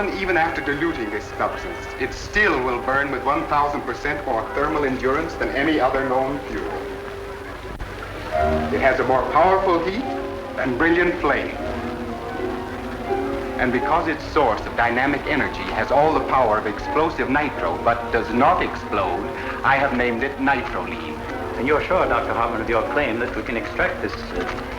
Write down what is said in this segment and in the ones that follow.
gentlemen, even after diluting this substance, it still will burn with 1,000% more thermal endurance than any other known fuel. It has a more powerful heat and brilliant flame. And because its source of dynamic energy has all the power of explosive nitro, but does not explode, I have named it Nitrolene. And you're sure, Dr. Hartman, of your claim that we can extract this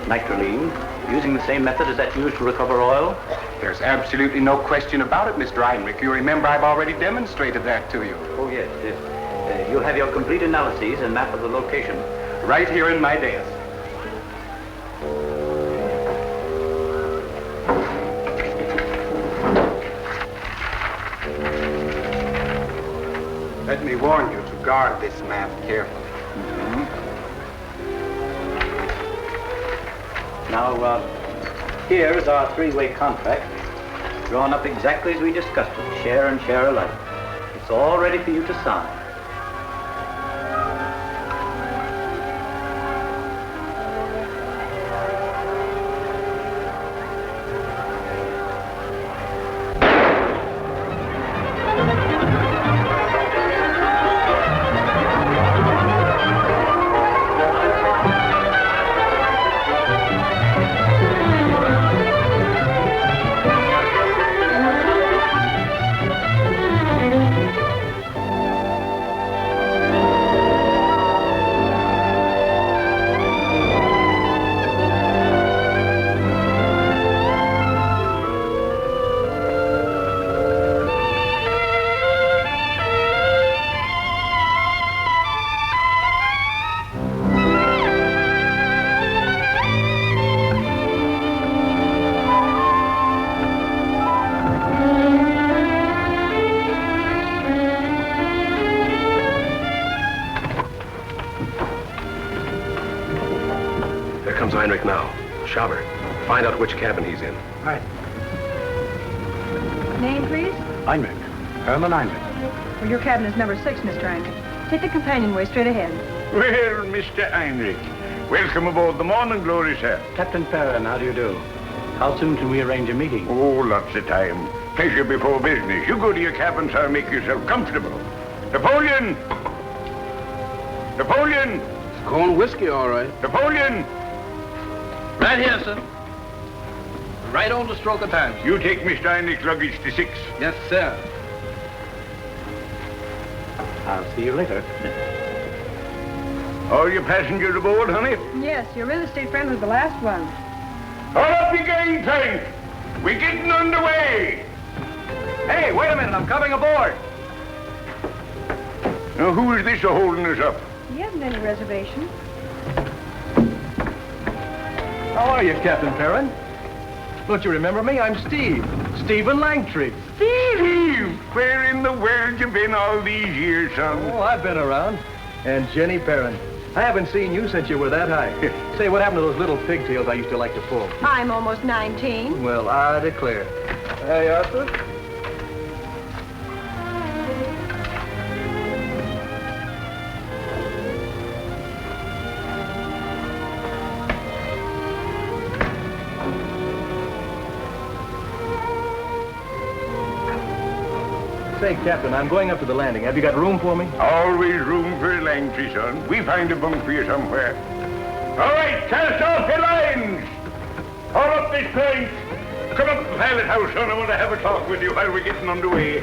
nitrolene using the same method as that used to recover oil? There's absolutely no question about it, Mr. Einreich. You remember I've already demonstrated that to you. Oh, yes, yes. You'll have your complete analyses and map of the location. Right here in my desk. Let me warn you to guard this map carefully. Now, here is our three-way contract, drawn up exactly as we discussed it, share and share alike. It's all ready for you to sign. Einreich now. Schaber. Find out which cabin he's in. Right. Name, please? Einreich. Herman Einreich. Well, your cabin is number 6, Mr. Einreich. Take the companionway straight ahead. Well, Mr. Einreich, welcome aboard the Morning Glory, sir. Captain Perrin, how do you do? How soon can we arrange a meeting? Oh, lots of time. Pleasure before business. You go to your cabin, sir, make yourself comfortable. Napoleon! Napoleon! It's corn whiskey, all right. Napoleon! Right here, sir. Right on the stroke of time. You take Mr. Einreich's luggage to 6. Yes, sir. I'll see you later. All your passengers aboard, honey? Yes, your real estate friend was the last one. All up your gangplank! We're getting underway! Hey, wait a minute, I'm coming aboard. Now, who is this holding us up? He hasn't any reservation. How are you, Captain Perrin? Don't you remember me? I'm Steve. Stephen Langtry. Steve! Where in the world you been all these years, son? Oh, I've been around. And Jenny Perrin. I haven't seen you since you were that high. Say, what happened to those little pigtails I used to like to pull? I'm almost 19. Well, I declare. Hey, Arthur. Say, Captain, I'm going up to the landing. Have you got room for me? Always room for a Langtry, son. We find a bunk for you somewhere. All right, cast off your lines. Haul up this plank. Come up to the pilot house, son. I want to have a talk with you while we're getting underway.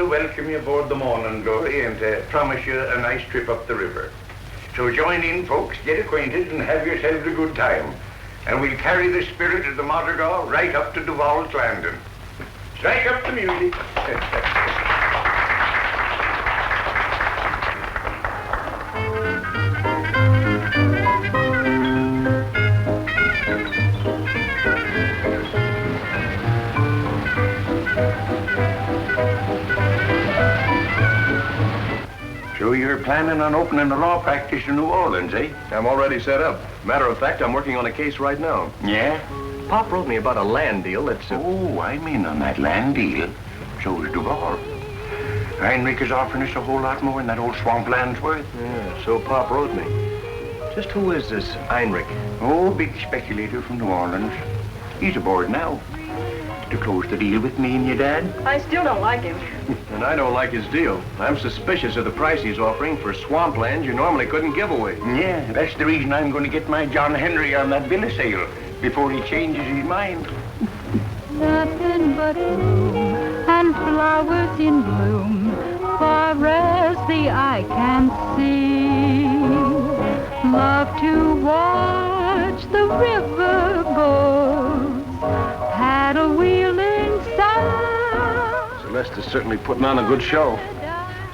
Welcome you aboard the Morning Glory and promise you a nice trip up the river. So join in, folks, get acquainted and have yourselves a good time. And we'll carry the spirit of the Madrigal right up to Duval's landing. Strike up the music. So you're planning on opening a law practice in New Orleans, eh? I'm already set up. Matter of fact, I'm working on a case right now. Yeah? Pop wrote me about a land deal that's... Oh, I'm in on that land deal. So is Duval. Einreich is offering us a whole lot more than that old swampland's worth. Yeah, so Pop wrote me. Just who is this Einreich? Oh, big speculator from New Orleans. He's aboard now. To close the deal with me and your dad. I still don't like him. And I don't like his deal. I'm suspicious of the price he's offering for swampland you normally couldn't give away. Yeah, that's the reason I'm going to get my John Henry on that bill of sale before he changes his mind. Nothing but room and flowers in bloom, far as the eye can see. Love to watch the river boats paddle wheeling south. Celeste is certainly putting on a good show.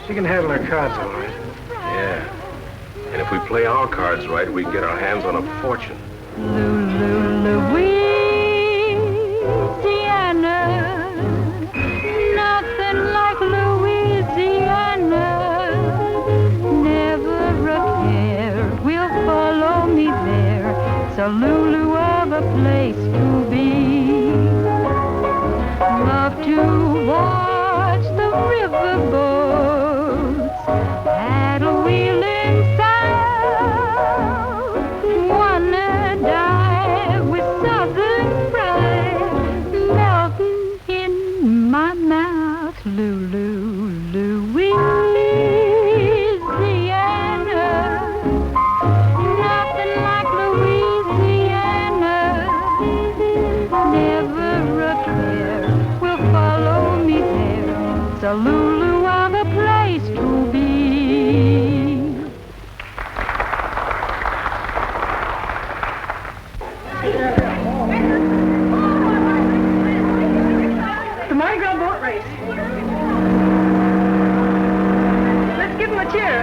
She can handle her cards all right. Yeah. And if we play our cards right, we can get our hands on a fortune. Louisiana, nothing like Louisiana. Never a care will follow me there. It's a Lulu of a place to be. Love to watch the river boats paddle wheeling south. Wanna dive with southern pride melting in my mouth. Louisiana, nothing like Louisiana. Never a care will follow me there. It's a Lulu of a place to be. The Mardi Gras boat race. Let's give him a cheer.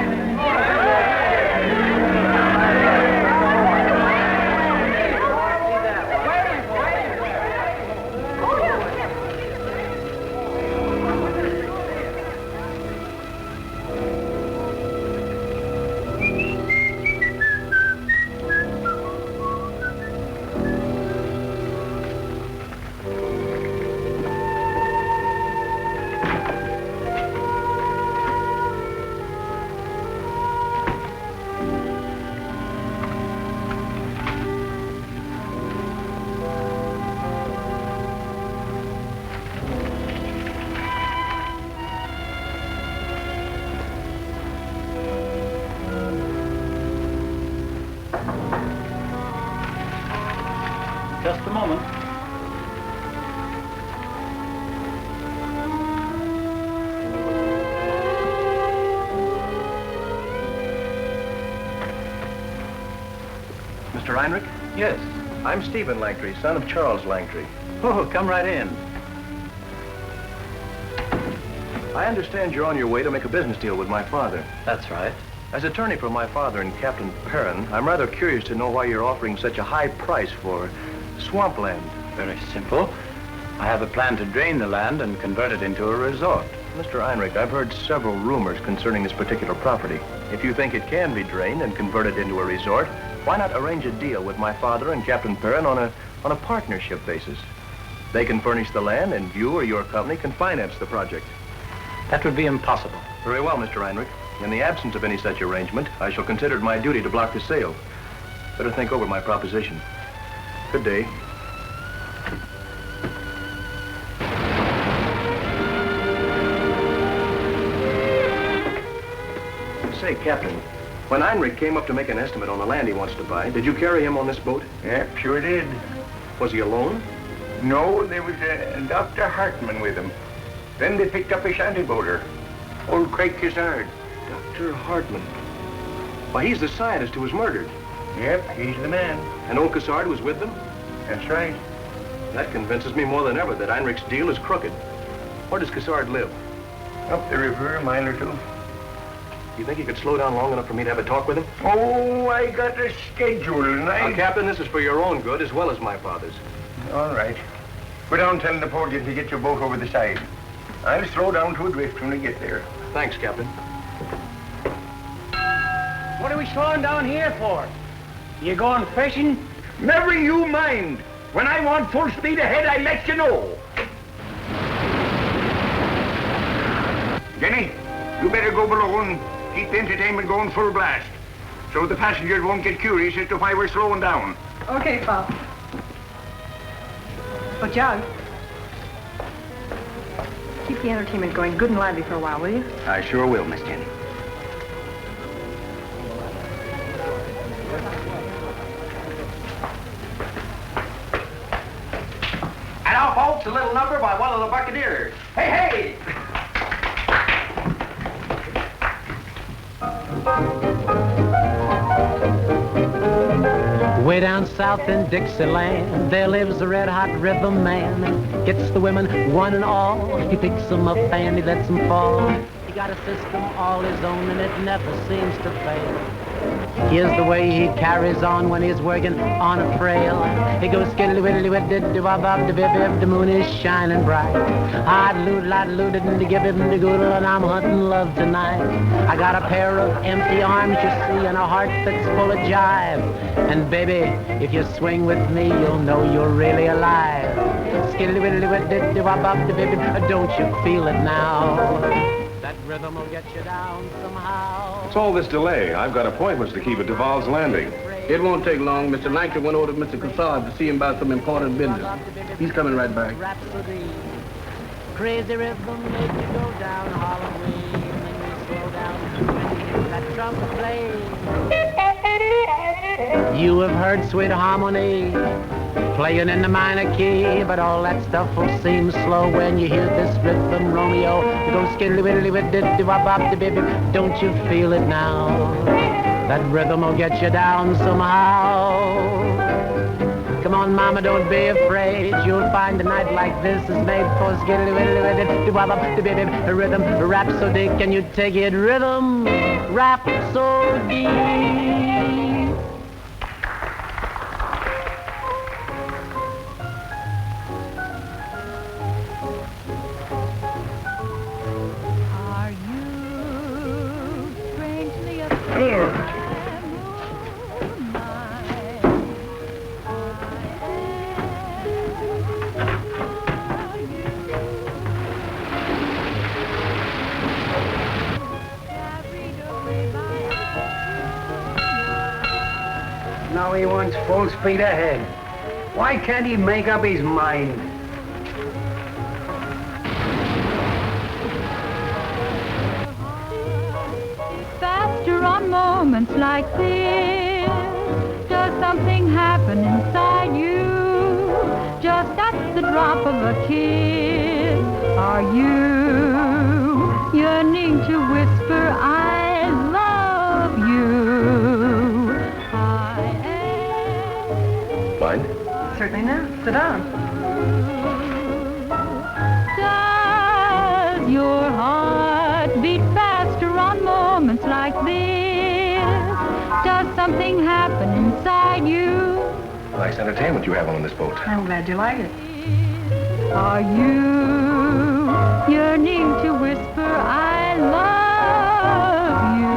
Just a moment. Mr. Einreich? Yes. I'm Stephen Langtry, son of Charles Langtry. Oh, come right in. I understand you're on your way to make a business deal with my father. That's right. As attorney for my father and Captain Perrin, I'm rather curious to know why you're offering such a high price for swampland. Very simple. I have a plan to drain the land and convert it into a resort. Mr. Einreich, I've heard several rumors concerning this particular property. If you think it can be drained and converted into a resort, why not arrange a deal with my father and Captain Perrin on a partnership basis? They can furnish the land, and you or your company can finance the project. That would be impossible. Very well, Mr. Einreich. In the absence of any such arrangement, I shall consider it my duty to block the sale. Better think over my proposition. Good day. Say, Captain, when Einreich came up to make an estimate on the land he wants to buy, did you carry him on this boat? Yep, sure did. Was he alone? No, there was a Dr. Hartman with him. Then they picked up a shanty boater, old Craig Cassard. Dr. Hartman. Why, he's the scientist who was murdered. Yep, he's the man. And old Cassard was with them? That's right. That convinces me more than ever that Einreich's deal is crooked. Where does Cassard live? Up the river, a mile or two. You think you could slow down long enough for me to have a talk with him? Oh, I got a schedule, and I... Now, Captain, this is for your own good as well as my father's. All right. Go down, tell Napoleon to get your boat over the side. I'll slow down to a drift when we get there. Thanks, Captain. What are we slowing down here for? You going fishing? Never you mind. When I want full speed ahead, I let you know. Jenny, you better go below and keep the entertainment going full blast, so the passengers won't get curious as to why we're slowing down. Okay, Pop. But, Jug, keep the entertainment going good and lively for a while, will you? I sure will, Miss Jenny. And now, folks, a little number by one of the Buccaneers. Hey, hey! Way down south in Dixieland, there lives a red-hot rhythm man. Gets the women one and all. He picks them up and he lets them fall. He got a system all his own and it never seems to fail. Here's the way he carries on when he's working on a frail. He goes skiddly-widdly-wid-did-do-bob-bob-de-bib-bib, the moon is shining bright. Hide-loot-lot-looted-and-give-him-de-goodle, and I'm hunting love tonight. I got a pair of empty arms, you see, and a heart that's full of jive. And baby, if you swing with me, you'll know you're really alive. Skiddly-widdly-wid-did-do-bob-bob-de-bib-bib, don't you feel it now? That rhythm will get you down somehow. What's all this delay? I've got appointments to keep at Duval's landing. It won't take long. Mr. Langtry went over to Mr. Cassard to see him about some important business. He's coming right back. Rhapsody. Crazy rhythm make you go down Halloween. Make me slow down when you hear that trumpet play. You have heard sweet harmony playing in the minor key, but all that stuff will seem slow when you hear this rhythm, Romeo. You go skiddly-widdly-wid-did-do-bop-bop-de-bib-bib. Don't you feel it now? That rhythm will get you down somehow. Come on, mama, don't be afraid. You'll find a night like this is made for skiddly-widdly-wid-did-do-bop-bop-de-bib-bib. A rhythm, a rhapsody, can you take it? Rhythm, rhapsody. Now he wants full speed ahead. Why can't he make up his mind? Faster on moments like this. Does something happen inside you? Just at the drop of a kiss. Are you yearning to whisper, I love you? Mind? Certainly not. Sit down. Does your heart beat faster on moments like this? Does something happen inside you? Nice entertainment you have on this boat. I'm glad you like it. Are you yearning to whisper, I love you?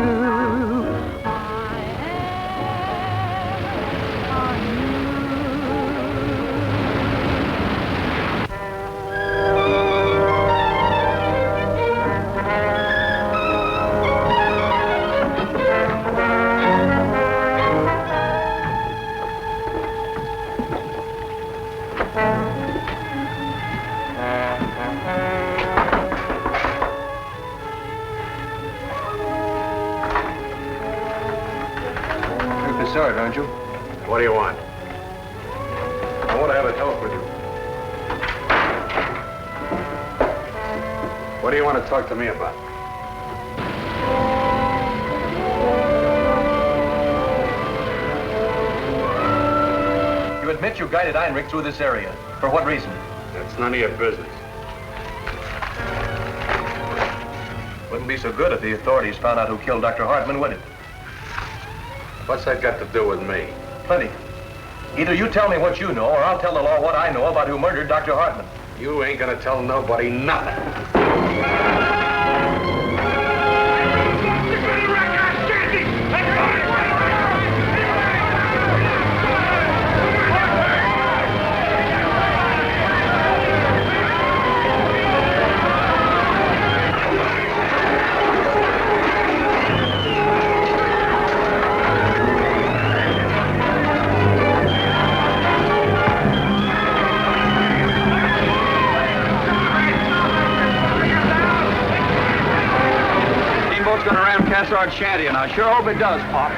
Cassard, aren't you? What do you want? I want to have a talk with you. What do you want to talk to me about? admit you guided Einreich through this area. For what reason? That's none of your business. Wouldn't be so good if the authorities found out who killed Dr. Hartman, would it? What's that got to do with me? Plenty. Either you tell me what you know, or I'll tell the law what I know about who murdered Dr. Hartman. You ain't gonna tell nobody nothing. Going to ram Cassard's shanty, and I sure hope it does, Pop.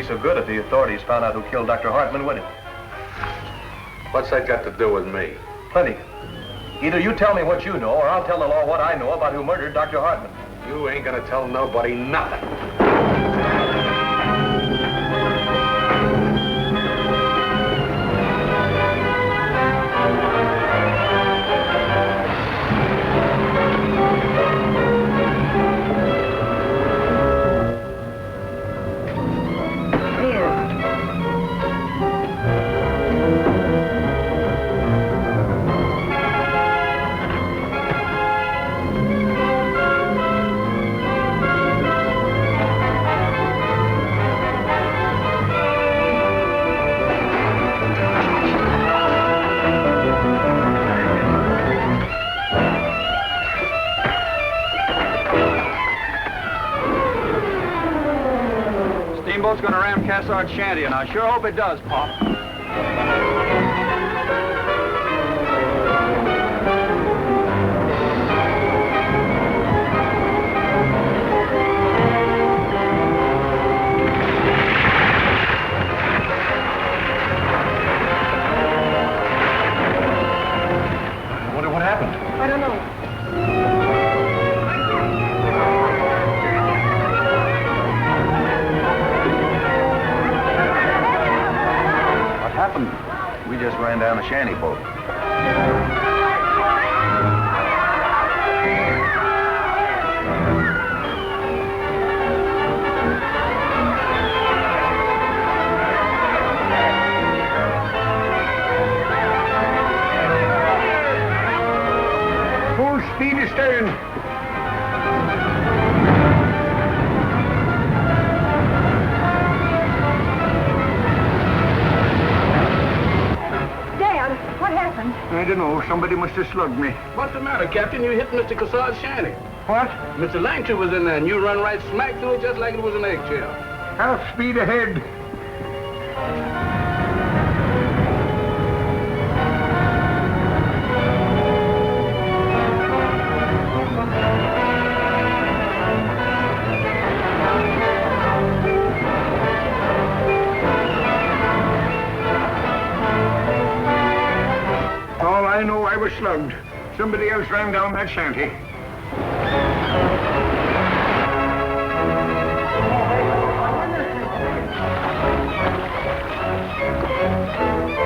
So good if the authorities found out who killed Dr. Hartman, would it? What's that got to do with me? Plenty. Either you tell me what you know, or I'll tell the law what I know about who murdered Dr. Hartman. You ain't gonna tell nobody nothing. Steamboat's going to ram Cassard's shanty, and I sure hope it does, Pop. I wonder what happened. I don't know. We just ran down a shanty boat. Full speed astern. don't know. Somebody must have slugged me. What's the matter, Captain? You hit Mr. Cassard's shanty. What? Mr. Langtry was in there, and you run right smack through it just like it was an eggshell. Half speed ahead. All I know, I was slugged. Somebody else ran down that shanty.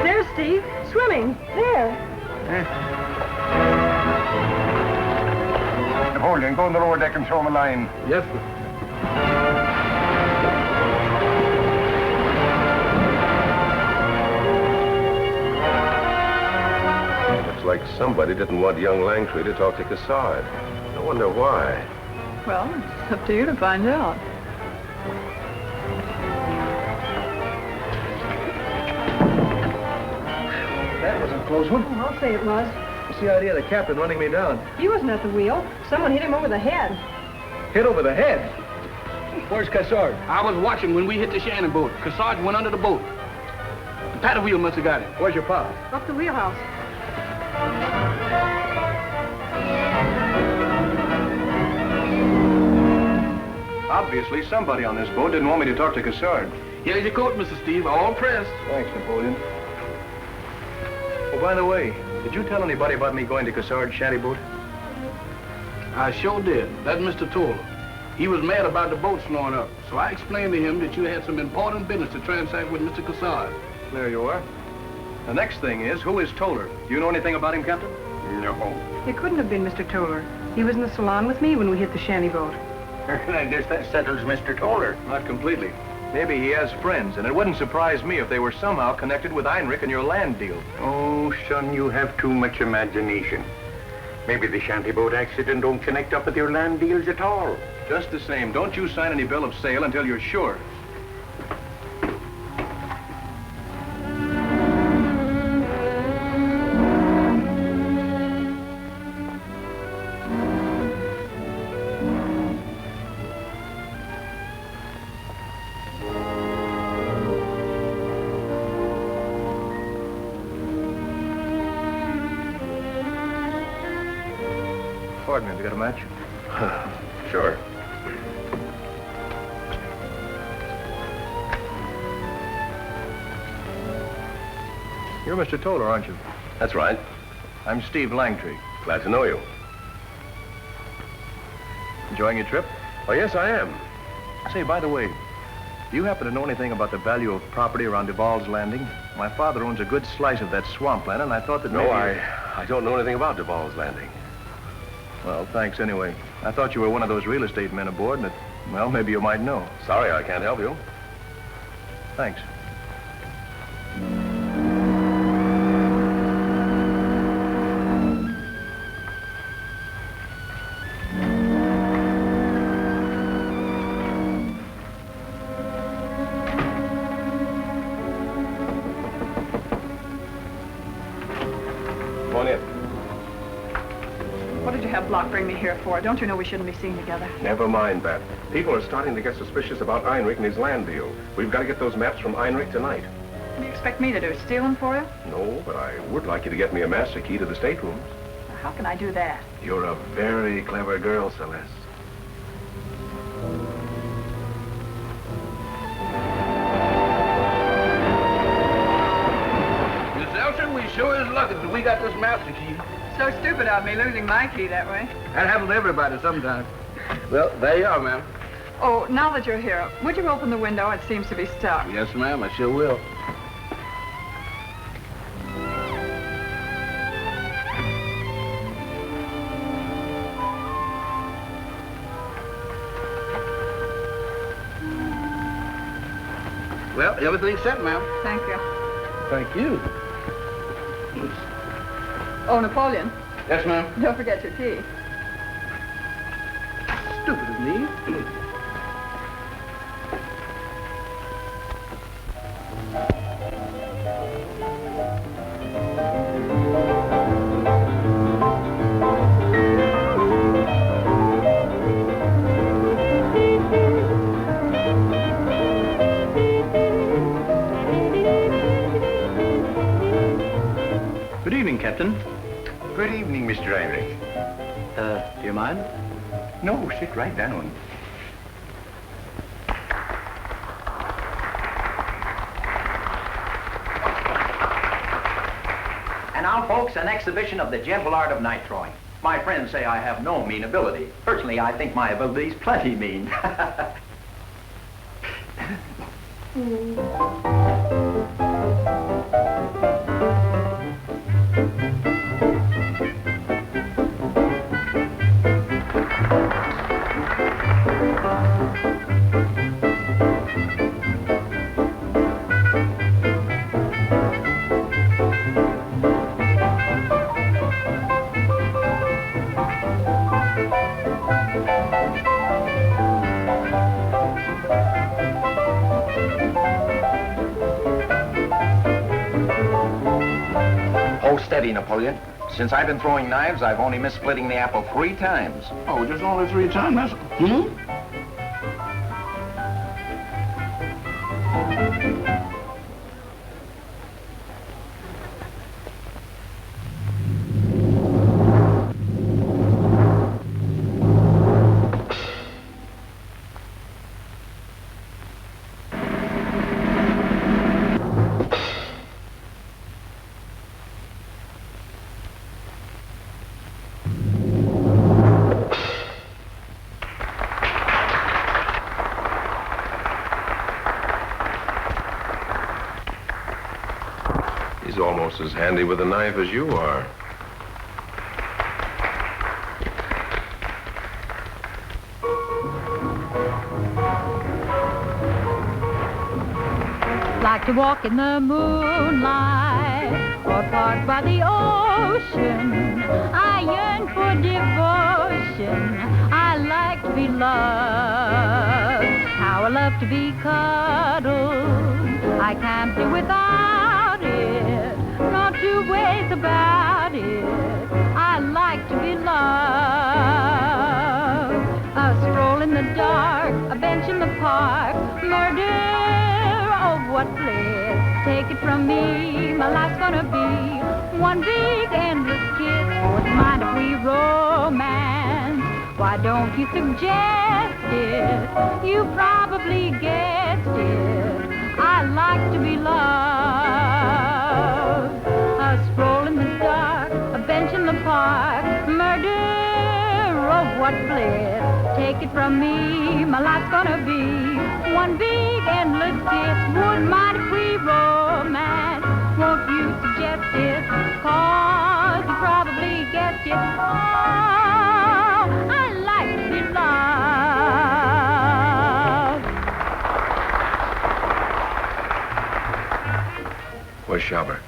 There's Steve, swimming. There. Napoleon, go on the lower deck and throw him a line. Yes, sir. Looks like somebody didn't want young Langtry to talk to Cassard. I wonder why. Well, it's up to you to find out. That was a close one. I'll say it was. What's the idea of the captain running me down? He wasn't at the wheel. Someone hit him over the head. Hit over the head? Where's Cassard? I was watching when we hit the shanty boat. Cassard went under the boat. The paddle wheel must have got him. Where's your pop? Up the wheelhouse. Obviously, somebody on this boat didn't want me to talk to Cassard. Here's your coat, Mr. Steve, all pressed. Thanks, Napoleon. Oh, by the way, did you tell anybody about me going to Cassard's shanty boat? I sure did. That's Mr. Toller. He was mad about the boat slowing up, so I explained to him that you had some important business to transact with Mr. Cassard. There you are. The next thing is, who is Toller? Do you know anything about him, Captain? No. It couldn't have been Mr. Toller. He was in the salon with me when we hit the shanty boat. I guess that settles Mr. Toller. Not completely. Maybe he has friends, and it wouldn't surprise me if they were somehow connected with Einreich and your land deal. Oh, son, you have too much imagination. Maybe the shanty boat accident don't connect up with your land deals at all. Just the same, don't you sign any bill of sale until you're sure. Hartman, have you got a match? Sure. You're Mr. Toller, aren't you? That's right. I'm Steve Langtry. Glad to know you. Enjoying your trip? Oh, yes, I am. Say, by the way, do you happen to know anything about the value of property around Duval's landing? My father owns a good slice of that swampland, and I thought that No, maybe... I don't know anything about Duval's landing. Well, thanks anyway. I thought you were one of those real estate men aboard, and that, well, maybe you might know. Sorry, I can't help you. Thanks. Come on in. What did you have Bloch bring me here for? Don't you know we shouldn't be seen together? Never mind that. People are starting to get suspicious about Einreich and his land deal. We've got to get those maps from Einreich tonight. What do you expect me to do? Steal them for you? No, but I would like you to get me a master key to the staterooms. Now, how can I do that? You're a very clever girl, Celeste. Miss Eltree, we sure is lucky that we got this master key. So stupid of me losing my key that way. That happens to everybody sometime. Well, there you are, ma'am. Oh, now that you're here, would you open the window? It seems to be stuck. Yes, ma'am, I sure will. Well, everything's set, ma'am. Thank you. Thank you. Oh, Napoleon, Yes, ma'am. don't forget your key. Stupid of me. Good evening, Mr. Einreich. Do you mind? No, sit right down. And now, folks, an exhibition of the gentle art of nitroing. My friends say I have no mean ability. Personally, I think my ability is plenty mean. Steady, Napoleon. Since I've been throwing knives, I've only missed splitting the apple 3 times. Oh, just only 3 times? That's... He's almost as handy with a knife as you are. Like to walk in the moonlight or park by the ocean. I yearn for devotion. I like to be loved. How I love to be cuddled. I can't do without it. Not 2 ways about it. I like to be loved. A stroll in the dark, a bench in the park, murder. Oh, what bliss. Take it from me, my life's gonna be one big endless kiss. Wouldn't mind if we romance. Why don't you suggest it? You probably guessed it. I like to be loved. A stroll in the dark, a bench in the park, murder. Oh, what bliss. Take it from me, my life's gonna be one big endless kiss. Wouldn't mind if we romance. Won't you suggest it? 'Cause you probably guessed it. Oh, I like to be loved. Where's Schaber?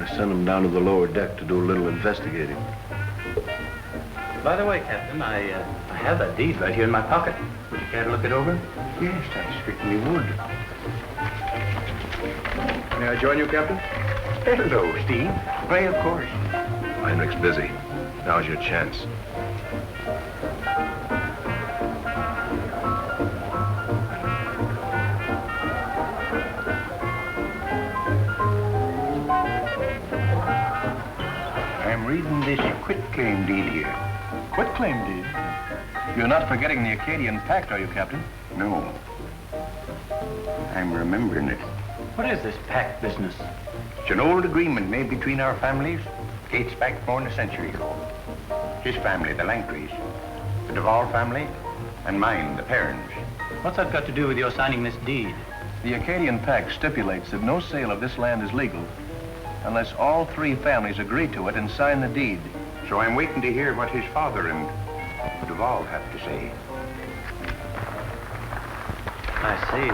I sent him down to the lower deck to do a little investigating. By the way, Captain, I have that deed right here in my pocket. Would you care to look it over? Yes, I certainly would. May I join you, Captain? Hello, Steve. Why, of course. Heinrich's busy. Now's your chance. I'm reading this quitclaim deed here. Quitclaim deed? You're not forgetting the Acadian Pact, are you, Captain? No. I'm remembering it. What is this pact business? It's an old agreement made between our families. Dates back more than a century ago. His family, the Langtrys, the Duval family, and mine, the Perrins. What's that got to do with your signing this deed? The Acadian Pact stipulates that no sale of this land is legal unless all 3 families agree to it and sign the deed. So I'm waiting to hear what his father and Duval have to say. I see.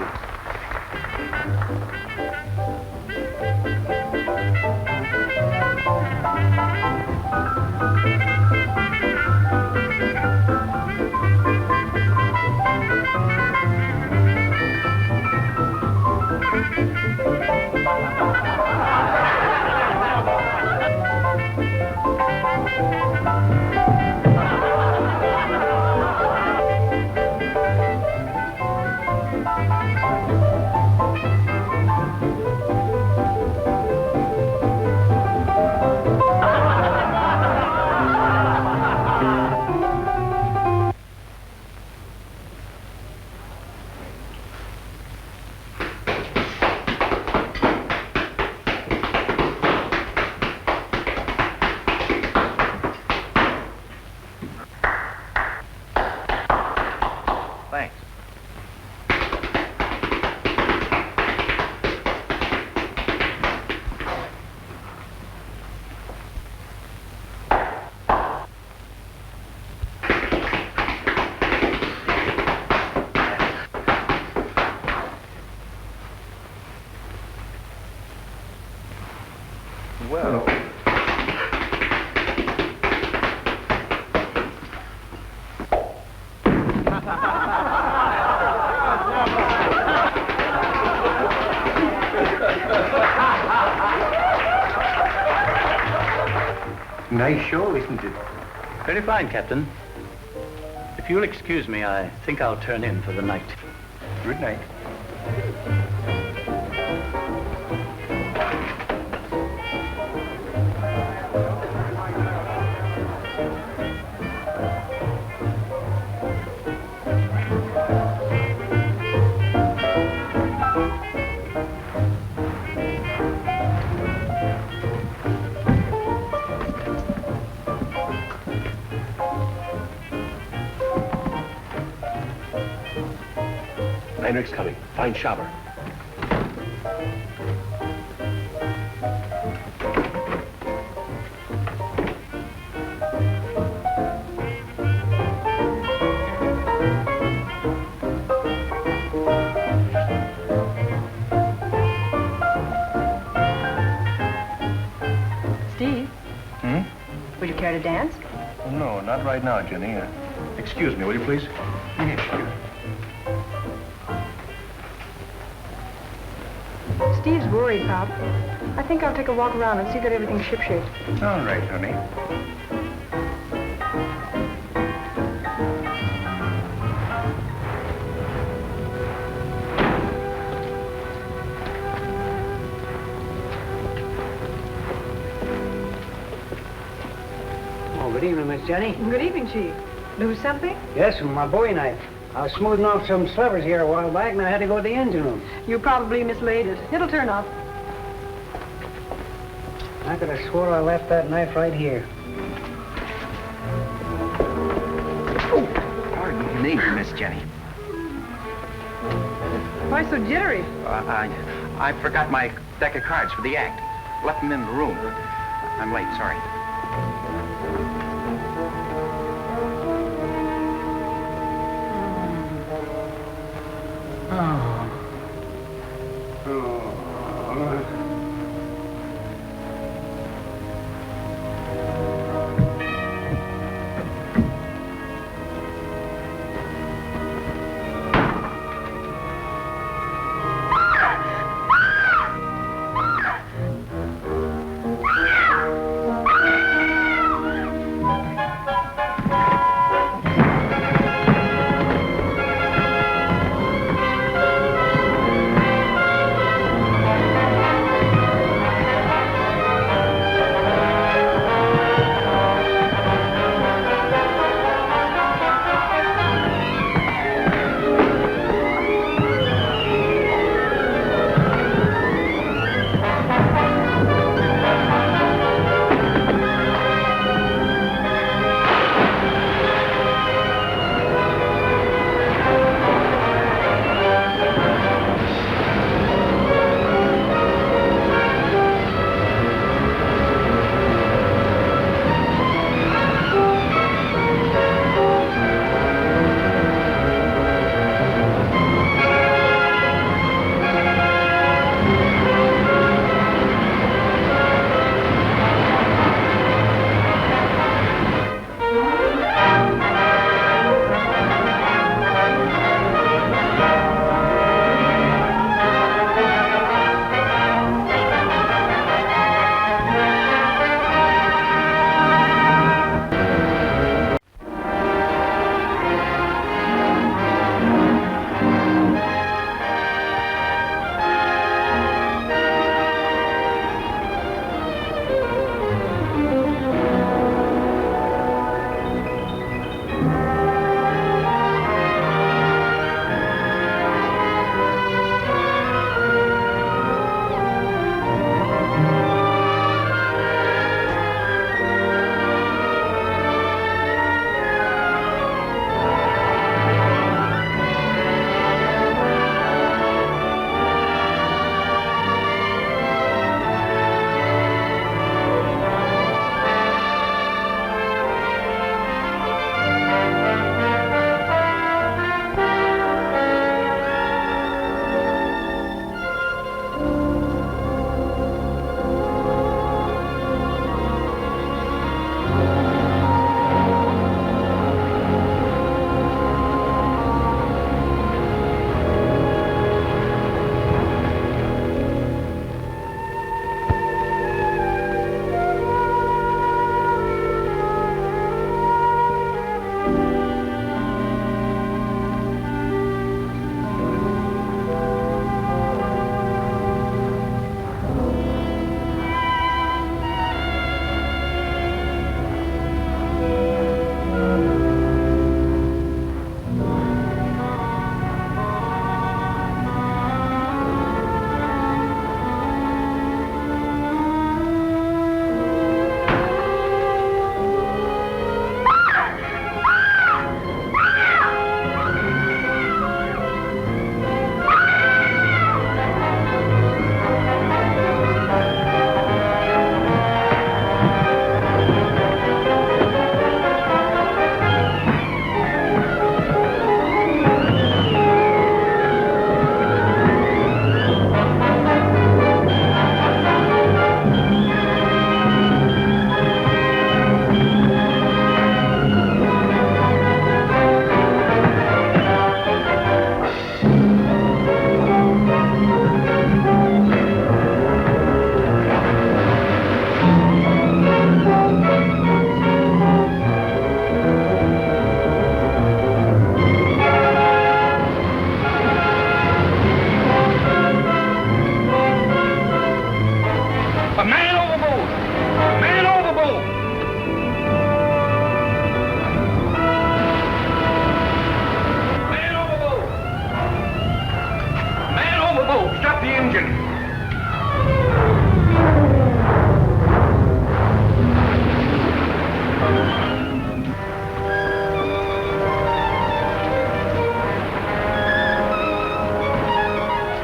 Nice show, isn't it? Very fine, Captain. If you'll excuse me, I think I'll turn in for the night. Good night. Einreich's coming. Find Schaber. Steve? Hmm? Would you care to dance? No, not right now, Jenny. Excuse me, will you please? Yes, sure. Steve's worried, Pop. I think I'll take a walk around and see that everything's shipshape. All right, honey. Oh, good evening, Miss Jenny. Good evening, Chief. Lose something? Yes, my bowie knife. I was smoothing off some slivers here a while back, and I had to go to the engine room. You probably mislaid it. It'll turn up. I could have swore I left that knife right here. Pardon me, Miss Jenny. Why so jittery? I forgot my deck of cards for the act. Left them in the room. I'm late, sorry.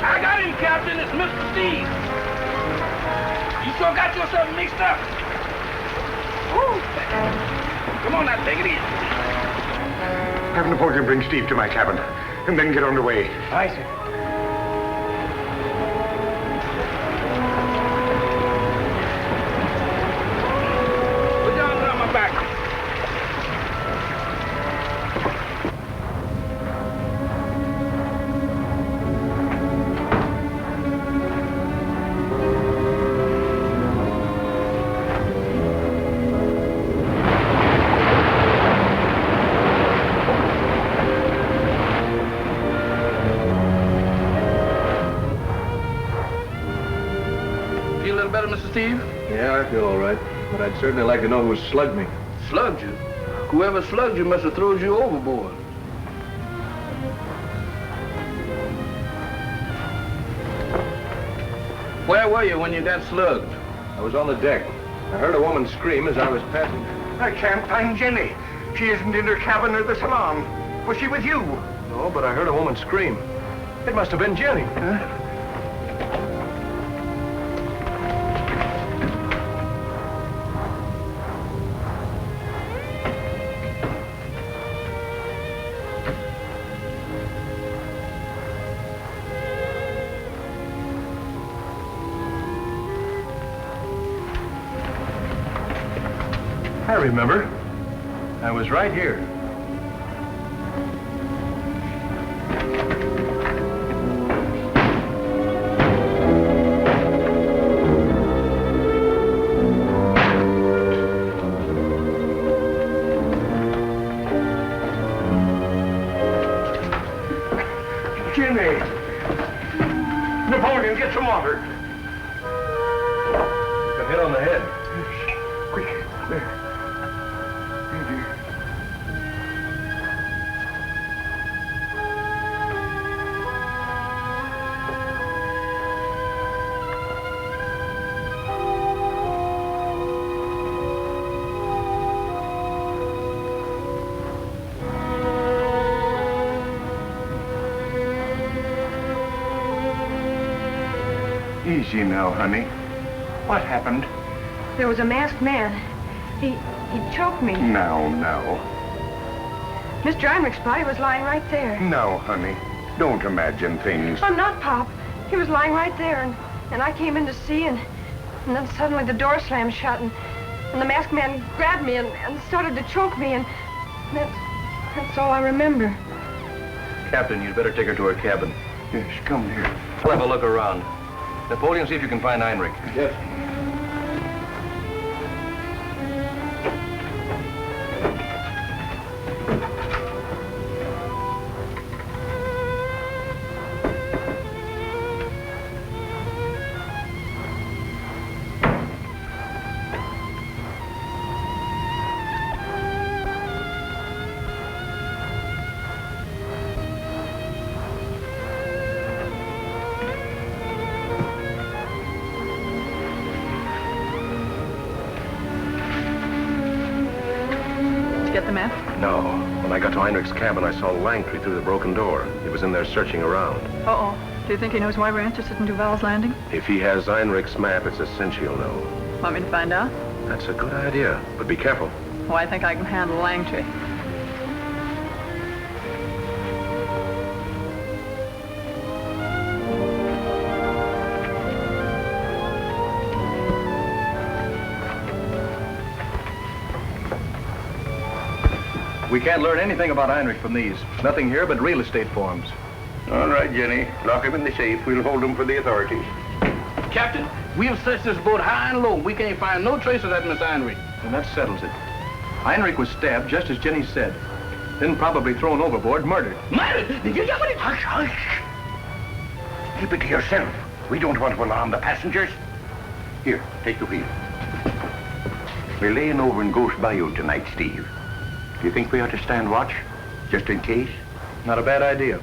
I got him, Captain. It's Mr. Steve. You sure got yourself mixed up. Woo. Come on now, take it easy. Have Napoleon bring Steve to my cabin, and then get underway. Aye, sir. Put your arms around my back. Feel a little better, Mr. Steve? Yeah, I feel all right. But I'd certainly like to know who slugged me. Slugged you? Whoever slugged you must have thrown you overboard. Where were you when you got slugged? I was on the deck. I heard a woman scream as I was passing. I can't find Jenny. She isn't in her cabin or the salon. Was she with you? No, but I heard a woman scream. It must have been Jenny. Huh? I remember. I was right here. Jenny! Napoleon, get some water. Got hit on the head. Quick, there. Easy now, honey. What happened? There was a masked man. He choked me. Now. Mr. Einreich's body was lying right there. Now, honey. Don't imagine things. I'm not, Pop. He was lying right there, and I came in to see, and then suddenly the door slammed shut, and the masked man grabbed me and started to choke me, and that's all I remember. Captain, you'd better take her to her cabin. Yes, come here. I'll have a look around. Napoleon, see if you can find Einreich. Yes. Get the map? No. When I got to Heinrich's cabin, I saw Langtry through the broken door. He was in there searching around. Uh-oh. Do you think he knows why we're interested in Duval's landing? If he has Heinrich's map, it's essential he'll know. Want me to find out? That's a good idea, but be careful. Oh, I think I can handle Langtry. We can't learn anything about Einreich from these. Nothing here but real estate forms. All right, Jenny. Lock him in the safe. We'll hold him for the authorities. Captain, we've searched this boat high and low. We can't find no trace of that Miss Einreich. And that settles it. Einreich was stabbed just as Jenny said. Then probably thrown overboard, murdered. Murdered? Hush, hush. Keep it to yourself. We don't want to alarm the passengers. Here, take the wheel. We're laying over in Ghost Bayou tonight, Steve. Do you think we ought to stand watch, just in case? Not a bad idea.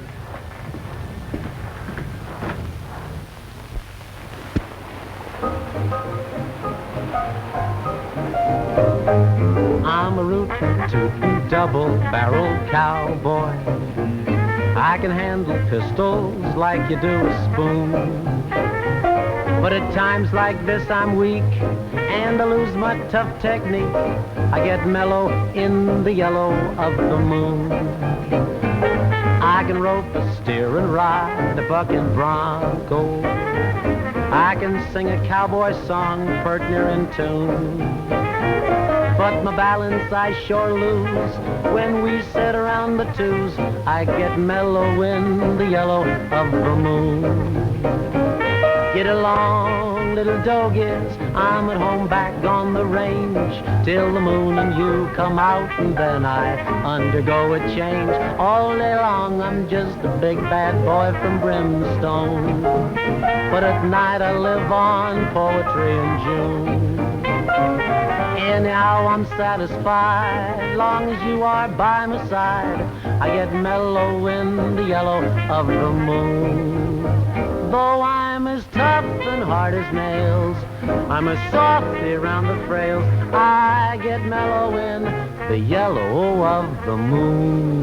I'm a rootin', double-barrel cowboy. I can handle pistols like you do a spoon. But at times like this I'm weak, and I lose my tough technique. I get mellow in the yellow of the moon. I can rope a steer and ride a bucking bronco. I can sing a cowboy song pert near in tune. But my balance I sure lose when we sit around the twos. I get mellow in the yellow of the moon. Get along, little doggies, I'm at home back on the range till the moon and you come out, and then I undergo a change. All day long I'm just a big bad boy from Brimstone, but at night I live on poetry in June. Anyhow, I'm satisfied, long as you are by my side. I get mellow in the yellow of the moon. Though I'm as tough and hard as nails, I'm a softy round the frails. I get mellow in the yellow of the moon.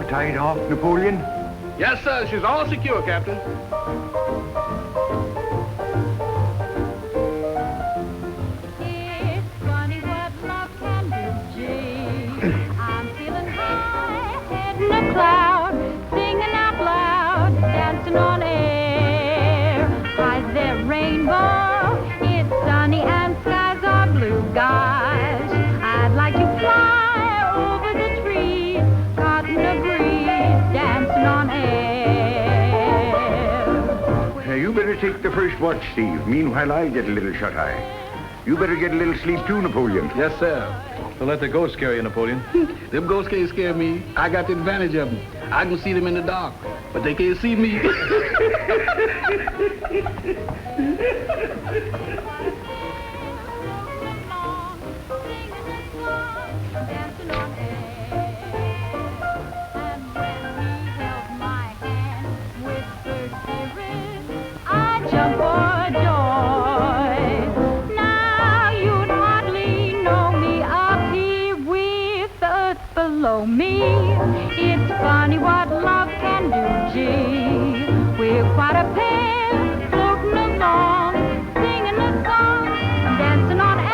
Tied off, Napoleon? Yes, sir. She's all secure, Captain. It's funny what love can do, gee. I'm feeling high, head in a cloud, singing out loud, dancing on air. Eyes their rainbow, it's sunny and skies are blue, guys. I'd like to fly over the trees, caught in a breeze. You better take the first watch, Steve. Meanwhile, I get a little shut-eye. You better get a little sleep too, Napoleon. Yes, sir. Don't let the ghosts scare you, Napoleon. Them ghosts can't scare me. I got the advantage of them. I can see them in the dark, but they can't see me. Jump for joy. Now you'd hardly know me up here with the earth below me. It's funny what love can do, gee. We're quite a pair, floating along, singing a song, dancing on air.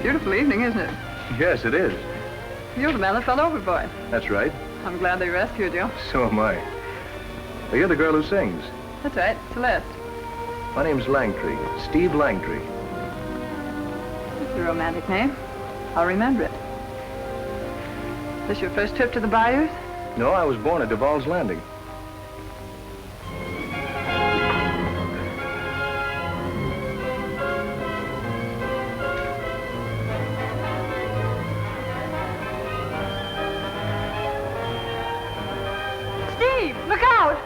Beautiful evening, isn't it? Yes, it is. You're the man that fell overboard. That's right. I'm glad they rescued you. So am I. Are you the girl who sings? That's right, Celeste. My name's Langtry, Steve Langtry. It's a romantic name. I'll remember it. This your first trip to the bayous? No, I was born at Duval's Landing. Look out!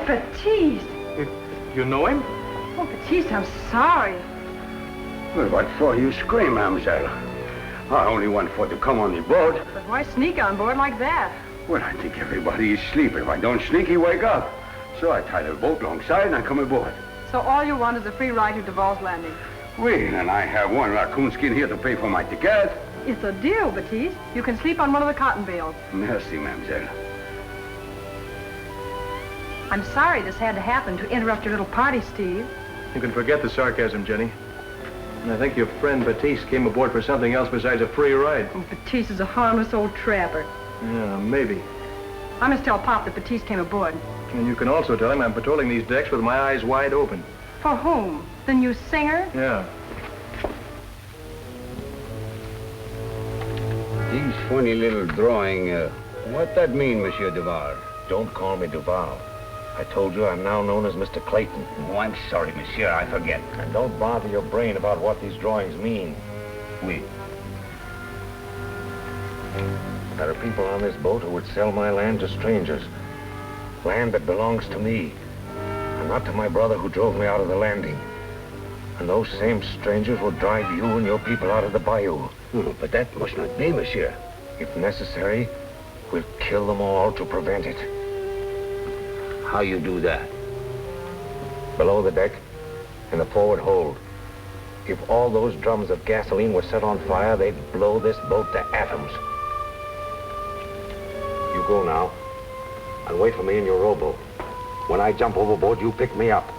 Batiste. You know him? Oh, Batiste, I'm sorry. Well, what for you scream, mademoiselle? I only want for to come on the boat. But why sneak on board like that? Well, I think everybody is sleeping. If I don't sneak, he wake up. So I tie the boat alongside and I come aboard. So all you want is a free ride to Duval's Landing? Well, and I have one raccoon skin here to pay for my ticket. It's a deal, Batiste. You can sleep on one of the cotton bales. Merci, mademoiselle. I'm sorry this had to happen to interrupt your little party, Steve. You can forget the sarcasm, Jenny. And I think your friend Batiste came aboard for something else besides a free ride. Oh, Batiste is a harmless old trapper. Yeah, maybe. I must tell Pop that Batiste came aboard. And you can also tell him I'm patrolling these decks with my eyes wide open. For whom? The new singer? Yeah. These funny little drawing, what that mean, Monsieur Duval? Don't call me Duval. I told you I'm now known as Mr. Clayton. Oh, I'm sorry, monsieur, I forget. And don't bother your brain about what these drawings mean. Oui. There are people on this boat who would sell my land to strangers. Land that belongs to me, and not to my brother who drove me out of the landing. And those same strangers will drive you and your people out of the bayou. But that must not be, monsieur. If necessary, we'll kill them all to prevent it. How you do that? Below the deck, in the forward hold. If all those drums of gasoline were set on fire, they'd blow this boat to atoms. You go now, and wait for me in your rowboat. When I jump overboard, you pick me up.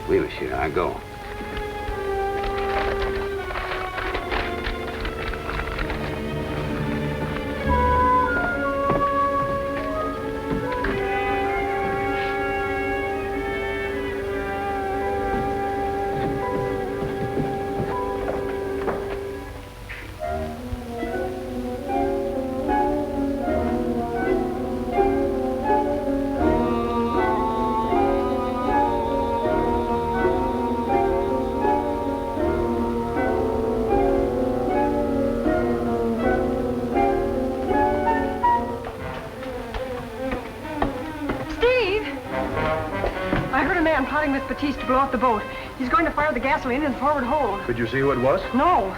Oui, monsieur, I go. With Batiste to blow up the boat. He's going to fire the gasoline in the forward hold. Could you see who it was? No.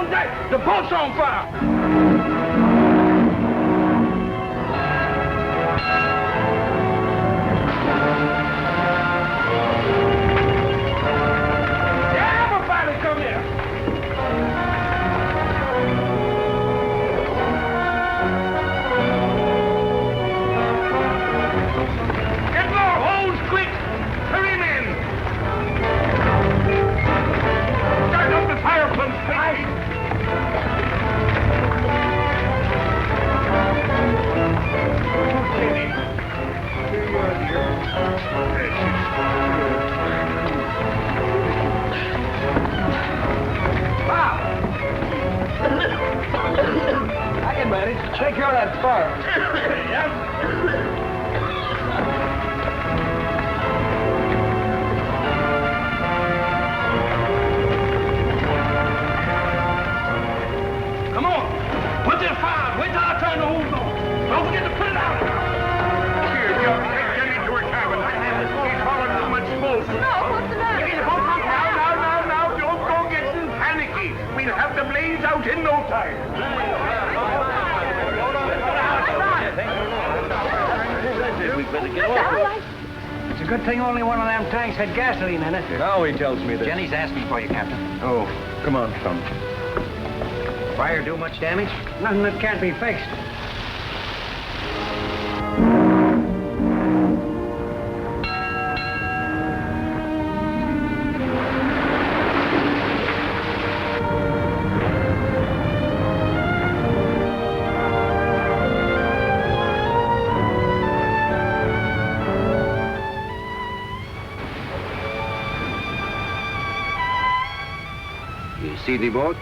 on deck! The boat's on fire! Yeah, everybody come here! Get more hose, quick! Hurry, men! Start up the fire pumps, quick! I can manage. Take care of that fire. Come on! Put this fire! Wait till I turn the hose on! Don't forget to put it out! Here, Jug, take Jenny to her cabin. She's hollering too much smoke. No, what's the matter? Now, don't go getting panicky. We'll have the blaze out in no time. We'd better get off. It's a good thing only one of them tanks had gasoline in it. Now he tells me that. Jenny's asking for you, Captain. Oh, come on, son. Fire do much damage? Nothing that can't be fixed. See the boat?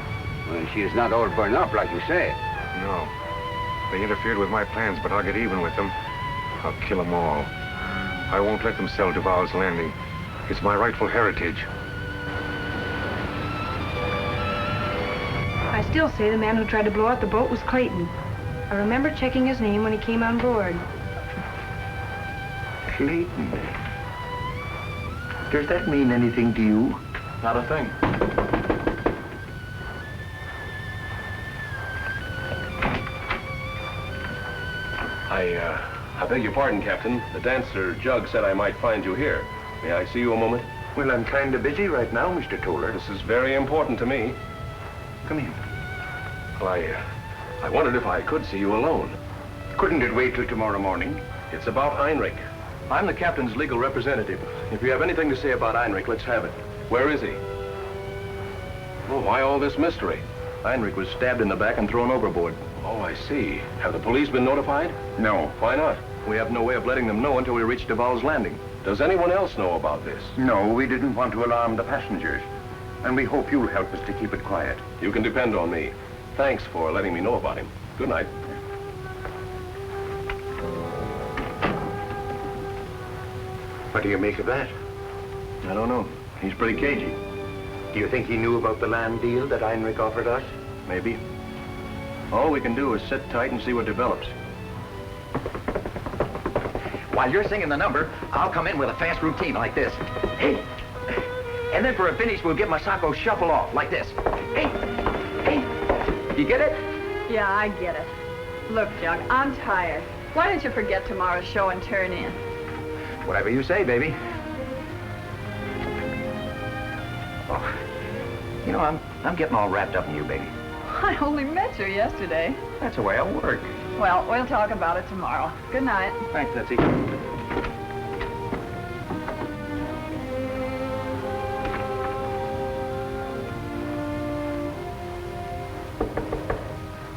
Well, she is not all burned up like you say. No. They interfered with my plans, but I'll get even with them. I'll kill them all. I won't let them sell Duval's landing. It's my rightful heritage. I still say the man who tried to blow up the boat was Clayton. I remember checking his name when he came on board. Clayton. Does that mean anything to you? Not a thing. I beg your pardon, Captain. The dancer, Jug, said I might find you here. May I see you a moment? Well, I'm kind of busy right now, Mr. Toller. This is very important to me. Come in. Well, I wondered if I could see you alone. Couldn't it wait till tomorrow morning? It's about Einreich. I'm the captain's legal representative. If you have anything to say about Einreich, let's have it. Where is he? Well, why all this mystery? Einreich was stabbed in the back and thrown overboard. Oh, I see. Have the police been notified? No. Why not? We have no way of letting them know until we reach Duval's landing. Does anyone else know about this? No, we didn't want to alarm the passengers. And we hope you'll help us to keep it quiet. You can depend on me. Thanks for letting me know about him. Good night. What do you make of that? I don't know. He's pretty cagey. Do you think he knew about the land deal that Einreich offered us? Maybe. All we can do is sit tight and see what develops. While you're singing the number, I'll come in with a fast routine like this. Hey! And then for a finish, we'll give Masako shuffle off like this. Hey! Hey! You get it? Yeah, I get it. Look, Jug, I'm tired. Why don't you forget tomorrow's show and turn in? Whatever you say, baby. Oh, you know, I'm getting all wrapped up in you, baby. I only met you yesterday. That's the way I work. Well, we'll talk about it tomorrow. Good night. Thanks, Betsy.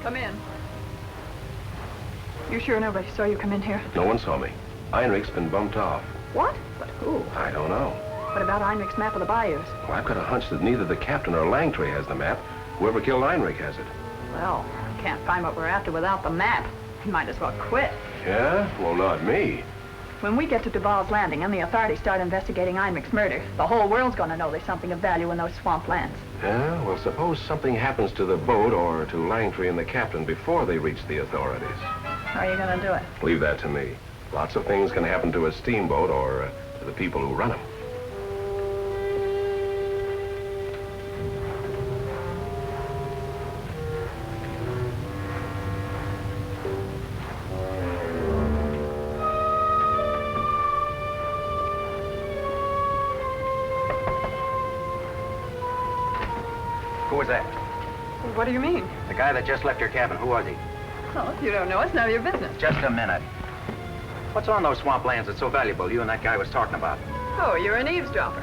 Come in. You sure nobody saw you come in here? No one saw me. Einreich's been bumped off. What? But who? I don't know. What about Einreich's map of the bayous? Well, I've got a hunch that neither the captain or Langtry has the map. Whoever killed Einreich has it. Well, I can't find what we're after without the map. We might as well quit. Yeah? Well, not me. When we get to Duval's landing and the authorities start investigating Einreich's murder, the whole world's going to know there's something of value in those swamplands. Yeah? Well, suppose something happens to the boat or to Langtry and the captain before they reach the authorities. How are you going to do it? Leave that to me. Lots of things can happen to a steamboat or to the people who run them. was that? What do you mean? The guy that just left your cabin, who was he? Well, if you don't know, it's none of your business. Just a minute. What's on those swamplands that's so valuable you and that guy was talking about? Oh, you're an eavesdropper.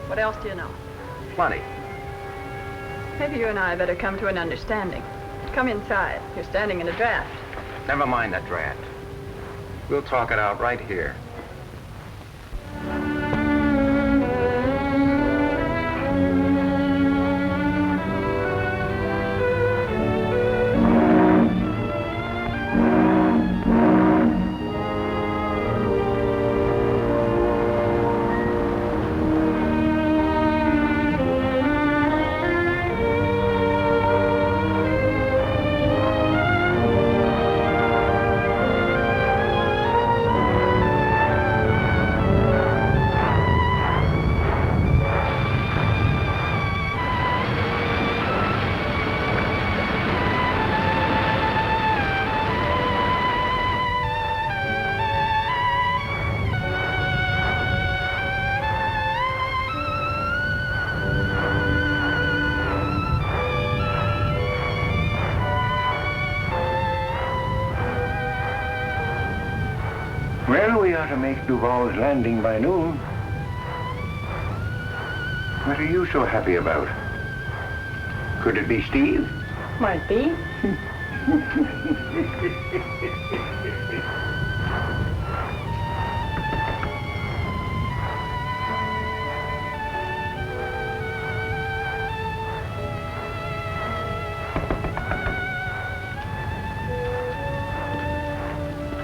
What else do you know? Plenty. Maybe you and I better come to an understanding. Come inside. You're standing in a draft. Never mind that draft. We'll talk it out right here. Well, we ought to make Duval's landing by noon. What are you so happy about? Could it be Steve? Might be.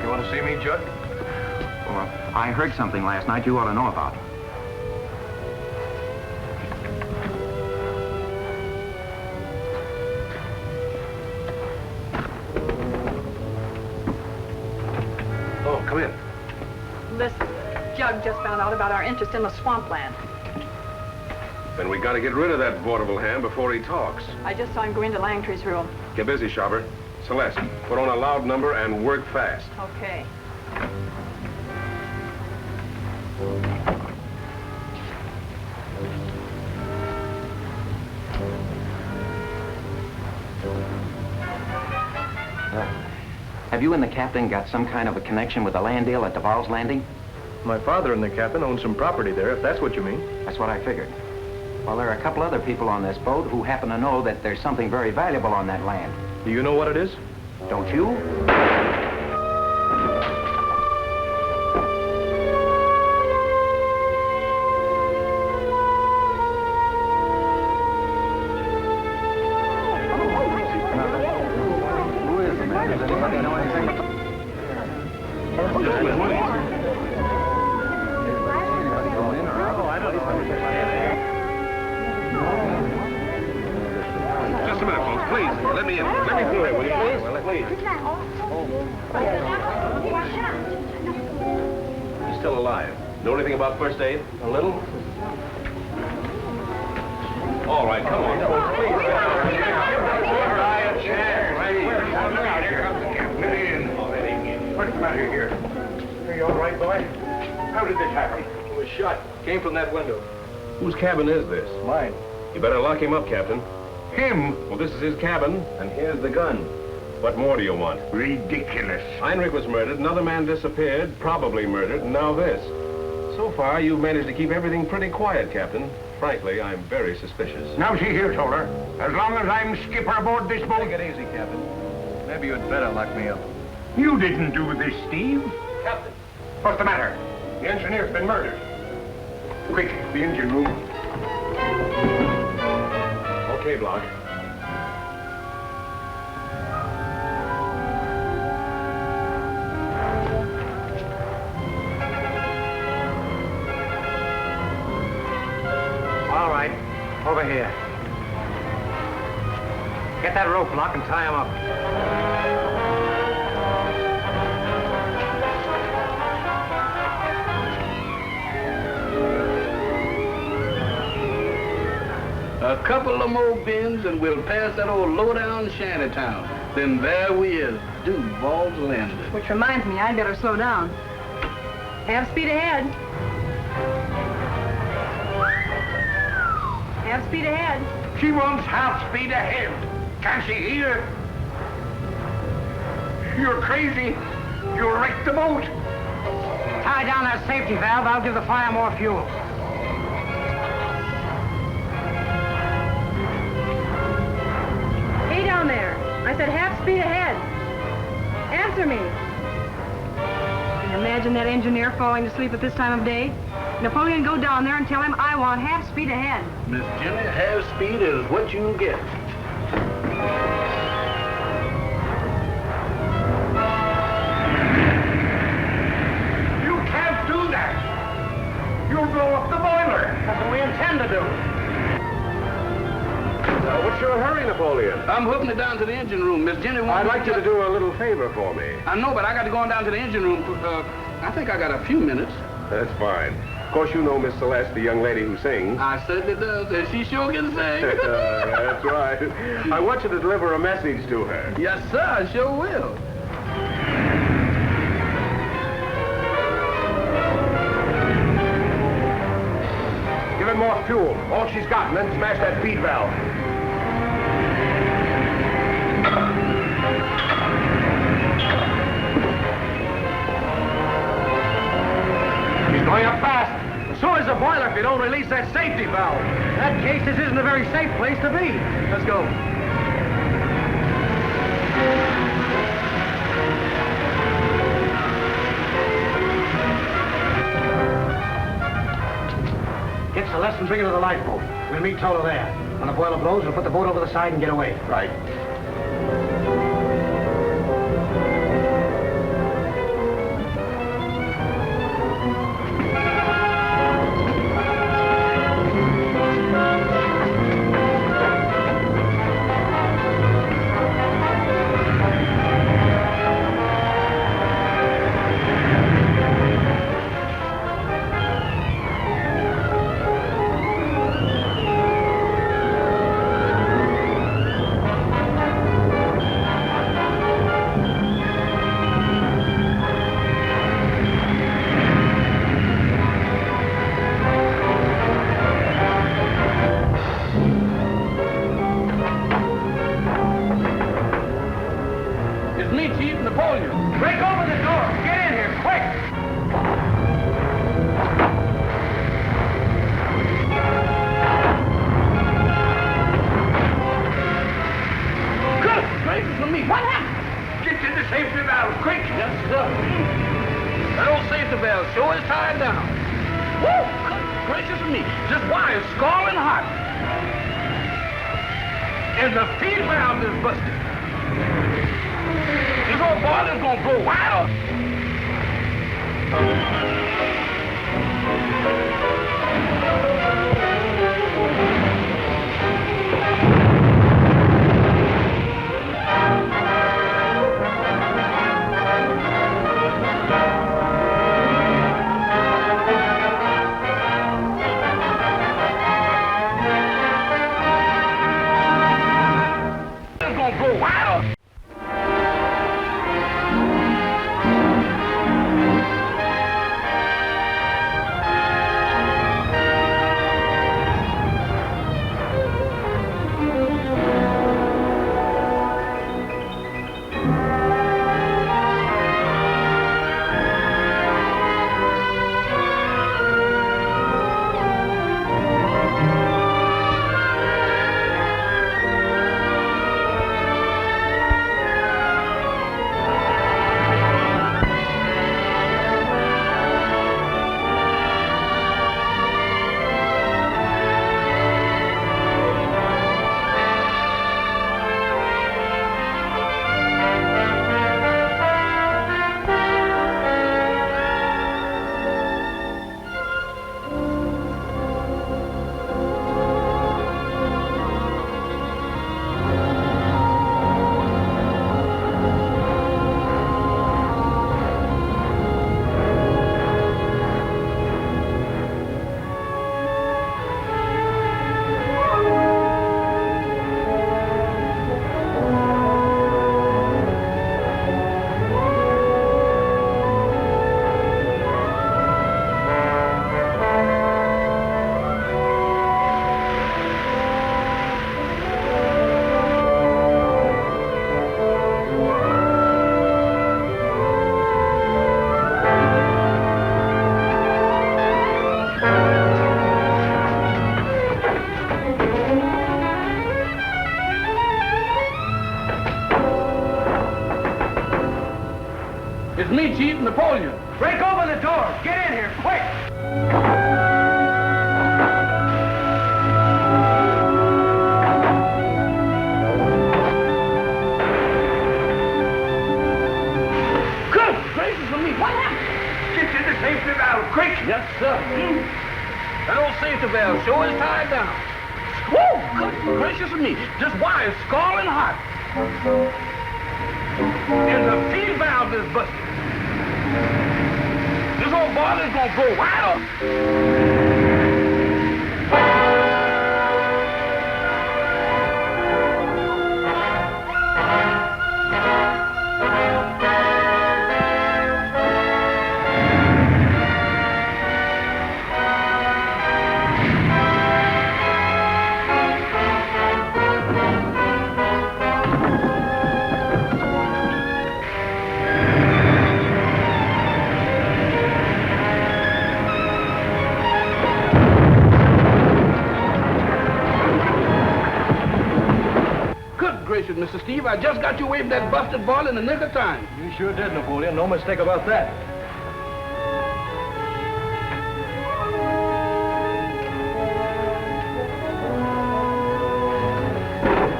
You want to see me, Jug? Well, I heard something last night you ought to know about. Oh, come in. Listen, Jug just found out about our interest in the swampland. Then we got to get rid of that vaudeville ham before he talks. I just saw him go into Langtry's room. Get busy, Schaber. Celeste, put on a loud number and work fast. Okay. Have you and the captain got some kind of a connection with the land deal at Duval's landing? My father and the captain own some property there, if that's what you mean. That's what I figured. Well, there are a couple other people on this boat who happen to know that there's something very valuable on that land. Do you know what it is? Don't you? Just a minute, folks, please. Let me in. Let me through here, will you, please? Please. He's still alive. Know anything about first aid? A little. All right, come on. What's the matter here? Are you all right, boy? How did this happen? He was shot. Came from that window. Whose cabin is this? Mine. You better lock him up, Captain. Him? Well, this is his cabin, and here's the gun. What more do you want? Ridiculous. Einreich was murdered, another man disappeared, probably murdered, and now this. So far, you've managed to keep everything pretty quiet, Captain. Frankly, I'm very suspicious. Now, see here, Toller. As long as I'm skipper aboard this boat... Take it easy, Captain. Maybe you'd better lock me up. You didn't do this, Steve. Captain. What's the matter? The engineer's been murdered. Quick, the engine room. Okay, Bloch. All right, over here. Get that rope, Bloch, and tie him up. A couple of more bends and we'll pass that old low-down shanty town. Then there we is, Duval's landing. Which reminds me, I'd better slow down. Half speed ahead. Half speed ahead. She wants half speed ahead. Can't she hear? You're crazy. You wrecked the boat. Tie down that safety valve. I'll give the fire more fuel. Hey down there. I said half speed ahead. Answer me. Can you imagine that engineer falling to sleep at this time of day? Napoleon, go down there and tell him I want half speed ahead. Miss Jenny, half speed is what you get. You can't do that. You'll blow up the boiler. That's what we intend to do. What's your hurry, Napoleon? I'm hooking it down to the engine room. Miss Jenny wants I'd like you to do a little favor for me. I know, but I got to go on down to the engine room. I think I got a few minutes. That's fine. Of course, you know Miss Celeste, the young lady who sings. I certainly does, and she sure can sing. That's right. I want you to deliver a message to her. Yes, sir, I sure will. Give it more fuel. All she's got, and then smash that feed valve. She's going up fast. So is the boiler if you don't release that safety valve. In that case, this isn't a very safe place to be. Let's go. Get Celeste and bring her to the lifeboat. We'll meet Toller there. When the boiler blows, we'll put the boat over the side and get away. Right. It's me, Chief Napoleon. Break open the door. Get in here, quick. Good gracious of me. What happened? Get to the safety valve, quick! Yes, sir. That old safety valve sure is tied down. Whoa! Good gracious of me. This wire is scalding hot. And the feed valve is busted. This old boiler's gonna go wild. Mr. Steve, I just got you away from that busted ball in the nick of time. You sure did, Napoleon. No mistake about that.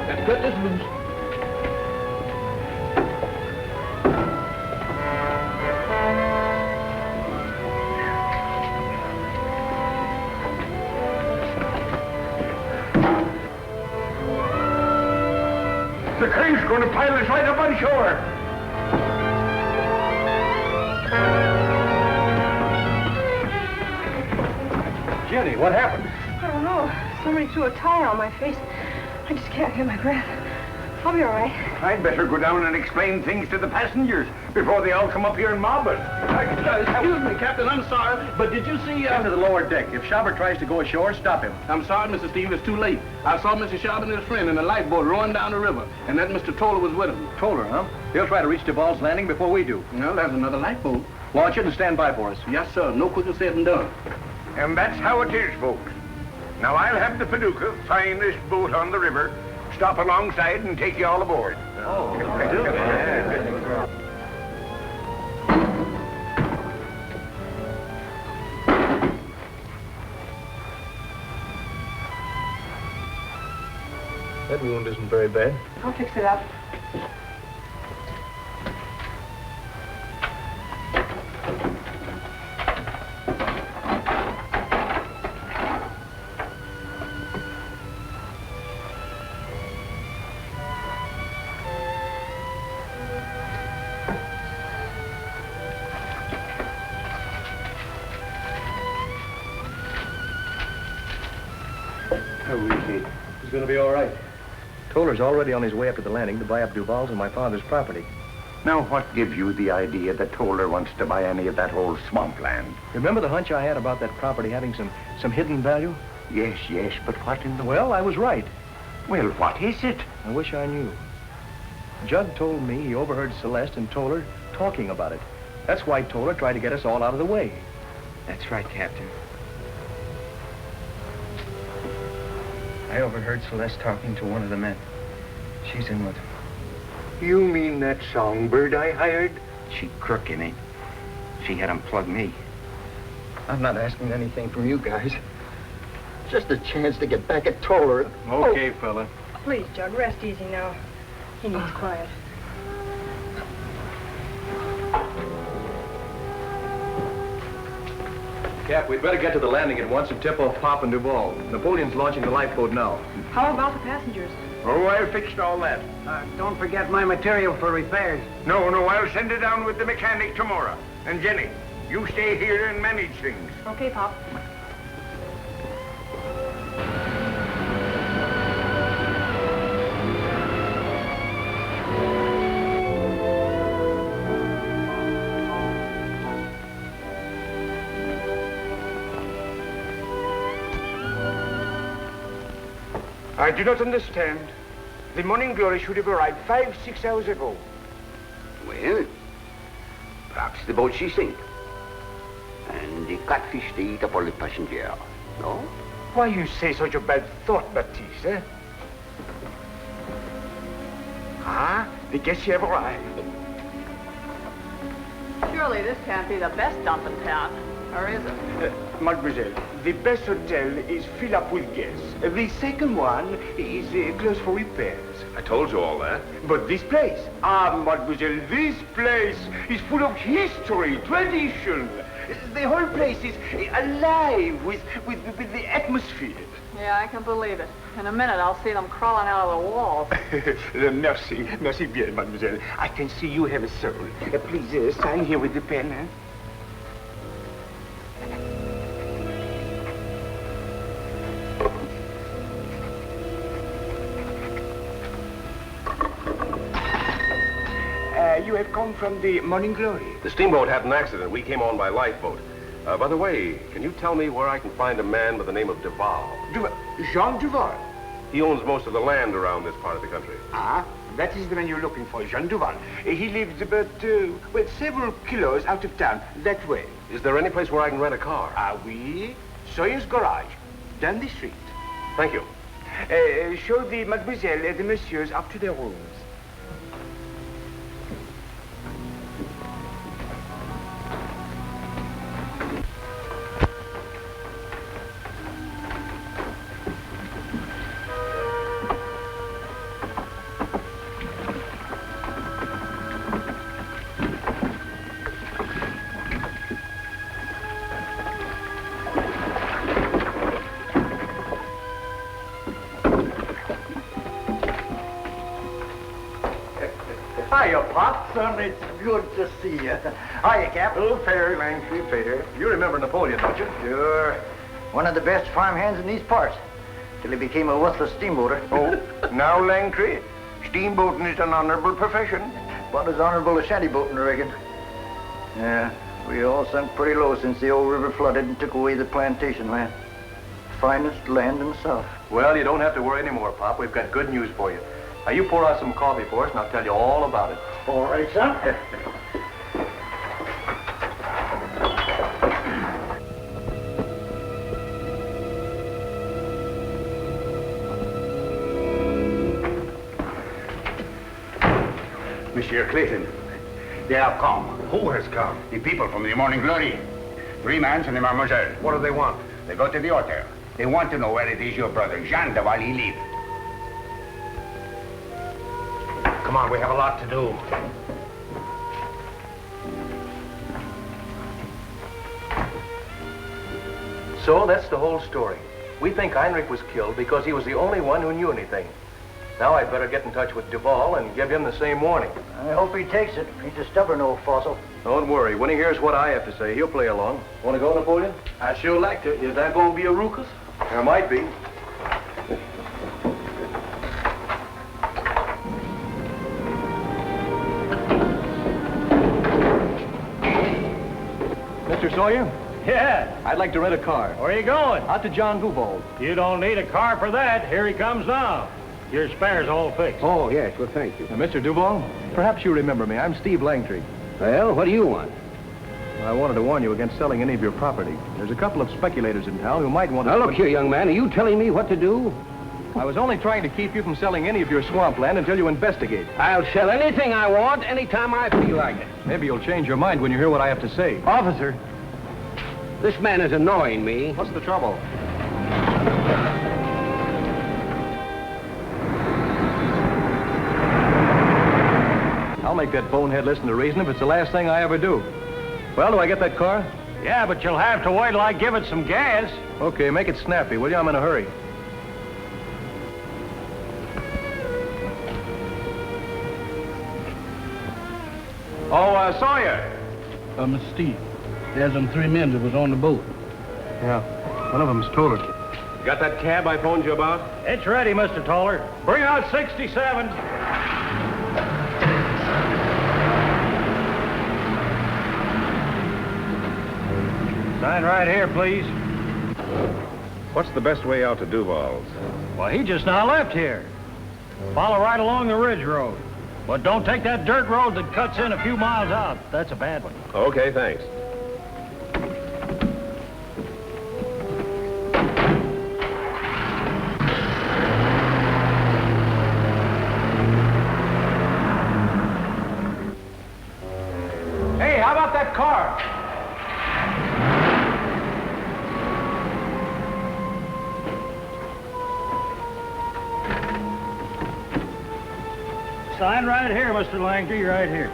Let's cut this loose. The crane's going to pile us right up on shore. Jenny, what happened? I don't know. Somebody threw a tire on my face. I just can't get my breath. I'll be all right. I'd better go down and explain things to the passengers before they all come up here and mob us. Excuse me, Captain, I'm sorry, but did you see... Get to the lower deck. If Schaber tries to go ashore, stop him. I'm sorry, Mr. Steve, it's too late. I saw Mr. Schaber and his friend in a lifeboat rowing down the river, and that Mr. Toller was with him. Toller, huh? He'll try to reach Duval's landing before we do. Well, there's another lifeboat. Launch it and stand by for us. Yes, sir. No quicker said than done. And that's how it is, folks. Now, I'll have the Paducah find this boat on the river, stop alongside, and take you all aboard. Oh, that wound isn't very bad. I'll fix it up. He's going to be all right. Toller's already on his way up to the landing to buy up Duval's and my father's property. Now, what gives you the idea that Toller wants to buy any of that whole swampland? Remember the hunch I had about that property having some hidden value? Yes, but what in the... Well, I was right. Well, what is it? I wish I knew. Jug told me he overheard Celeste and Toller talking about it. That's why Toller tried to get us all out of the way. That's right, Captain. I overheard Celeste talking to one of the men. She's in with him. You mean that songbird I hired? She crooked me. She had him plug me. I'm not asking anything from you guys. Just a chance to get back at Toller. Okay, fella. Please, Jug, rest easy now. He needs quiet. Cap, we'd better get to the landing at once and tip off Pop and Duval. Napoleon's launching the lifeboat now. How about the passengers? Oh, I fixed all that. Don't forget my material for repairs. No, I'll send it down with the mechanic tomorrow. And Jenny, you stay here and manage things. Okay, Pop. I do not understand. The Morning Glory should have arrived 5-6 hours ago. Well, perhaps the boat she sink. And the catfish they eat up all the passengers, no? Why you say such a bad thought, Batiste, eh? Ah, the guests have arrived. Surely this can't be the best dump in town, or is it? Mademoiselle, the best hotel is filled up with guests. The second one is closed for repairs. I told you all that. But this place, mademoiselle, this place is full of history, tradition. The whole place is alive with the atmosphere. Yeah, I can believe it. In a minute, I'll see them crawling out of the walls. Merci bien, mademoiselle. I can see you have a soul. Please sign here with the pen. Huh? You have come from the Morning Glory. The steamboat had an accident. We came on by lifeboat. By the way, can you tell me where I can find a man by the name of Duval? Jean Duval? He owns most of the land around this part of the country. That is the man you're looking for, Jean Duval. He lives about, several kilos out of town, that way. Is there any place where I can rent a car? Oui. Sawyer's Garage, down the street. Thank you. Show the mademoiselle and the messieurs up to their rooms. Hiya, Pop. Son, it's good to see you. Hiya, Cap. Oh, fair, Langtry, fair. You remember Napoleon, don't you? Sure. One of the best farmhands in these parts. Till he became a worthless steamboater. Oh, now, Langtry, steamboating is an honorable profession. About as honorable as shantyboating, I reckon. Yeah, we all sunk pretty low since the old river flooded and took away the plantation land. Finest land in the South. Well, you don't have to worry anymore, Pop. We've got good news for you. Now, you pour out some coffee for us, and I'll tell you all about it. All right, son. Monsieur Clayton, they have come. Who has come? The people from the Morning Glory. 3 men and the mademoiselle. What do they want? They go to the hotel. They want to know where it is your brother, Jean Duval, he lives. Come on, we have a lot to do. So that's the whole story. We think Einreich was killed because he was the only one who knew anything. Now I'd better get in touch with Duval and give him the same warning. I hope he takes it. He's a stubborn old fossil. Don't worry. When he hears what I have to say, he'll play along. Want to go, Napoleon? I sure like to. Is that going to be a ruckus? There might be. Mr. Sawyer? Yeah. I'd like to rent a car. Where are you going? Out to John Duval. You don't need a car for that. Here he comes now. Your spare's all fixed. Oh, yes. Well, thank you. Now, Mr. Duval, perhaps you remember me. I'm Steve Langtry. Well, what do you want? I wanted to warn you against selling any of your property. There's a couple of speculators in town who might want to... Now, look here, young man. Are you telling me what to do? I was only trying to keep you from selling any of your swampland until you investigate. I'll sell anything I want anytime I feel like it. Maybe you'll change your mind when you hear what I have to say. Officer, this man is annoying me. What's the trouble? I'll make that bonehead listen to reason if it's the last thing I ever do. Well, do I get that car? Yeah, but you'll have to wait till I give it some gas. Okay, make it snappy, will you? I'm in a hurry. Oh, Sawyer. Mr. Steve, there's them 3 men that was on the boat. Yeah, one of them's Toller. Got that cab I phoned you about? It's ready, Mr. Toller. Bring out 67. Sign right here, please. What's the best way out to Duval's? Well, he just now left here. Follow right along the ridge road. But don't take that dirt road that cuts in a few miles out. That's a bad one. Okay, thanks. Hey, how about that car. Sign right here, Mr. Langtry, right here.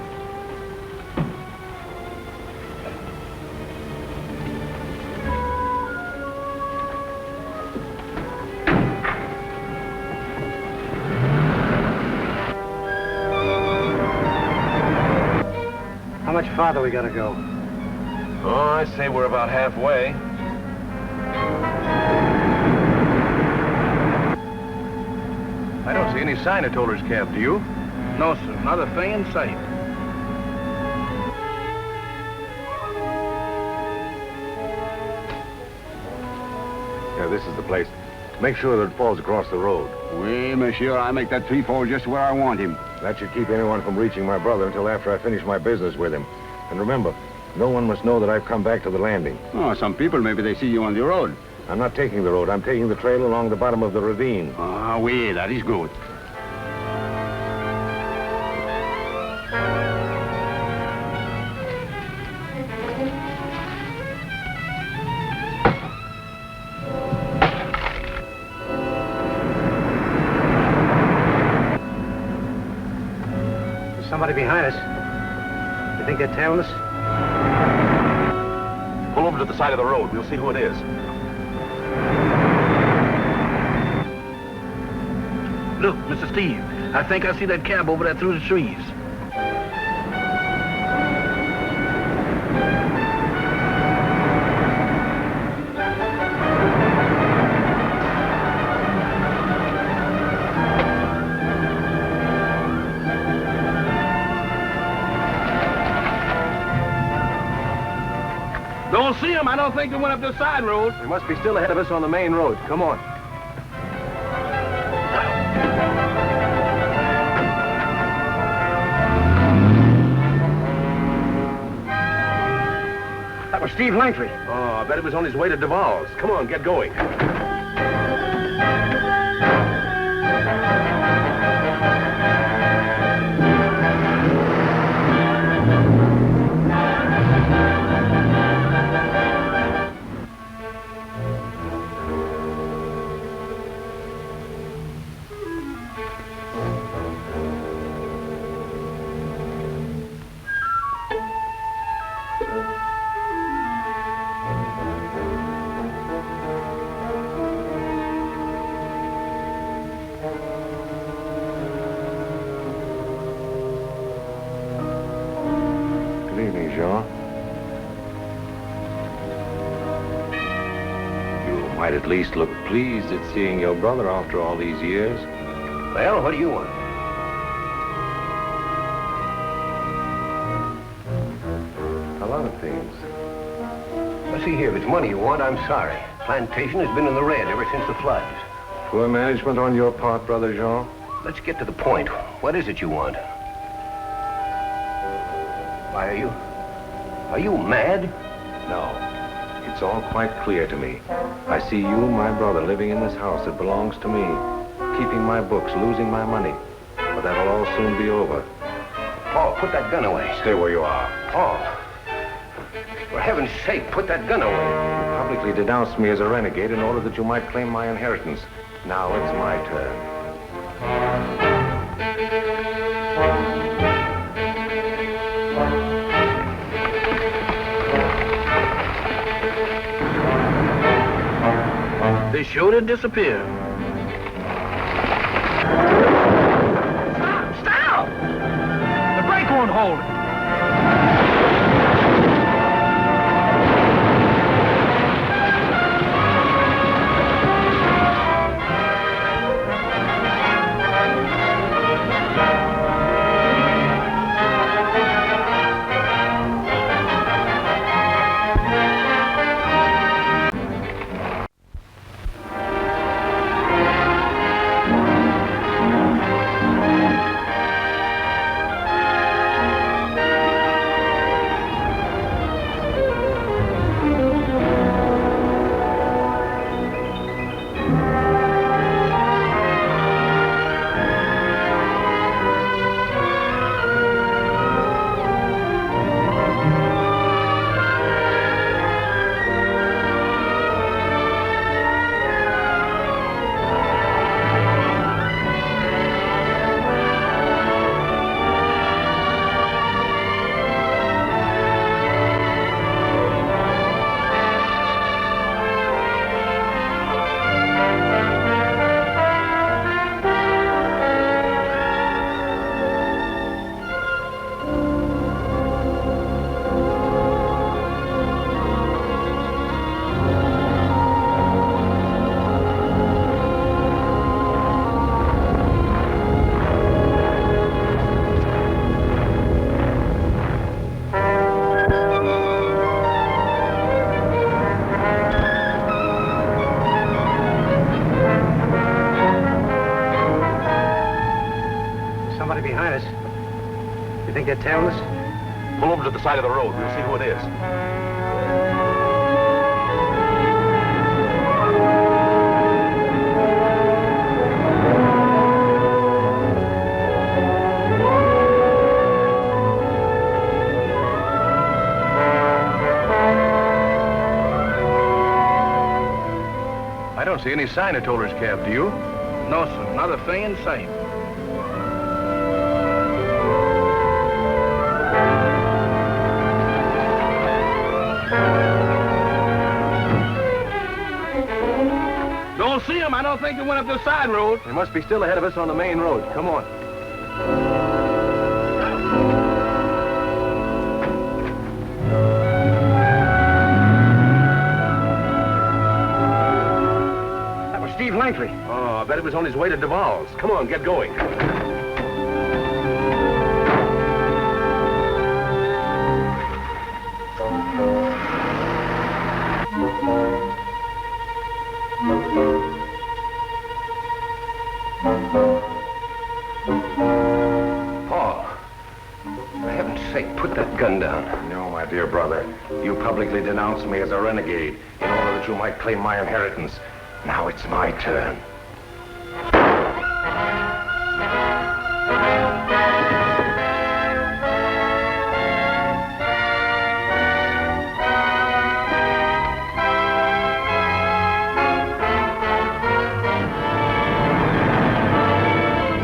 How much farther we gotta go? Oh, I say we're about halfway. I don't see any sign of Toller's cab, do you? No, sir. Not a thing in sight. Yeah, this is the place. Make sure that it falls across the road. Oui, monsieur, I make that tree fall just where I want him. That should keep anyone from reaching my brother until after I finish my business with him. And remember, no one must know that I've come back to the landing. Oh, some people, maybe they see you on the road. I'm not taking the road. I'm taking the trail along the bottom of the ravine. Ah, oui, that is good. Somebody behind us. You think they're tailing us? Pull over to the side of the road. We'll see who it is. Look, Mr. Steve, I think I see that cab over there through the trees. Don't see him. I don't think they went up the side road. They must be still ahead of us on the main road. Come on. That was Steve Langtry. Oh, I bet he was on his way to Duval's. Come on, get going. Might at least look pleased at seeing your brother after all these years. Well, what do you want? A lot of things. Well, see here, if it's money you want, I'm sorry. Plantation has been in the red ever since the floods. Poor management on your part, Brother Jean. Let's get to the point. What is it you want? Why, are you mad? No. It's all quite clear to me. I see you, my brother, living in this house that belongs to me, keeping my books, losing my money. But that'll all soon be over. Paul, put that gun away. Stay where you are. Paul, for heaven's sake, put that gun away. You publicly denounced me as a renegade in order that you might claim my inheritance. Now it's my turn. They sure did disappear. Stop! The brake won't hold it. You think they're tailing us? Pull over to the side of the road. We'll see who it is. I don't see any sign of Toller's cab, do you? No, sir. Not a thing in sight. Don't see him. I don't think they went up the side road. They must be still ahead of us on the main road. Come on. That was Steve Langtry. Oh, I bet he was on his way to Duval's. Come on, get going. Gun down. No, my dear brother. You publicly denounced me as a renegade in order that you might claim my inheritance. Now it's my turn.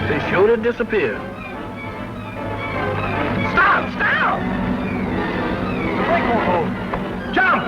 They showed it disappear. Stop! Stop! Brake won't hold. Jump!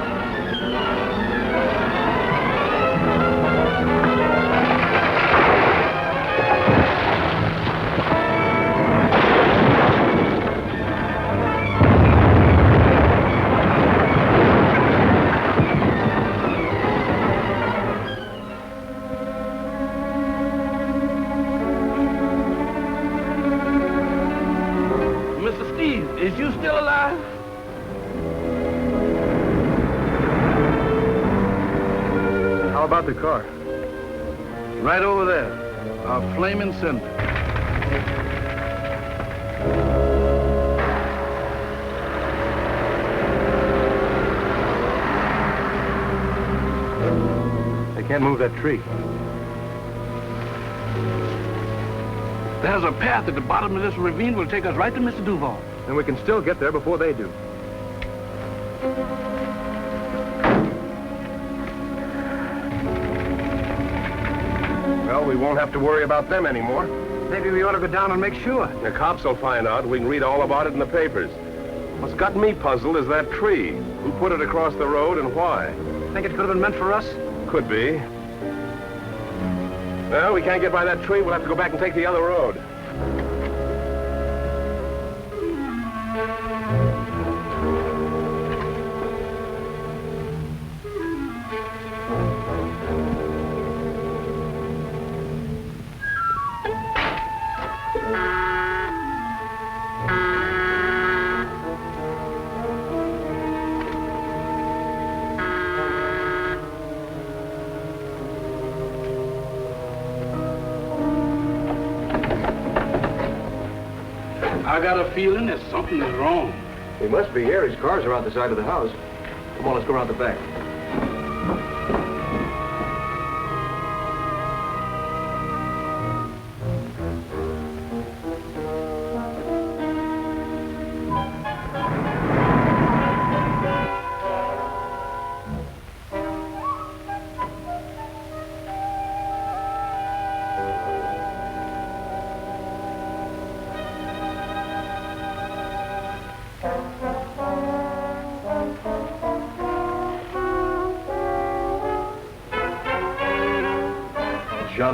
Mr. Steve, is you still alive? How about the car? Right over there. A flaming cinder. They can't move that tree. There's a path at the bottom of this ravine will take us right to Mr. Duval. And we can still get there before they do. Well, we won't have to worry about them anymore. Maybe we ought to go down and make sure. The cops will find out. We can read all about it in the papers. What's got me puzzled is that tree. Who put it across the road and why? Think it could have been meant for us? Could be. Well, we can't get by that tree. We'll have to go back and take the other road. I got a feeling that something is wrong. He must be here. His car's around the side of the house. Come on, let's go around the back.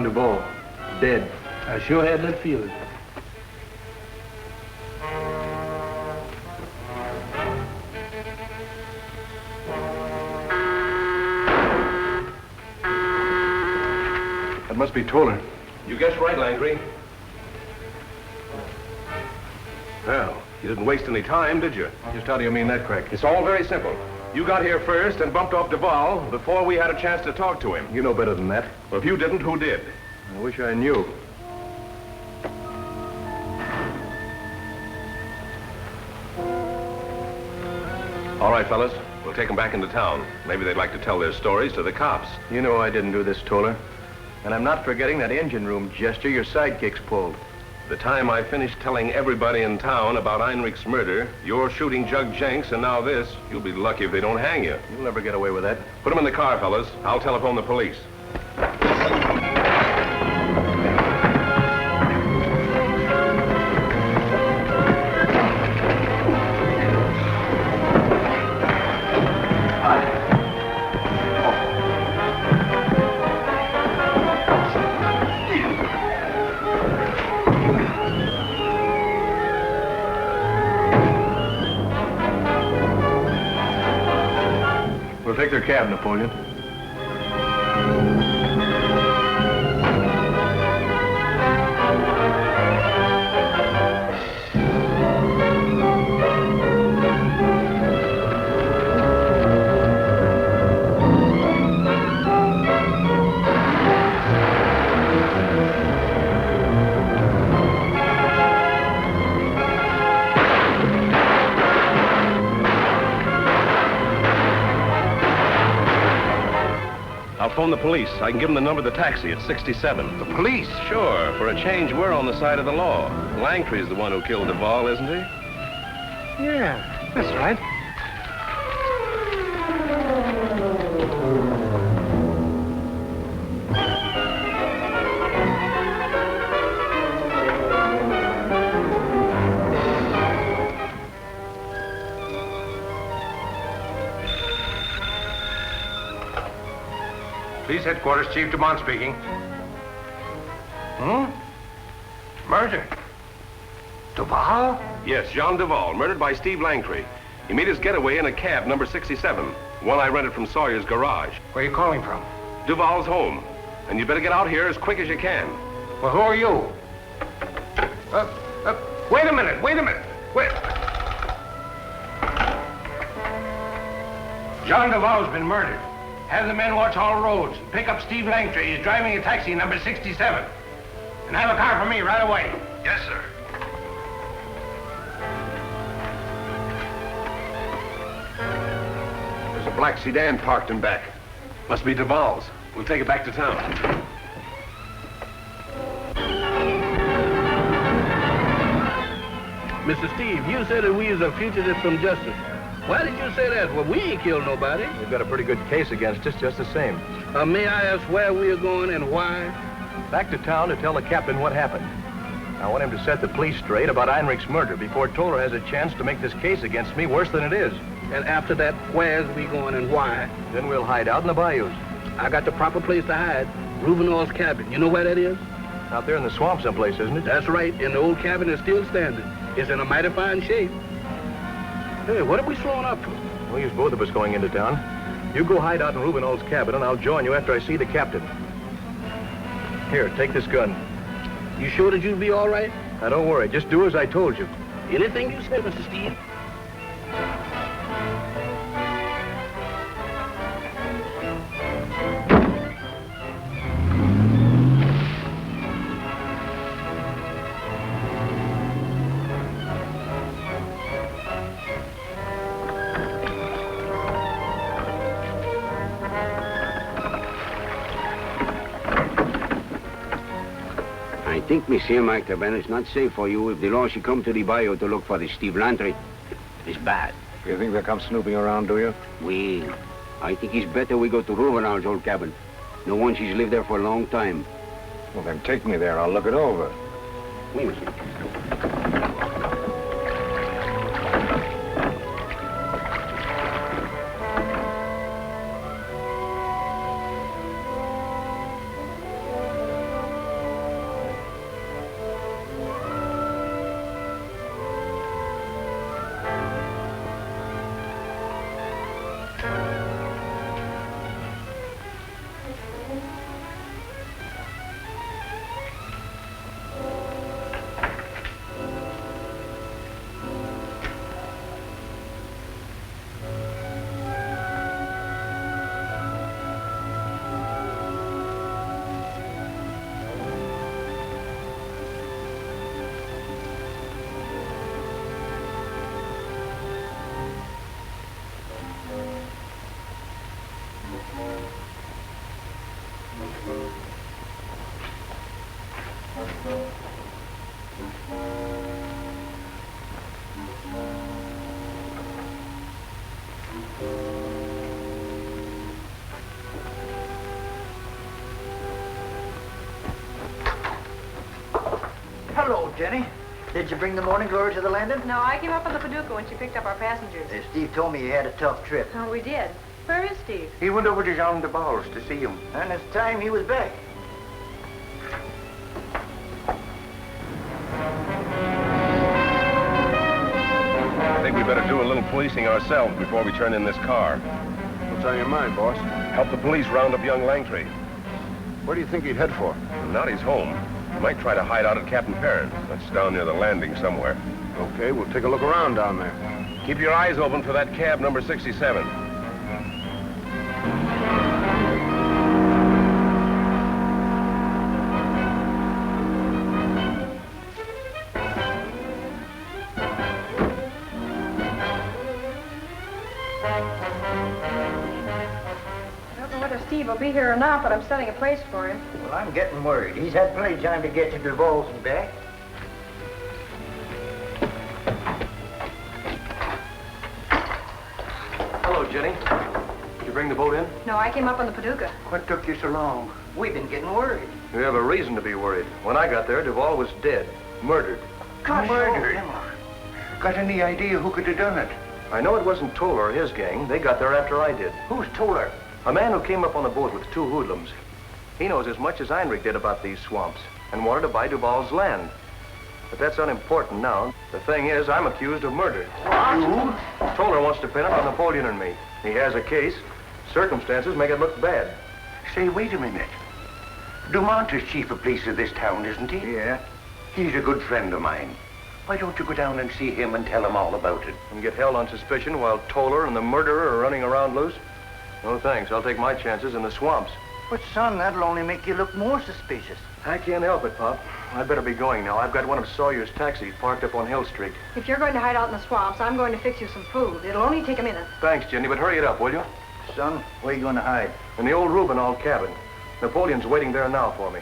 Duval, dead. I sure had that feeling. That must be Toller. You guessed right, Langtry. Well, you didn't waste any time, did you? Just how do you mean that, Craig? It's all very simple. You got here first and bumped off Duval before we had a chance to talk to him. You know better than that. Well, if you didn't, who did? I wish I knew. All right, fellas. We'll take them back into town. Maybe they'd like to tell their stories to the cops. You know I didn't do this, Toller. And I'm not forgetting that engine room gesture your sidekicks pulled. The time I finish telling everybody in town about Einreich's murder, you're shooting Jug Jenks, and now this, you'll be lucky if they don't hang you. You'll never get away with that. Put them in the car, fellas. I'll telephone the police. Take their cab, Napoleon. Phone the police. I can give them the number of the taxi. It's 67. The police? Sure. For a change, we're on the side of the law. Langtry's the one who killed Duval, isn't he? Yeah, that's right. Police headquarters, Chief Dumont speaking. Murder? Duval? Yes, Jean Duval, murdered by Steve Langtry. He made his getaway in a cab, number 67, one I rented from Sawyer's garage. Where are you calling from? Duval's home. And you better get out here as quick as you can. Well, who are you? Wait a minute, wait. John Duval's been murdered. Have the men watch all roads. Pick up Steve Langtry. He's driving a taxi number 67. And have a car for me right away. Yes, sir. There's a black sedan parked in back. Must be Duval's. We'll take it back to town. Mr. Steve, you said that we is a fugitive from justice. Why did you say that? Well, we ain't killed nobody. We've got a pretty good case against us, just the same. May I ask where we are going and why? Back to town to tell the captain what happened. I want him to set the police straight about Einreich's murder before Toller has a chance to make this case against me worse than it is. And after that, where's we going and why? Then we'll hide out in the bayous. I got the proper place to hide. Rudolph's cabin. You know where that is? Out there in the swamp someplace, isn't it? That's right. And the old cabin is still standing. It's in a mighty fine shape. Hey, what are we slowing up for? We'll use both of us going into town. You go hide out in Rubinall's cabin, and I'll join you after I see the captain. Here, take this gun. You sure that you'll be all right? Now, don't worry. Just do as I told you. Anything you say, Mr. Steve. I think, Monsieur McTaban, it's not safe for you if the law should come to the bayou to look for the Steve Langtry. It's bad. You think they'll come snooping around, do you? Well, I think it's better we go to Ruvenal's old cabin. No one she's lived there for a long time. Well, then take me there. I'll look it over. Wait a minute. Hello, Jenny. Did you bring the Morning Glory to the landing? No, I came up on the Paducah when she picked up our passengers. Steve told me you had a tough trip. Oh, we did. Where is Steve? He went over to Jean Duval's to see him. And it's time he was back. I think we better do a little policing ourselves before we turn in this car. What's on your mind, boss? Help the police round up young Langtry. Where do you think he'd head for? Not he's home. He might try to hide out at Captain Perrin. That's down near the landing somewhere. Okay, we'll take a look around down there. Keep your eyes open for that cab number 67. I don't know whether Steve will be here or not, but I'm setting a place for him. Well, I'm getting worried. He's had plenty of time to get to Duval's and back. Hello, Jenny. Did you bring the boat in? No, I came up on the Paducah. What took you so long? We've been getting worried. We have a reason to be worried. When I got there, Duval was dead. Murdered. Murdered? Got any idea who could have done it? I know it wasn't Toller or his gang. They got there after I did. Who's Toller? A man who came up on the boat with two hoodlums. He knows as much as Einreich did about these swamps and wanted to buy Duval's land. But that's unimportant now. The thing is, I'm accused of murder. You? Toller wants to pin it on Napoleon and me. He has a case. Circumstances make it look bad. Say, wait a minute. Dumont is chief of police of this town, isn't he? Yeah. He's a good friend of mine. Why don't you go down and see him and tell him all about it? And get held on suspicion while Toller and the murderer are running around loose? No thanks. I'll take my chances in the swamps. But, son, that'll only make you look more suspicious. I can't help it, Pop. I'd better be going now. I've got one of Sawyer's taxis parked up on Hill Street. If you're going to hide out in the swamps, I'm going to fix you some food. It'll only take a minute. Thanks, Jenny, but hurry it up, will you? Son, where you going to hide? In the old Rubenall cabin. Napoleon's waiting there now for me.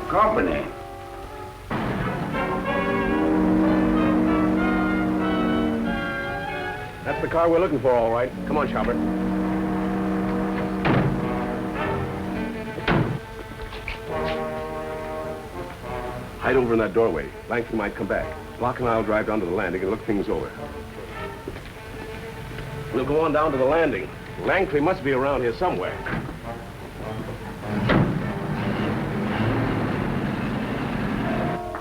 Company. That's the car we're looking for, all right. Come on, Schaber. Hide over in that doorway. Langtry might come back. Bloch and I'll drive down to the landing and look things over. We'll go on down to the landing. Langtry must be around here somewhere.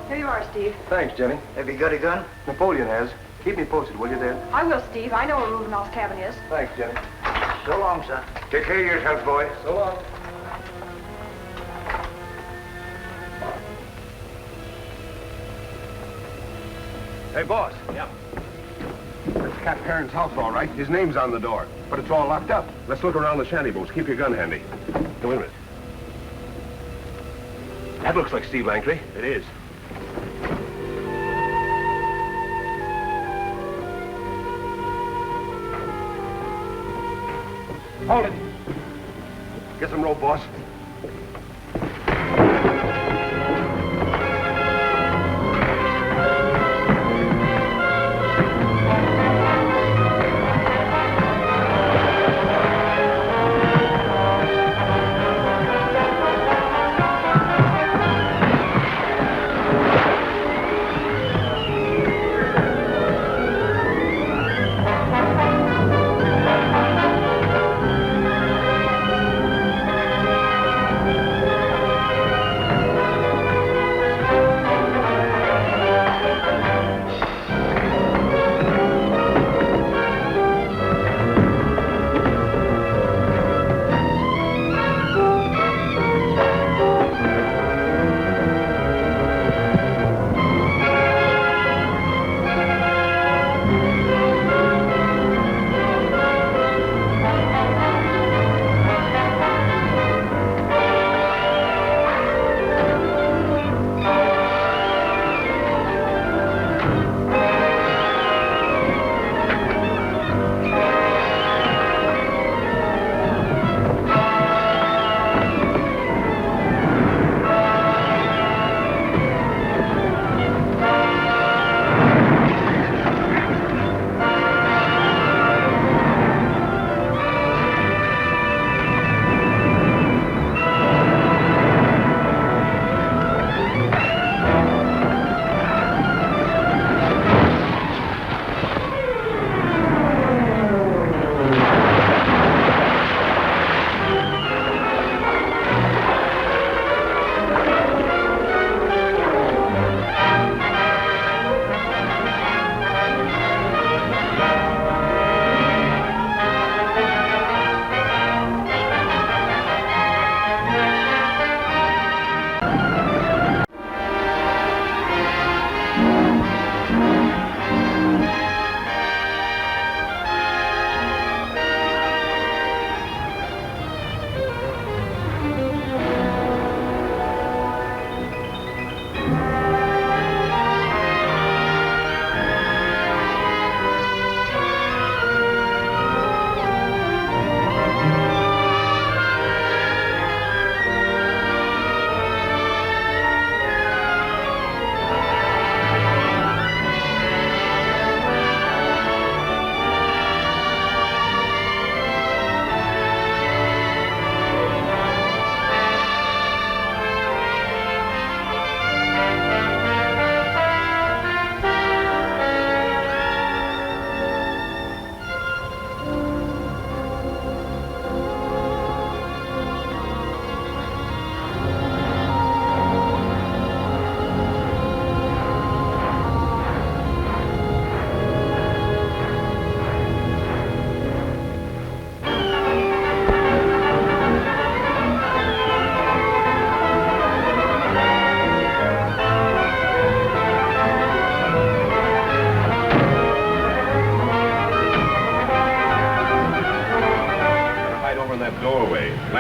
Here you are, Steve. Thanks, Jenny. Have you got a gun? Napoleon has. Keep me posted, will you, Dad? I will, Steve. I know where Rubenall's cabin is. Thanks, Jenny. So long, son. Take care of yourself, boy. So long. Hey, boss. Yeah. That's Captain Perrin's house, all right. His name's on the door, but it's all locked up. Let's look around the shanty boats. Keep your gun handy. Hey, wait a minute. That looks like Steve Langtry. It is. Hold it. Get some rope, boss.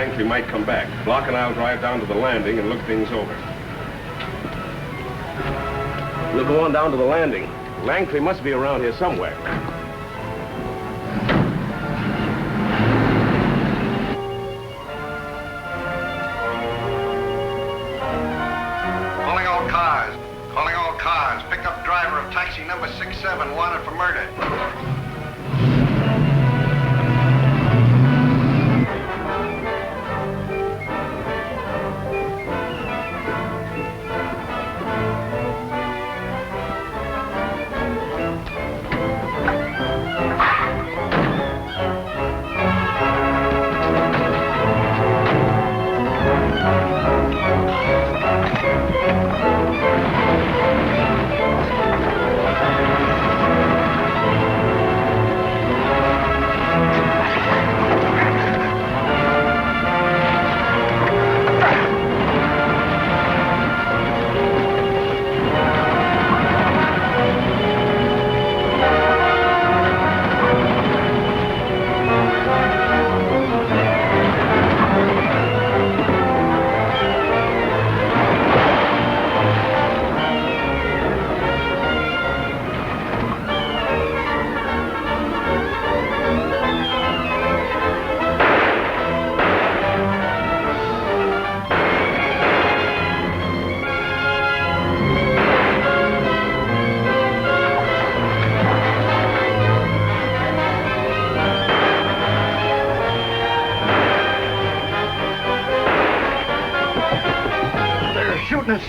Langtry might come back. Bloch and I'll drive down to the landing and look things over. We'll go on down to the landing. Langtry must be around here somewhere. Calling all cars. Calling all cars. Pick up driver of taxi number 67, wanted for murder.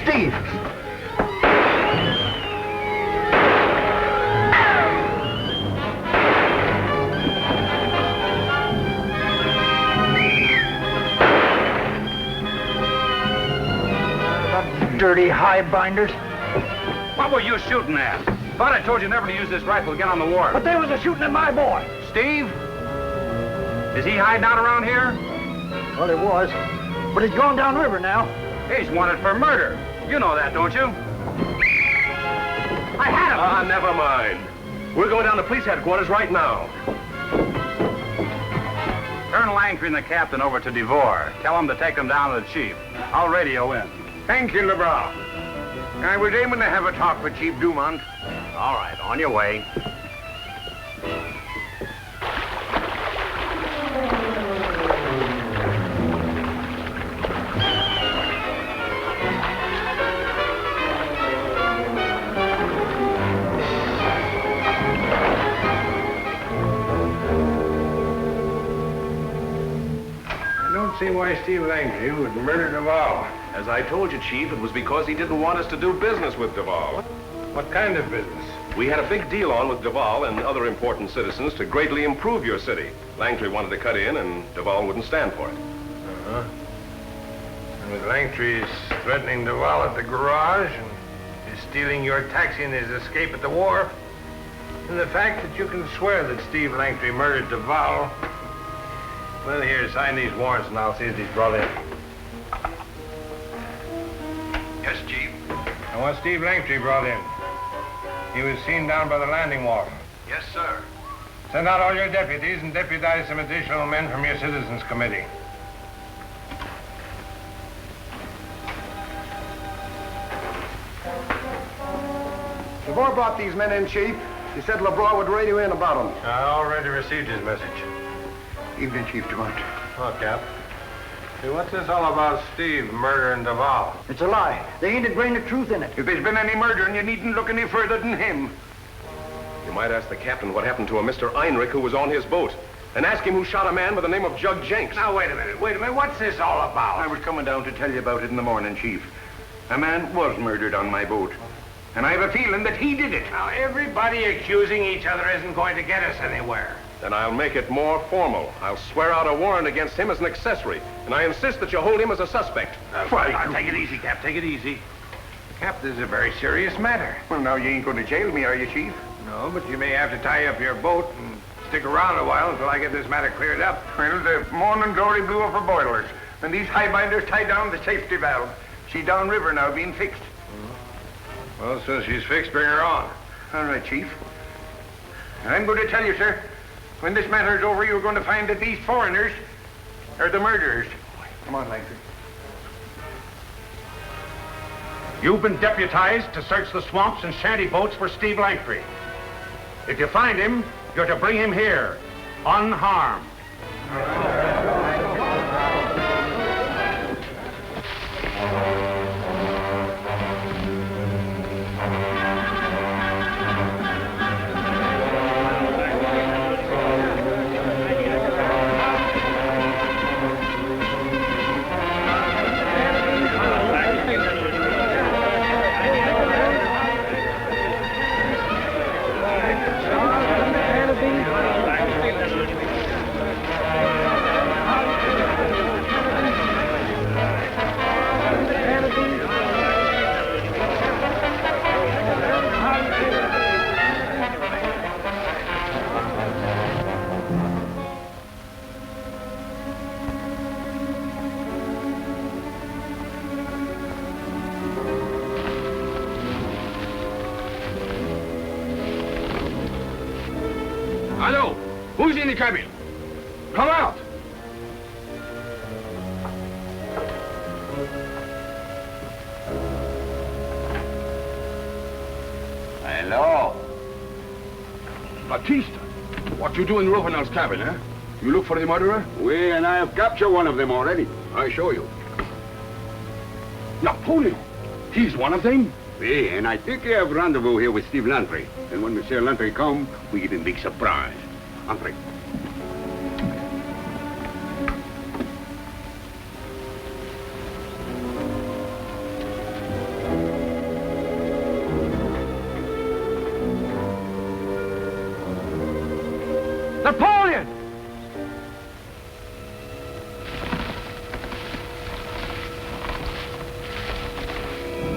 Steve! Dirty highbinders. What were you shooting at? Thought I told you never to use this rifle again on the wharf. But they was a shooting at my boy. Steve? Is he hiding out around here? Well, it was. But he's gone downriver now. He's wanted for murder. You know that, don't you? I had him! Never mind. We're going down to police headquarters right now. Turn Langtry and the captain over to Duval. Tell him to take them down to the chief. I'll radio in. Thank you, LeBlanc. I was aiming to have a talk with Chief Dumont. All right, on your way. See why Steve Langtry would murder Duval. As I told you, Chief, it was because he didn't want us to do business with Duval. What kind of business? We had a big deal on with Duval and other important citizens to greatly improve your city. Langtry wanted to cut in, and Duval wouldn't stand for it. Uh-huh. And with Langtry's threatening Duval at the garage, and his stealing your taxi and his escape at the wharf, and the fact that you can swear that Steve Langtry murdered Duval. Well, here, sign these warrants and I'll see that he's brought in. Yes, Chief. I want Steve Langtry brought in. He was seen down by the landing wall. Yes, sir. Send out all your deputies and deputize some additional men from your citizens committee. LeBlanc brought these men in, Chief. He said LeBlanc would radio in about them. I already received his message. Evening, Chief Dumont. Oh, Cap. Hey, what's this all about Steve murdering Duval? It's a lie. They ain't a grain of truth in it. If there's been any murdering, you needn't look any further than him. You might ask the captain what happened to a Mr. Einreich who was on his boat. And ask him who shot a man by the name of Jug Jenks. Now, wait a minute. What's this all about? I was coming down to tell you about it in the morning, Chief. A man was murdered on my boat. And I have a feeling that he did it. Now, everybody accusing each other isn't going to get us anywhere. Then I'll make it more formal. I'll swear out a warrant against him as an accessory. And I insist that you hold him as a suspect. Take it easy, Cap. Take it easy. Cap, this is a very serious matter. Well, now, you ain't going to jail me, are you, Chief? No, but you may have to tie up your boat and stick around a while until I get this matter cleared up. Well, the morning glory blew up for boilers. And these highbinders tied down the safety valve. She's downriver now, being fixed. Well, as soon as she's fixed, bring her on. All right, Chief. And I'm going to tell you, sir, when this matter is over, you're going to find that these foreigners are the murderers. Come on, Langtry. You've been deputized to search the swamps and shanty boats for Steve Langtry. If you find him, you're to bring him here, unharmed. Hello, who's in the cabin? Come out. Hello. Batiste, what you do in Rovenel's cabin, eh? You look for the murderer? We and I have captured one of them already. I show you. Napoleon, he's one of them? Oui, and I think you have rendezvous here with Steve Langtry. And when Monsieur Langtry come, we give him big surprise. Entrez. Napoleon!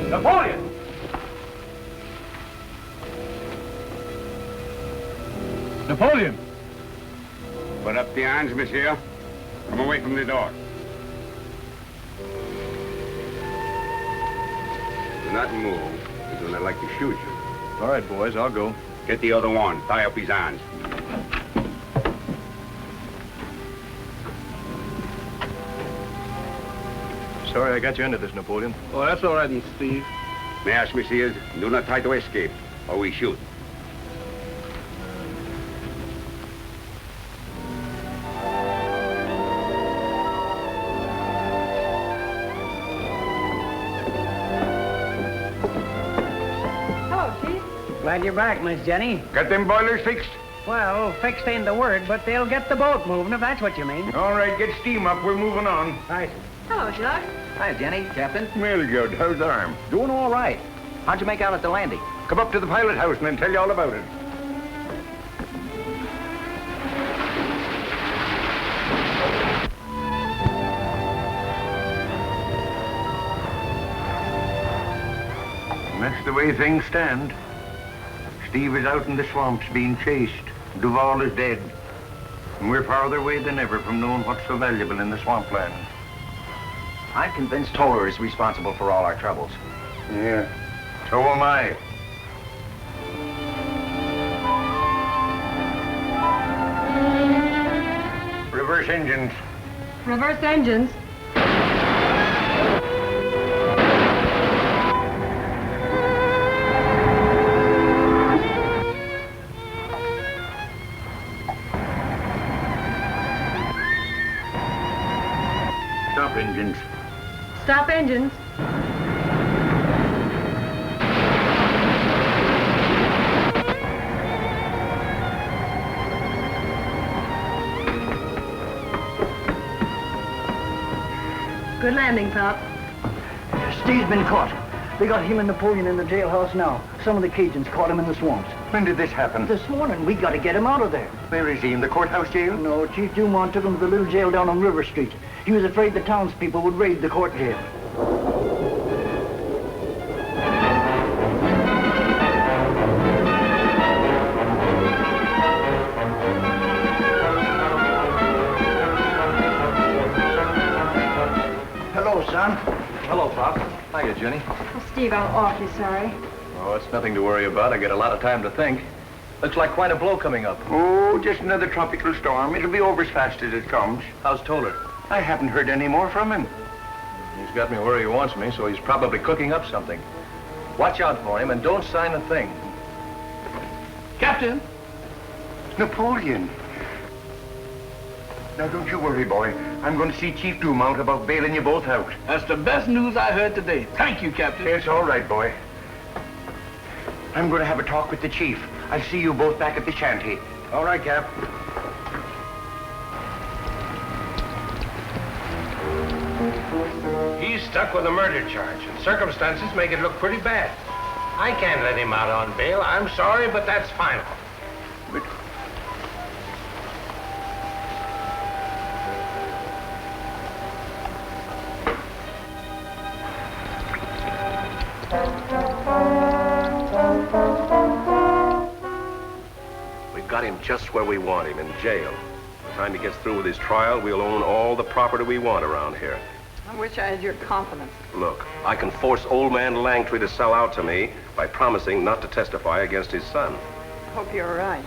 Napoleon! Napoleon! Put up the hands, monsieur. Come away from the door. Do not move. We do not like to shoot you. All right, boys, I'll go. Get the other one. Tie up his hands. Sorry I got you into this, Napoleon. Oh, that's all right, Mr. Steve. May I ask, messieurs, do not try to escape, or we shoot. Hello, Chief. Glad you're back, Miss Jenny. Got them boilers fixed? Well, fixed ain't the word, but they'll get the boat moving, if that's what you mean. All right, get steam up. We're moving on. Right. Hello, Jug. Hi, Jenny, Captain. Well, good. How's the arm? Doing all right. How'd you make out at the landing? Come up to the pilot house and I'll tell you all about it. And that's the way things stand. Steve is out in the swamps being chased. Duval is dead. And we're farther away than ever from knowing what's so valuable in the swampland. I'm convinced Toller is responsible for all our troubles. Yeah, so am I. Reverse engines. Reverse engines. Stop engines. Stop engines. Good landing, Pop. Steve's been caught. They got him and Napoleon in the jailhouse now. Some of the Cajuns caught him in the swamps. When did this happen? This morning. We got to get him out of there. Where is he? In the courthouse jail? No, Chief Dumont took him to the little jail down on River Street. He was afraid the townspeople would raid the court jail. Hello, son. Hello, Pop. Hiya, Jenny. Well, Steve, I'm awfully sorry. Oh, it's nothing to worry about. I get a lot of time to think. Looks like quite a blow coming up. Oh, just another tropical storm. It'll be over as fast as it comes. How's Toller? I haven't heard any more from him. He's got me where he wants me, so he's probably cooking up something. Watch out for him and don't sign a thing. Captain! Napoleon. Now, don't you worry, boy. I'm going to see Chief Dumont about bailing you both out. That's the best news I heard today. Thank you, Captain. It's all right, boy. I'm going to have a talk with the chief. I'll see you both back at the shanty. All right, Cap. He's stuck with a murder charge, and circumstances make it look pretty bad. I can't let him out on bail. I'm sorry, but that's final. But... We've got him just where we want him, in jail. By the time he gets through with his trial, we'll own all the property we want around here. I wish I had your confidence. Look, I can force old man Langtry to sell out to me by promising not to testify against his son. I hope you're right.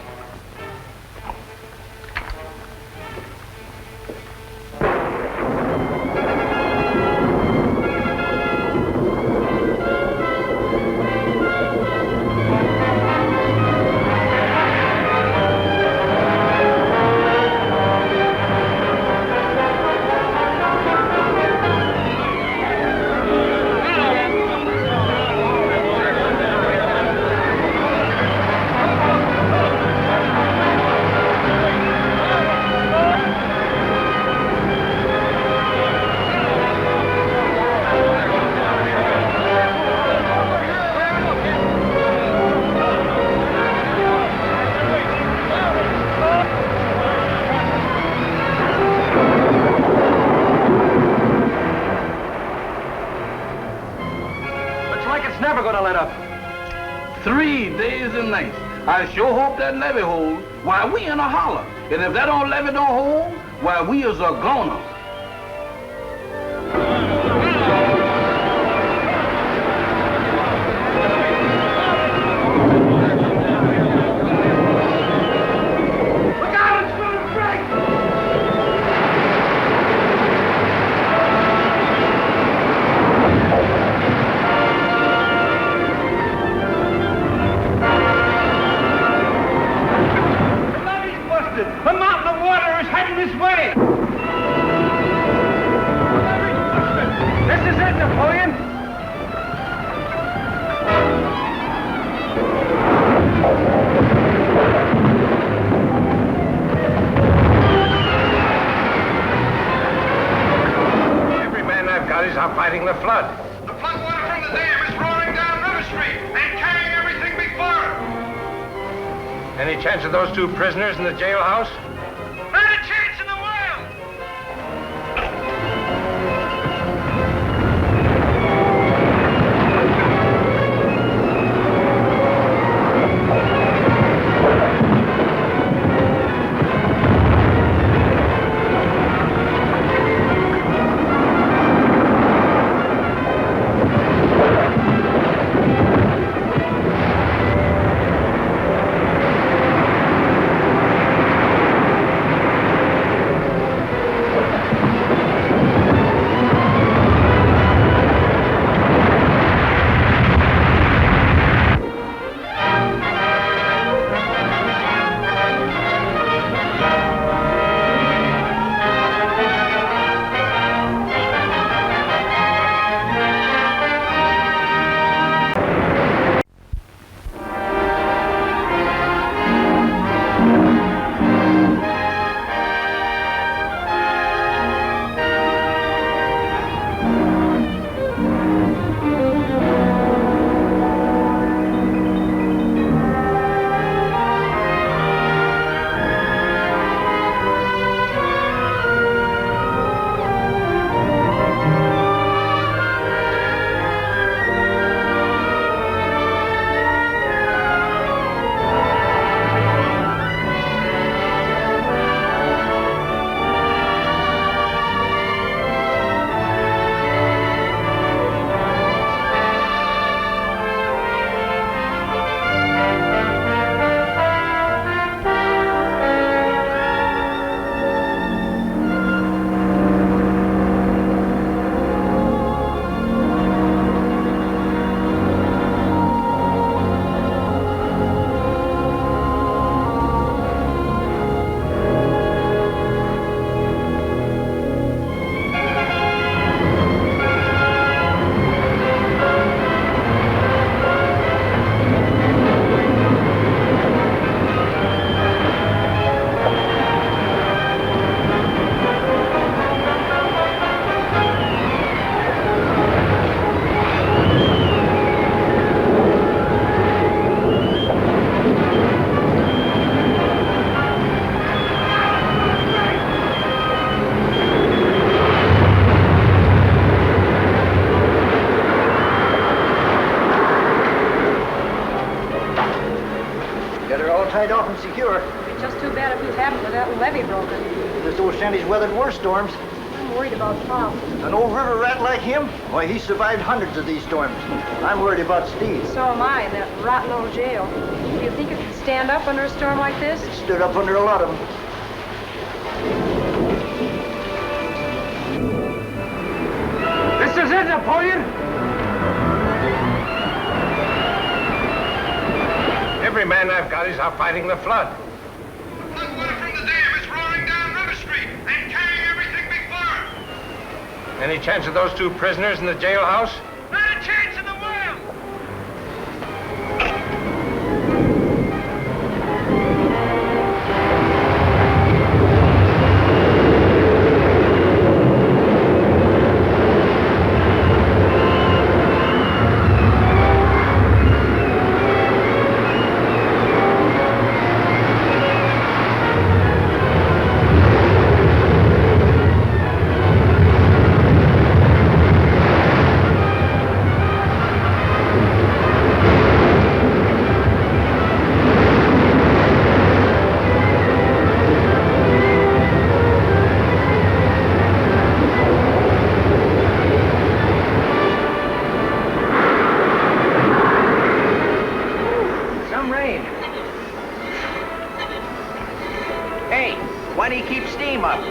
I sure hope that levee holds. Why, we in a holler. And if that old levee don't hold, why, we is a goner. Fighting the flood. The flood water from the dam is roaring down River Street and carrying everything before it. Any chance of those two prisoners in the jailhouse? Not a chance in the world. tied off and secure. It'd be just too bad if you hadn't with that levee broken. This old shanty's weathered worse storms. I'm worried about Pop. An old river rat like him? Why, he survived hundreds of these storms. I'm worried about Steve. So am I, in that rotten old jail. Do you think it could stand up under a storm like this? It stood up under a lot of them. This is it, Napoleon! Every man I've got is out fighting the flood. Floodwater from the dam is roaring down River Street and carrying everything before it. Any chance of those 2 prisoners in the jailhouse? Not a chance in the world!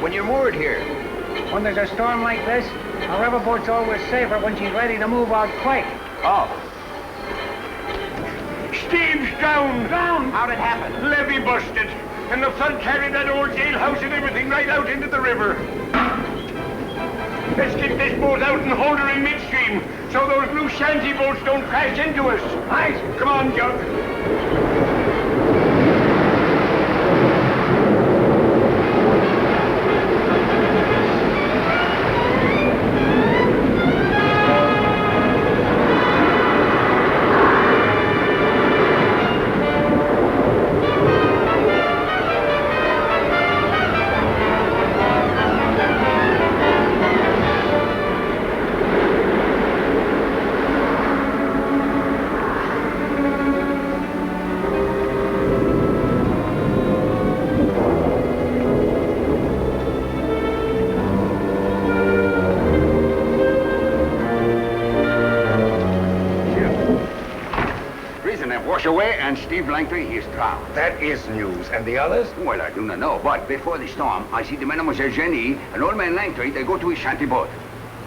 When you're moored here. When there's a storm like this, a riverboat's always safer when she's ready to move out quick. Oh. Steve's down! Down? How'd it happen? Levee busted. And the flood carried that old jailhouse and everything right out into the river. Let's get this boat out and hold her in midstream so those blue shanty boats don't crash into us. Right. Come on, Jug. Away, and Steve Langtry, he is drowned. That is news. And the others? Well, I do not know. But before the storm, I see the Mademoiselle Jenny and old man Langtry, they go to his shanty boat.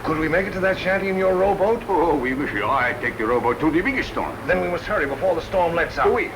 Could we make it to that shanty in your rowboat? Oh, oui, monsieur. I take the rowboat to the biggest storm. Then we must hurry before the storm lets up. Oui.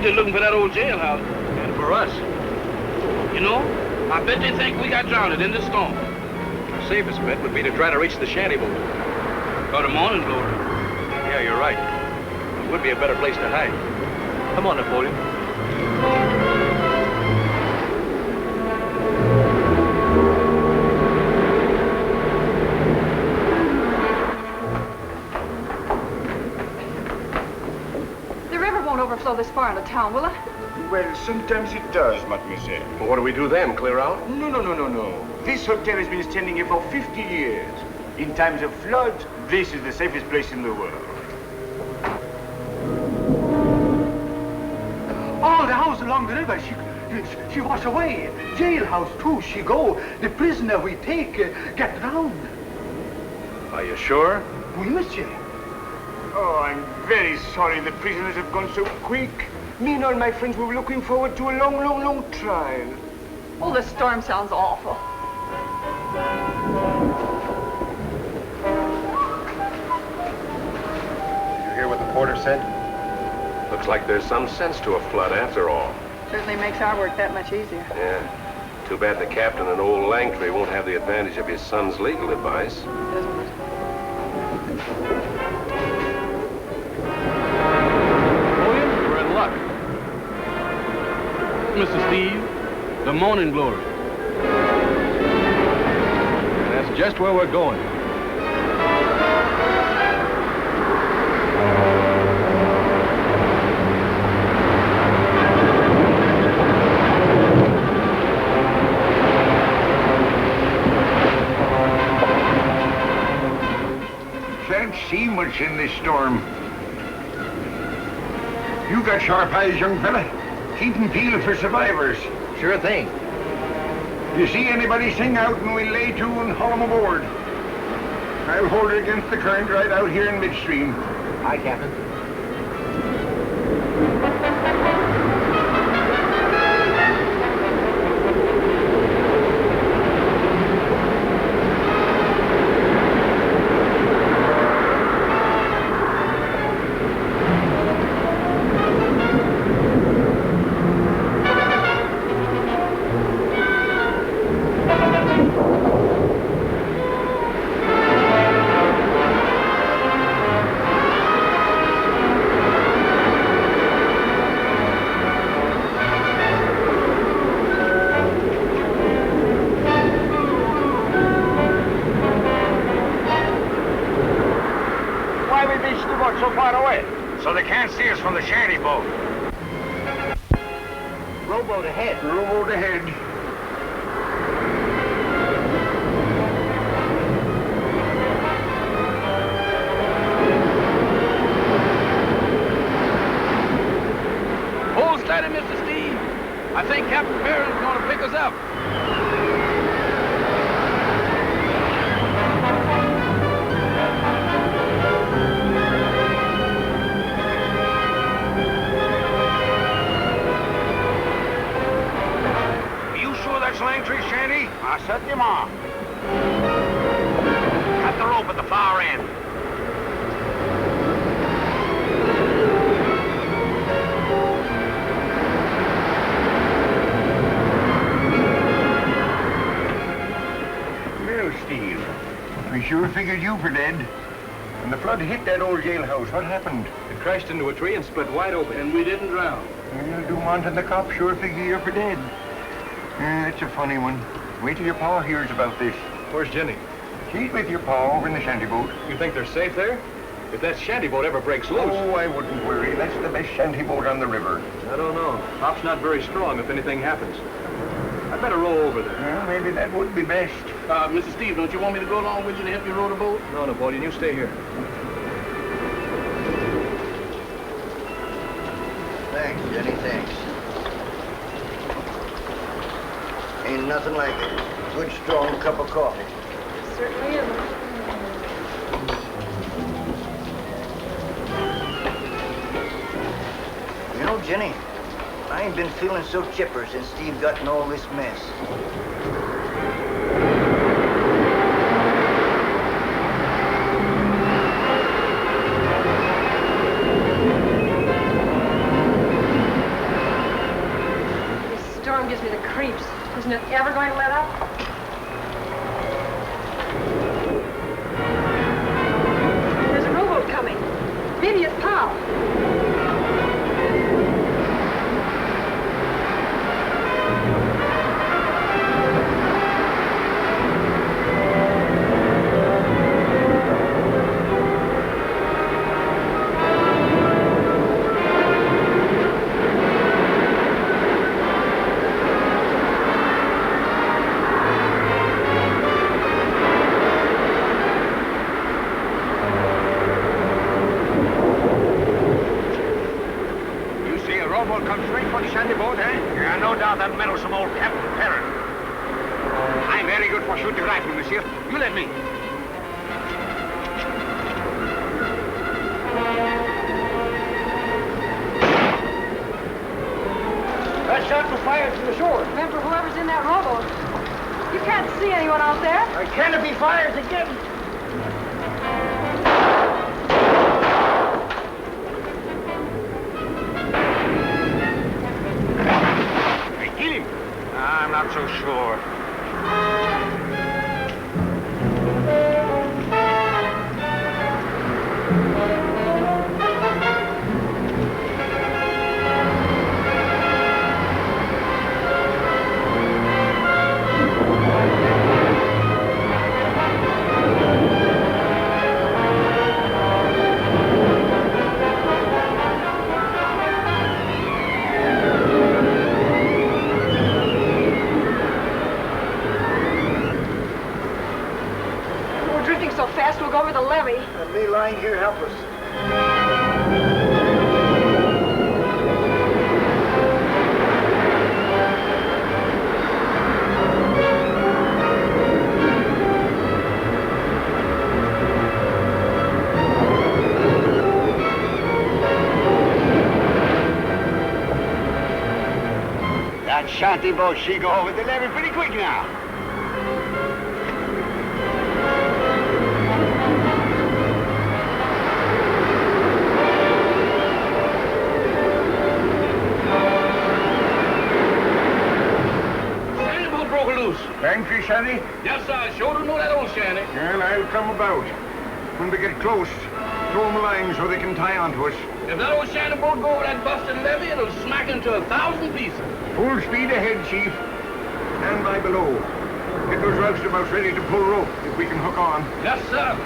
They're looking for that old jailhouse. And for us. You know, I bet they think we got drowned in the storm. Our safest bet would be to try to reach the shanty boat. Got a morning glory. Yeah, you're right. It would be a better place to hide. Come on, Napoleon. Overflow this far into town, will it? Well, sometimes it does, mademoiselle. Well, what do we do then? Clear out? No. This hotel has been standing here for 50 years. In times of flood, this is the safest place in the world. Oh, the house along the river, she wash away. Jailhouse, too, she go. The prisoner we take get drowned. Are you sure? Oui, monsieur. Oh, I'm very sorry the prisoners have gone so quick. Me and all my friends were looking forward to a long trial. Oh, this storm sounds awful. Did you hear what the porter said? Looks like there's some sense to a flood after all. Certainly makes our work that much easier. Yeah. Too bad the captain and old Langtry won't have the advantage of his son's legal advice. Isn't it? Napoleon, we're in luck. Mr. Steve, the morning glory. And that's just where we're going. Can't see much in this storm. You got sharp eyes, young fella. Keep 'em peeled for survivors. Sure thing. You see anybody sing out and we'll lay to and haul 'em aboard. I'll hold it against the current right out here in midstream. Aye, Captain. So far away, so they can't see us from the shanty boat. Rowboat ahead. Rowboat ahead. Hold steady, Mr. Steve. I think Captain Perrin is going to pick us up. Langtry's shanty? I set them off. Cut the rope at the far end. Well, Steve, we sure figured you for dead. When the flood hit that old jailhouse, what happened? It crashed into a tree and split wide open. And we didn't drown. Well, Dumont and the cops sure figure you're for dead. It's a funny one. Wait till your pa hears about this. Where's Jenny? She's with your pa over in the shanty boat. You think they're safe there? If that shanty boat ever breaks loose... Oh, I wouldn't worry. That's the best shanty boat on the river. I don't know. Pop's not very strong if anything happens. I'd better row over there. Well, maybe that would be best. Mr. Steve, don't you want me to go along with you to help you row the boat? No, Napoleon, you stay here. Thanks, Jenny, thanks. Ain't nothing like a good, strong cup of coffee. It certainly isn't. You know, Jenny, I ain't been feeling so chipper since Steve got in all this mess. This storm gives me the creeps. Isn't it ever going to let up? There's a rowboat coming. Maybe it's Pop. That meddlesome old Captain Perrin. I'm very good for shooting rifle, monsieur. You let me. That shot was fired from the shore. Remember, whoever's in that rowboat, you can't see anyone out there. Can it be fired again? And me lying here helpless. That shanty boat, she go over the levee pretty quick now. Shanty boat broke loose. Langtry, Shanty? Yes, sir. I sure don't know that old shanty. Well, I'll come about. When we get close, throw them a line so they can tie onto us. If that old shanty boat go over that busted levee, it'll smack into 1,000 pieces. Full speed ahead, Chief. Stand by below. Get those roustabouts ready to pull rope if we can hook on. Yes, sir.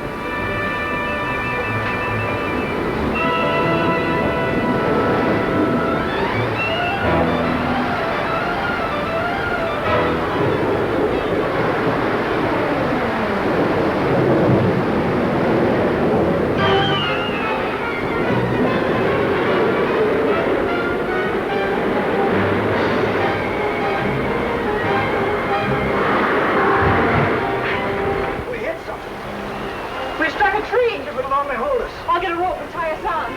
I'll get a rope and tie us on.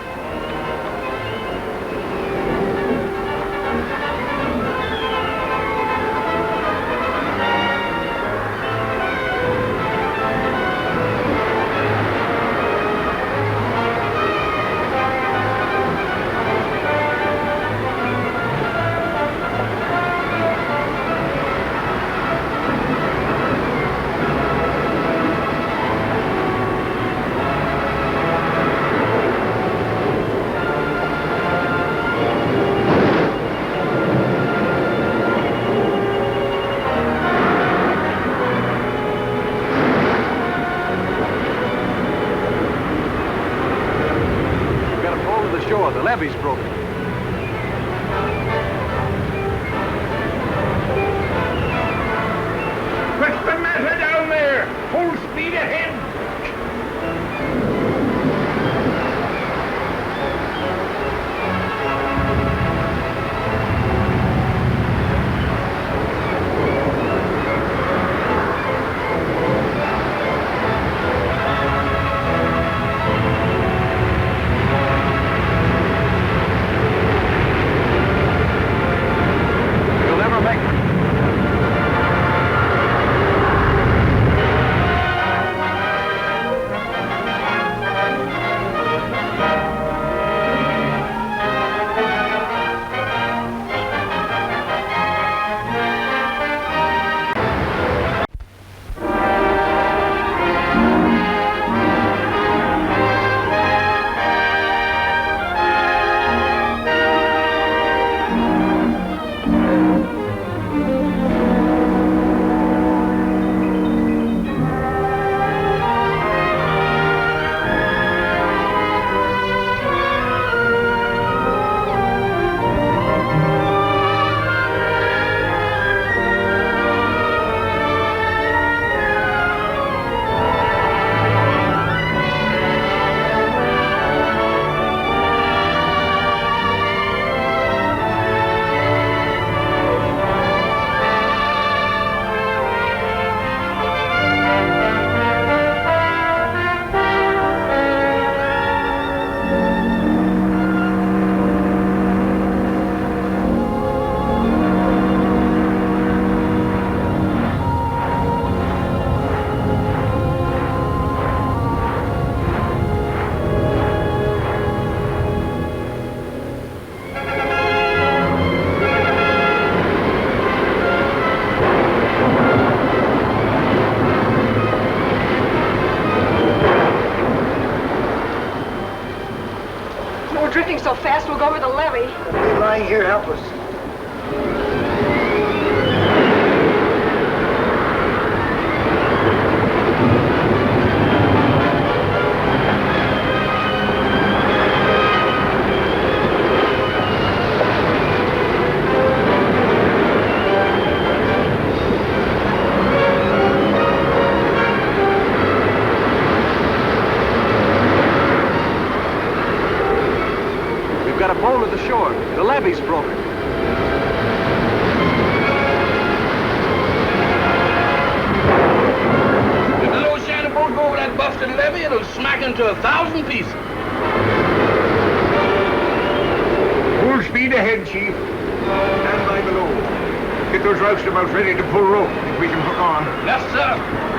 The levee's broken. What's the matter down there? Full speed ahead. Drifting so fast we'll go over the levee. We're lying here helpless. the shore. The levee's broken. If the little shanty boat go over that busted levee, it'll smack into 1,000 pieces. Full speed ahead, Chief. Stand by below. Get those roustabouts ready to pull rope. We can hook on. Yes, sir.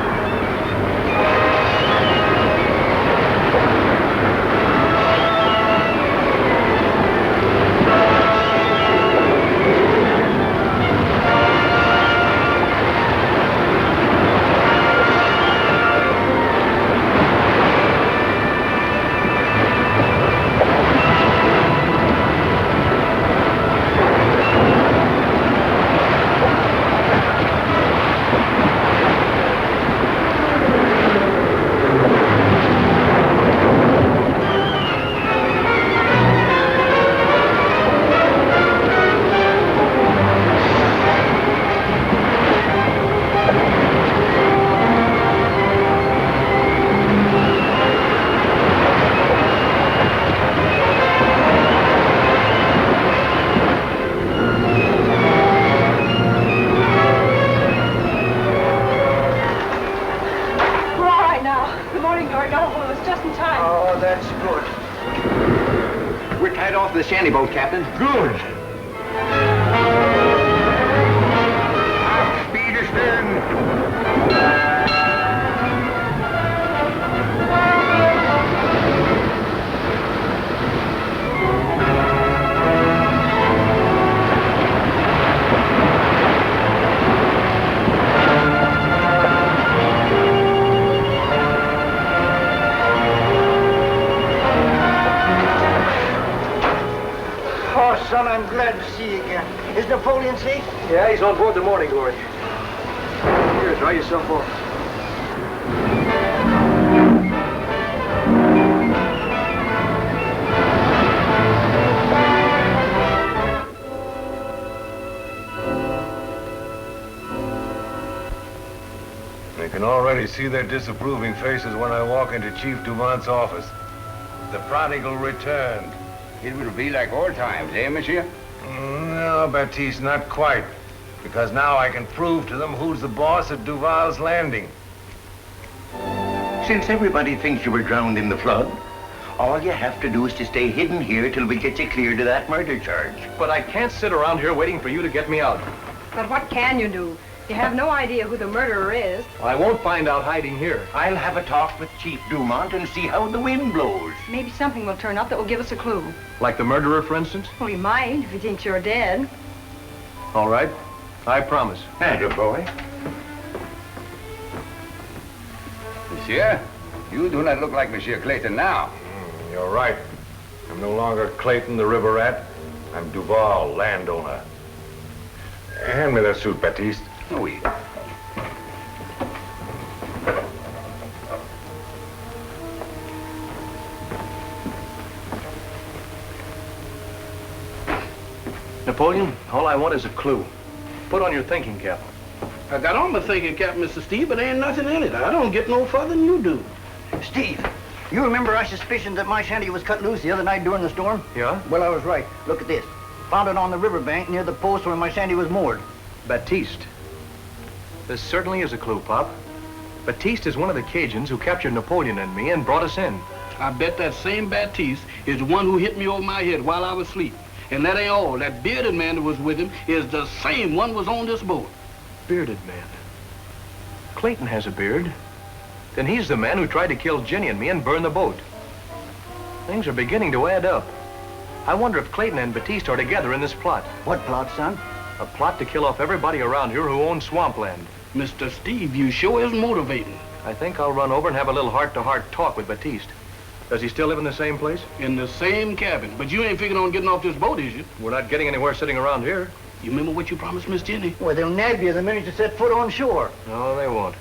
The shanty boat, Captain. Good. Half speed astern. Son, I'm glad to see you again. Is Napoleon safe? Yeah, he's on board the Morning Glory. Here, dry yourself off. I can already see their disapproving faces when I walk into Chief Dumont's office. The prodigal returned. It will be like old times, eh, monsieur? No, Batiste, not quite. Because now I can prove to them who's the boss at Duval's Landing. Since everybody thinks you were drowned in the flood, all you have to do is to stay hidden here till we get you cleared of that murder charge. But I can't sit around here waiting for you to get me out. But what can you do? You have no idea who the murderer is. I won't find out hiding here. I'll have a talk with Chief Dumont and see how the wind blows. Maybe something will turn up that will give us a clue. Like the murderer, for instance? Well, he might, if he thinks you're dead. All right. I promise. Atta boy. Monsieur, you do not look like Monsieur Clayton now. You're right. I'm no longer Clayton the river rat. I'm Duval, landowner. Hand me that suit, Batiste. Oh, oui. Napoleon, all I want is a clue. Put on your thinking cap. I got on my thinking cap, Mr. Steve, but there ain't nothing in it. I don't get no further than you do. Steve, you remember our suspicion that my shanty was cut loose the other night during the storm? Yeah? Well, I was right. Look at this. Found it on the riverbank near the post where my shanty was moored. Batiste. This certainly is a clue, Pop. Batiste is one of the Cajuns who captured Napoleon and me and brought us in. I bet that same Batiste is the one who hit me over my head while I was asleep. And that ain't all. That bearded man that was with him is the same one was on this boat. Bearded man? Clayton has a beard. Then he's the man who tried to kill Jenny and me and burn the boat. Things are beginning to add up. I wonder if Clayton and Batiste are together in this plot. What plot, son? A plot to kill off everybody around here who owns swampland. Mr. Steve, you sure is motivating. I think I'll run over and have a little heart-to-heart talk with Batiste. Does he still live in the same place? In the same cabin. But you ain't figuring on getting off this boat, is you? We're not getting anywhere sitting around here. You remember what you promised Miss Jenny? Well, they'll nab you the minute you set foot on shore. No, they won't.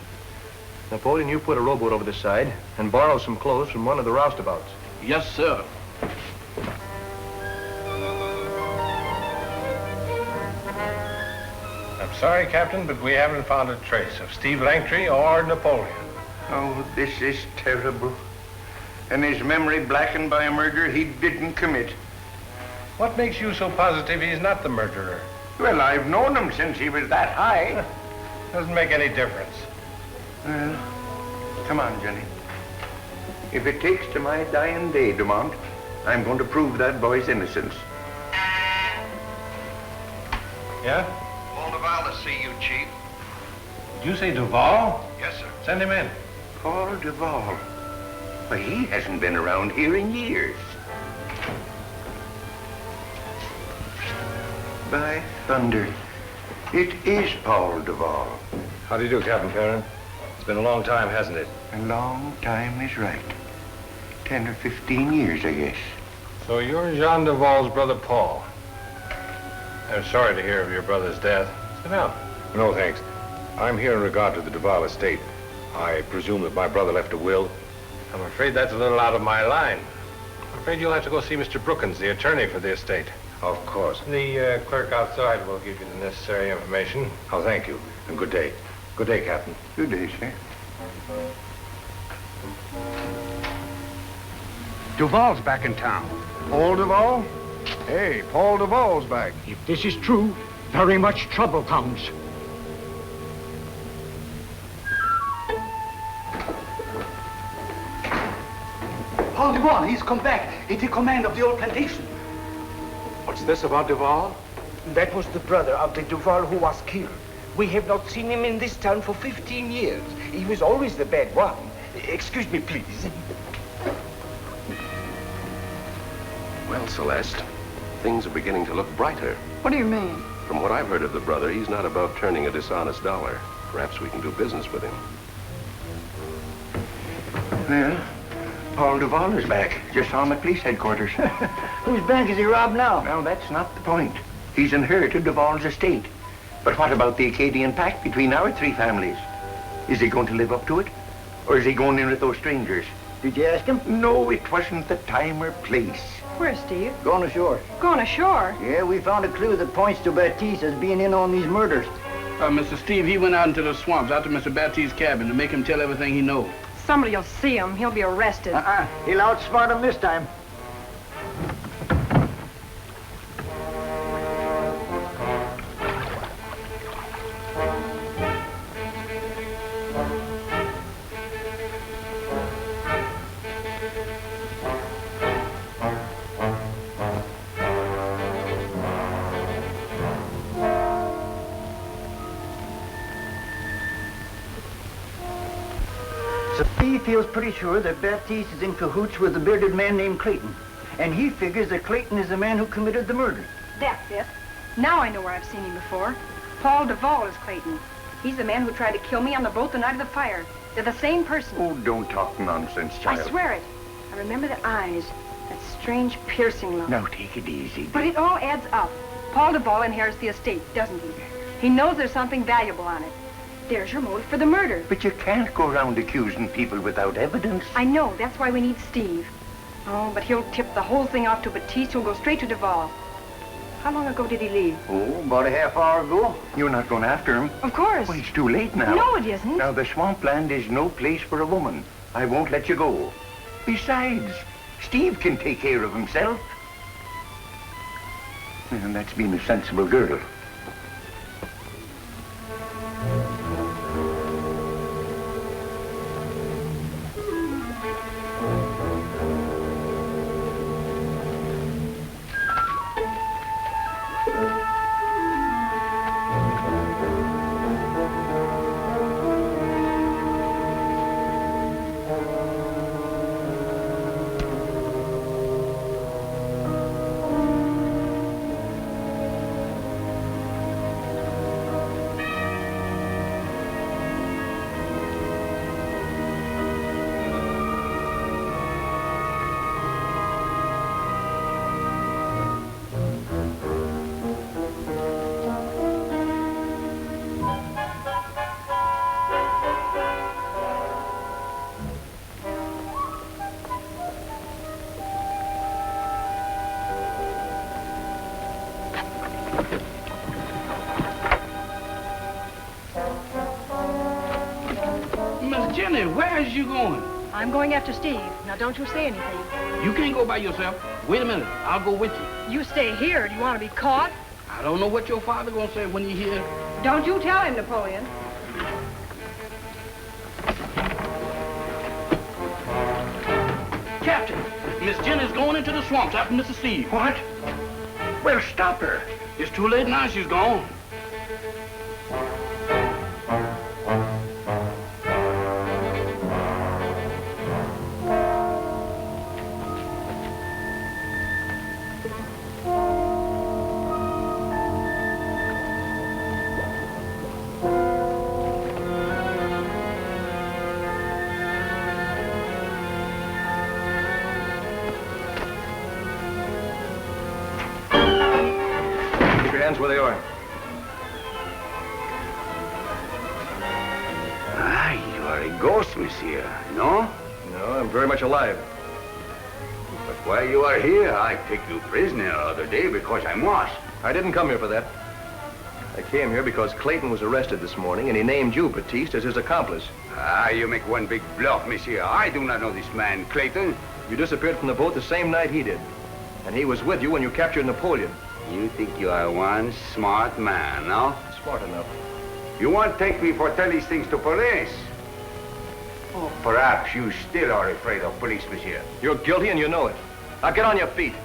Napoleon, you put a rowboat over the side and borrow some clothes from one of the roustabouts. Yes, sir. I'm sorry, Captain, but we haven't found a trace of Steve Langtry or Napoleon. Oh, this is terrible. And his memory blackened by a murder he didn't commit. What makes you so positive he's not the murderer? Well, I've known him since he was that high. Doesn't make any difference. Well, come on, Jenny. If it takes to my dying day, Dumont, I'm going to prove that boy's innocence. Yeah? Paul Duval to see you, Chief. Did you say Duval? Yes, sir. Send him in. Paul Duval. Why, he hasn't been around here in years. By thunder, it is Paul Duval. How do you do, Captain Perrin? It's been a long time, hasn't it? A long time is right. 10 or 15 years, I guess. So you're Jean Duval's brother, Paul. I'm sorry to hear of your brother's death. Sit down. No, thanks. I'm here in regard to the Duval estate. I presume that my brother left a will? I'm afraid that's a little out of my line. I'm afraid you'll have to go see Mr. Brookins, the attorney for the estate. Of course. The clerk outside will give you the necessary information. Oh, thank you, and good day. Good day, Captain. Good day, sir. Duval's back in town. Paul Duval? Hey, Paul Duval's back. If this is true, very much trouble comes. Paul Duval, he's come back. He's in command of the old plantation. What's this about Duval? That was the brother of the Duval who was killed. We have not seen him in this town for 15 years. He was always the bad one. Excuse me, please. Well, Celeste, things are beginning to look brighter. What do you mean? From what I've heard of the brother, he's not above turning a dishonest dollar. Perhaps we can do business with him. Well, Paul Duval is back. Just saw him at police headquarters. Whose bank is he robbed now? Now, that's not the point. He's inherited Duval's estate. But what about the Acadian pact between our three families? Is he going to live up to it? Or is he going in with those strangers? Did you ask him? No, it wasn't the time or place. Where's Steve? Going ashore. Going ashore? Yeah, we found a clue that points to Batiste as being in on these murders. Mr. Steve, he went out into the swamps, out to Mr. Batiste's cabin to make him tell everything he knows. Somebody'll see him. He'll be arrested. He'll outsmart him this time. He feels pretty sure that Batiste is in cahoots with a bearded man named Clayton. And he figures that Clayton is the man who committed the murder. That's it. Now I know where I've seen him before. Paul Duval is Clayton. He's the man who tried to kill me on the boat the night of the fire. They're the same person. Oh, don't talk nonsense, child. I swear it. I remember the eyes. That strange, piercing look. Now, take it easy. But it all adds up. Paul Duval inherits the estate, doesn't he? He knows there's something valuable on it. There's your motive for the murder. But you can't go around accusing people without evidence. I know. That's why we need Steve. Oh, but he'll tip the whole thing off to Batiste, who'll go straight to Duval. How long ago did he leave? Oh, about a half hour ago. You're not going after him? Of course. Well, it's too late now. No, it isn't. Now, the swampland is no place for a woman. I won't let you go. Besides, Steve can take care of himself. And that's being a sensible girl. Miss Jenny, where is you going? I'm going after Steve. Now, don't you say anything. You can't go by yourself. Wait a minute. I'll go with you. You stay here. Do you want to be caught? I don't know what your father gonna say when he hears. Don't you tell him, Napoleon. Captain, Miss Jenny's going into the swamps after Mrs. Steve. What? Well, stop her. It's too late now. She's gone. Where they are. Ah, you are a ghost, monsieur, no? No, I'm very much alive. But while you are here, I take you prisoner the other day because I must. I didn't come here for that. I came here because Clayton was arrested this morning, and he named you, Batiste, as his accomplice. Ah, you make one big bluff, monsieur. I do not know this man, Clayton. You disappeared from the boat the same night he did. And he was with you when you captured Napoleon. You think you are one smart man, no? Smart enough. You won't take me for tell these things to police. Oh, perhaps you still are afraid of police, monsieur. You're guilty and you know it. Now get on your feet.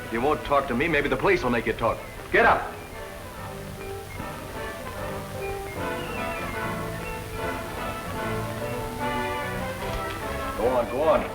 If you won't talk to me, maybe the police will make you talk. Get up. Go on, go on.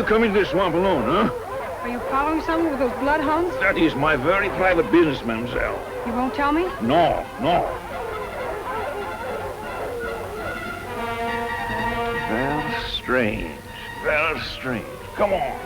Come into the swamp alone, huh? Are you following someone with those bloodhounds? That is my very private business, mademoiselle. You won't tell me? No, no. Very strange. Very strange. Come on.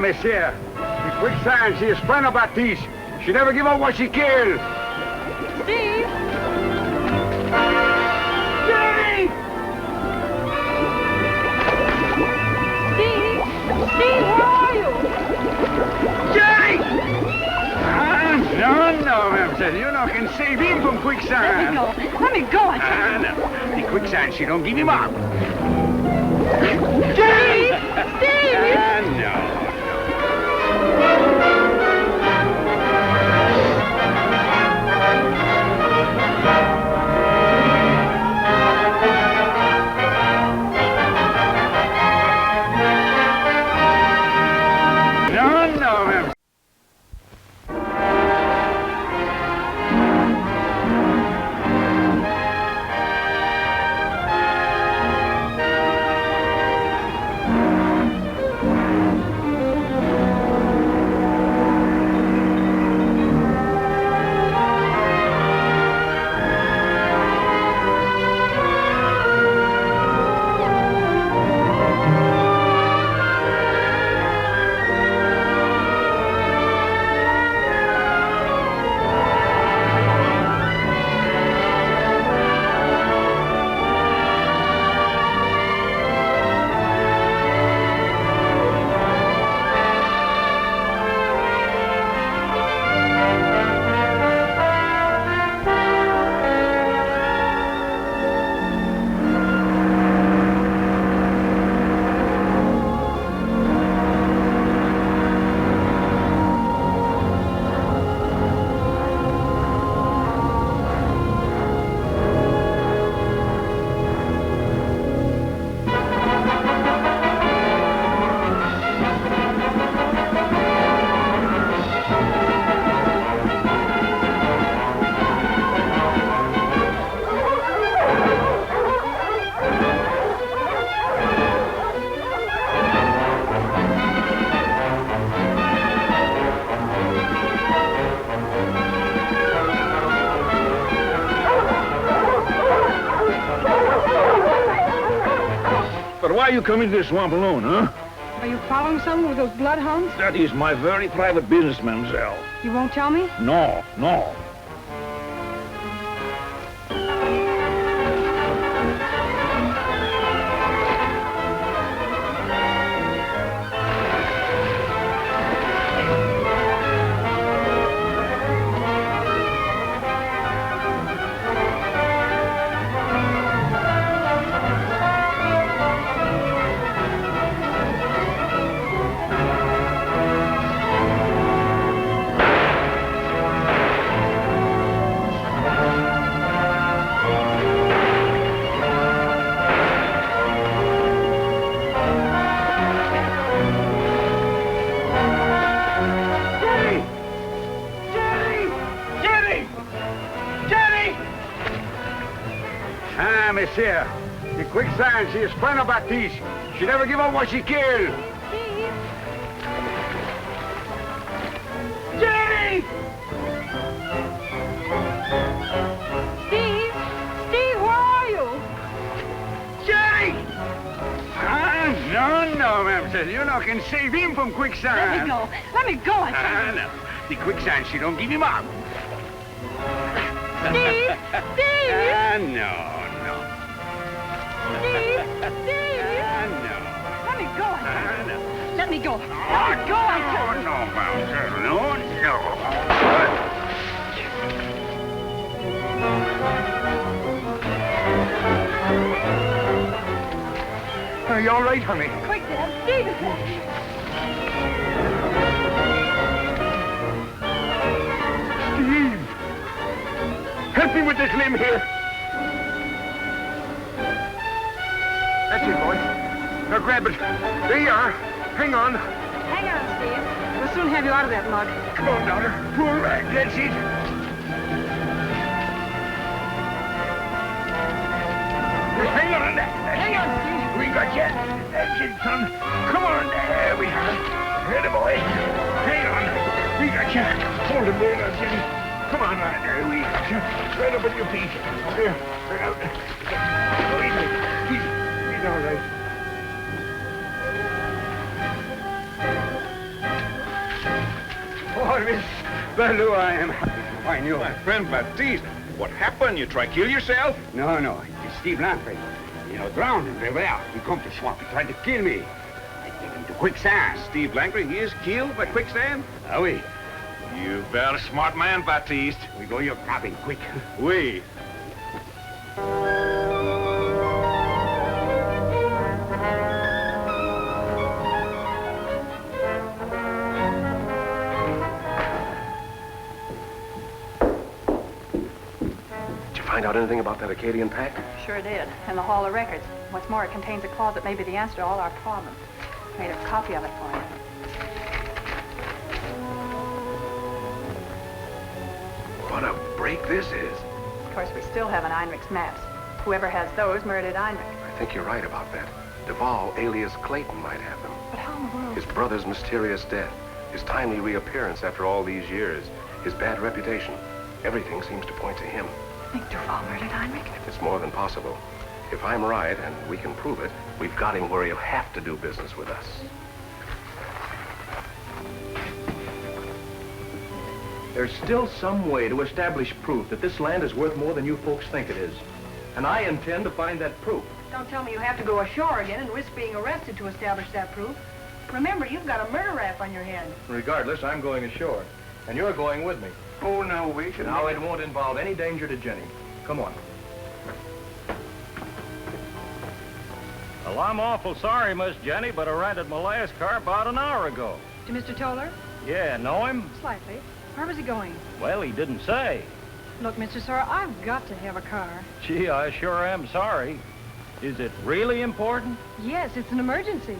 monsieur. The quicksand, she is friend of Batiste. She never give up what she killed. Steve! Jenny! Steve! Steve, where are you? Jenny! No, mademoiselle. You no can save him from quicksand. Let me go. Let me go, I tell you. No. The quicksand, she don't give him up. Steve! Steve! No. But why you come into this swamp alone, huh? Are you following someone with those bloodhounds? That is my very private business, mademoiselle. You won't tell me? No. Monsieur, the quicksand, she is friend of Batiste. She never give up what she killed. Steve! Jenny! Steve! Steve, where are you? Jenny! No, mademoiselle. You no can save him from quicksand. Let me go, I tell you. No. The quicksand, she don't give him up. Steve! Steve! No. Steve! No. Let me go, I tell you. No. Let me go. Let me go, I tell you. No, mademoiselle. No. Are you all right, honey? Quick, Dad. Steve! Steve! Help me with this limb here. That's it, boy. Now grab it. There you are. Hang on. Hang on, Steve. We'll soon have you out of that mud. Come on, daughter. Pull right. That's it. Hang on. Hang on, Steve. We got you. That's it, son. Come on. There we are. There, the boy. Hang on. We got you. Hold him there, now, Jenny. Come on, right there. We got you. Right up at your feet. There. Right out. Go easy. He's all right. Oh, Miss Baloo, I am happy to find you. My friend Batiste, what happened? You try to kill yourself? No, no, it's Steve Langtry. You know, drowned in river. He come to swamp. He tried to kill me. I take him to quicksand. Steve Langtry, he is killed by quicksand? Ah, oui. You very smart man, Batiste. We go your crabbing quick. Oui. Find out anything about that Acadian pact? Sure did. In the Hall of Records. What's more, it contains a clause that may be the answer to all our problems. Made a copy of it for you. What a break this is. Of course, we still have an Einreich's maps. Whoever has those murdered Einreich. I think you're right about that. Duval, alias Clayton, might have them. But how in the world? His brother's mysterious death, his timely reappearance after all these years, his bad reputation. Everything seems to point to him. Think Duval murdered Einreich? It's more than possible. If I'm right, and we can prove it, we've got him where he'll have to do business with us. There's still some way to establish proof that this land is worth more than you folks think it is. And I intend to find that proof. Don't tell me you have to go ashore again and risk being arrested to establish that proof. Remember, you've got a murder rap on your head. Regardless, I'm going ashore. And you're going with me. Oh, no, we should... Now, it won't involve any danger to Jenny. Come on. Well, I'm awful sorry, Miss Jenny, but I rented my last car about an hour ago. To Mr. Toller? Yeah, know him? Slightly. Where was he going? Well, he didn't say. Look, Mr. Sawyer, I've got to have a car. Gee, I sure am sorry. Is it really important? Yes, it's an emergency.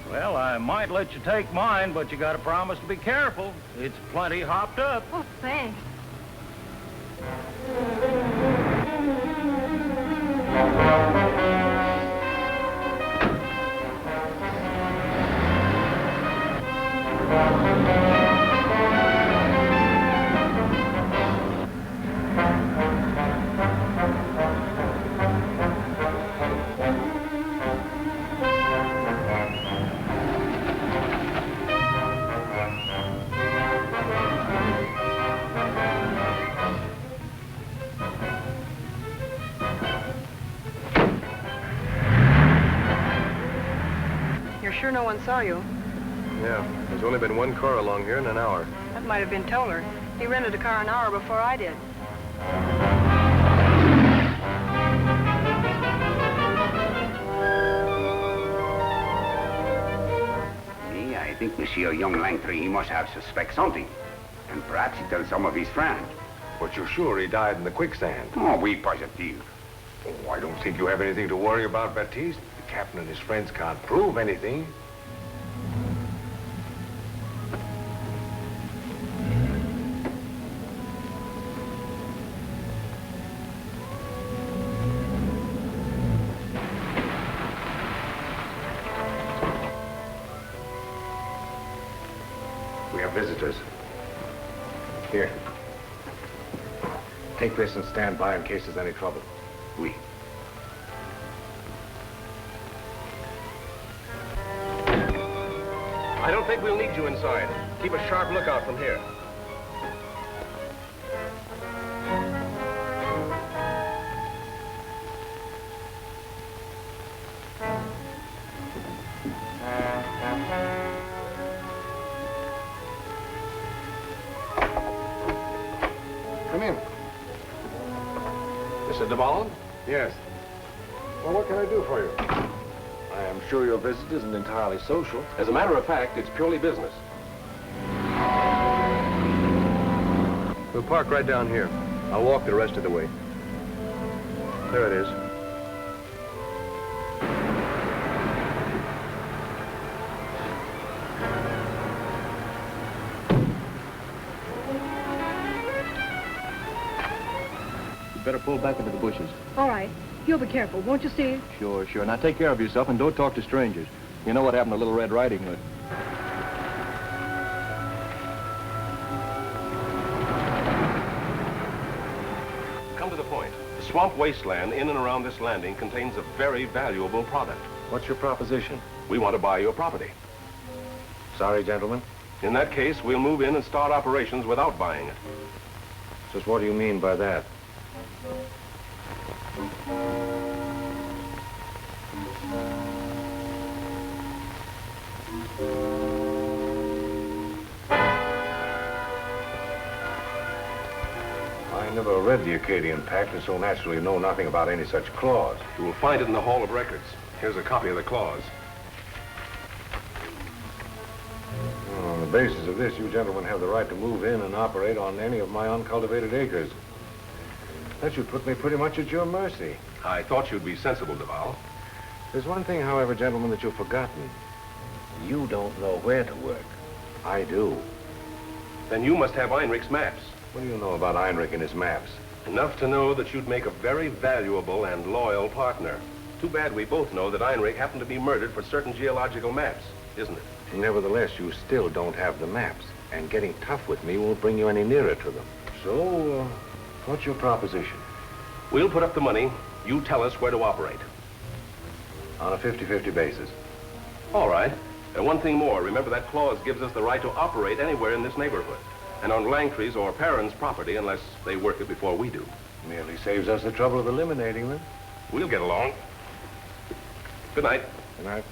Well, I might let you take mine, but you gotta promise to be careful. It's plenty hopped up. Oh, thanks. Sure no one saw you. Yeah, there's only been one car along here in an hour. That might have been Toller. He rented a car an hour before I did. Me, I think Monsieur Young Langtry, he must have suspect something. And perhaps he tells some of his friends. But you're sure he died in the quicksand? Oh, oui, positive. Oh, I don't think you have anything to worry about, Batiste. The captain and his friends can't prove anything. We have visitors. Here. Take this and stand by in case there's any trouble. Oui. I don't think we'll need you inside. Keep a sharp lookout from here. Come in. Mr. Duval? Yes. Well, what can I do for you? I am sure your visit isn't entirely social. As a matter of fact, it's purely business. We'll park right down here. I'll walk the rest of the way. There it is. You better pull back into the bushes. All right. You'll be careful, won't you, Steve? Sure, sure. Now take care of yourself and don't talk to strangers. You know what happened to Little Red Riding Hood. Come to the point. The swamp wasteland in and around this landing contains a very valuable product. What's your proposition? We want to buy your property. Sorry, gentlemen. In that case, we'll move in and start operations without buying it. Just what do you mean by that? I never read the Acadian Pact and so naturally know nothing about any such clause. You will find it in the Hall of Records. Here's a copy of the clause. On the basis of this, you gentlemen have the right to move in and operate on any of my uncultivated acres. That should put me pretty much at your mercy. I thought you'd be sensible, Duval. There's one thing, however, gentlemen, that you've forgotten. You don't know where to work. I do. Then you must have Einreich's maps. What do you know about Einreich and his maps? Enough to know that you'd make a very valuable and loyal partner. Too bad we both know that Einreich happened to be murdered for certain geological maps, isn't it? Nevertheless, you still don't have the maps, and getting tough with me won't bring you any nearer to them. So, what's your proposition? We'll put up the money. You tell us where to operate. On a 50-50 basis. All right. And one thing more. Remember that clause gives us the right to operate anywhere in this neighborhood. And on Langtry's or Perrin's property, unless they work it before we do. Merely saves us the trouble of eliminating them. We'll get along. Good night. Good night.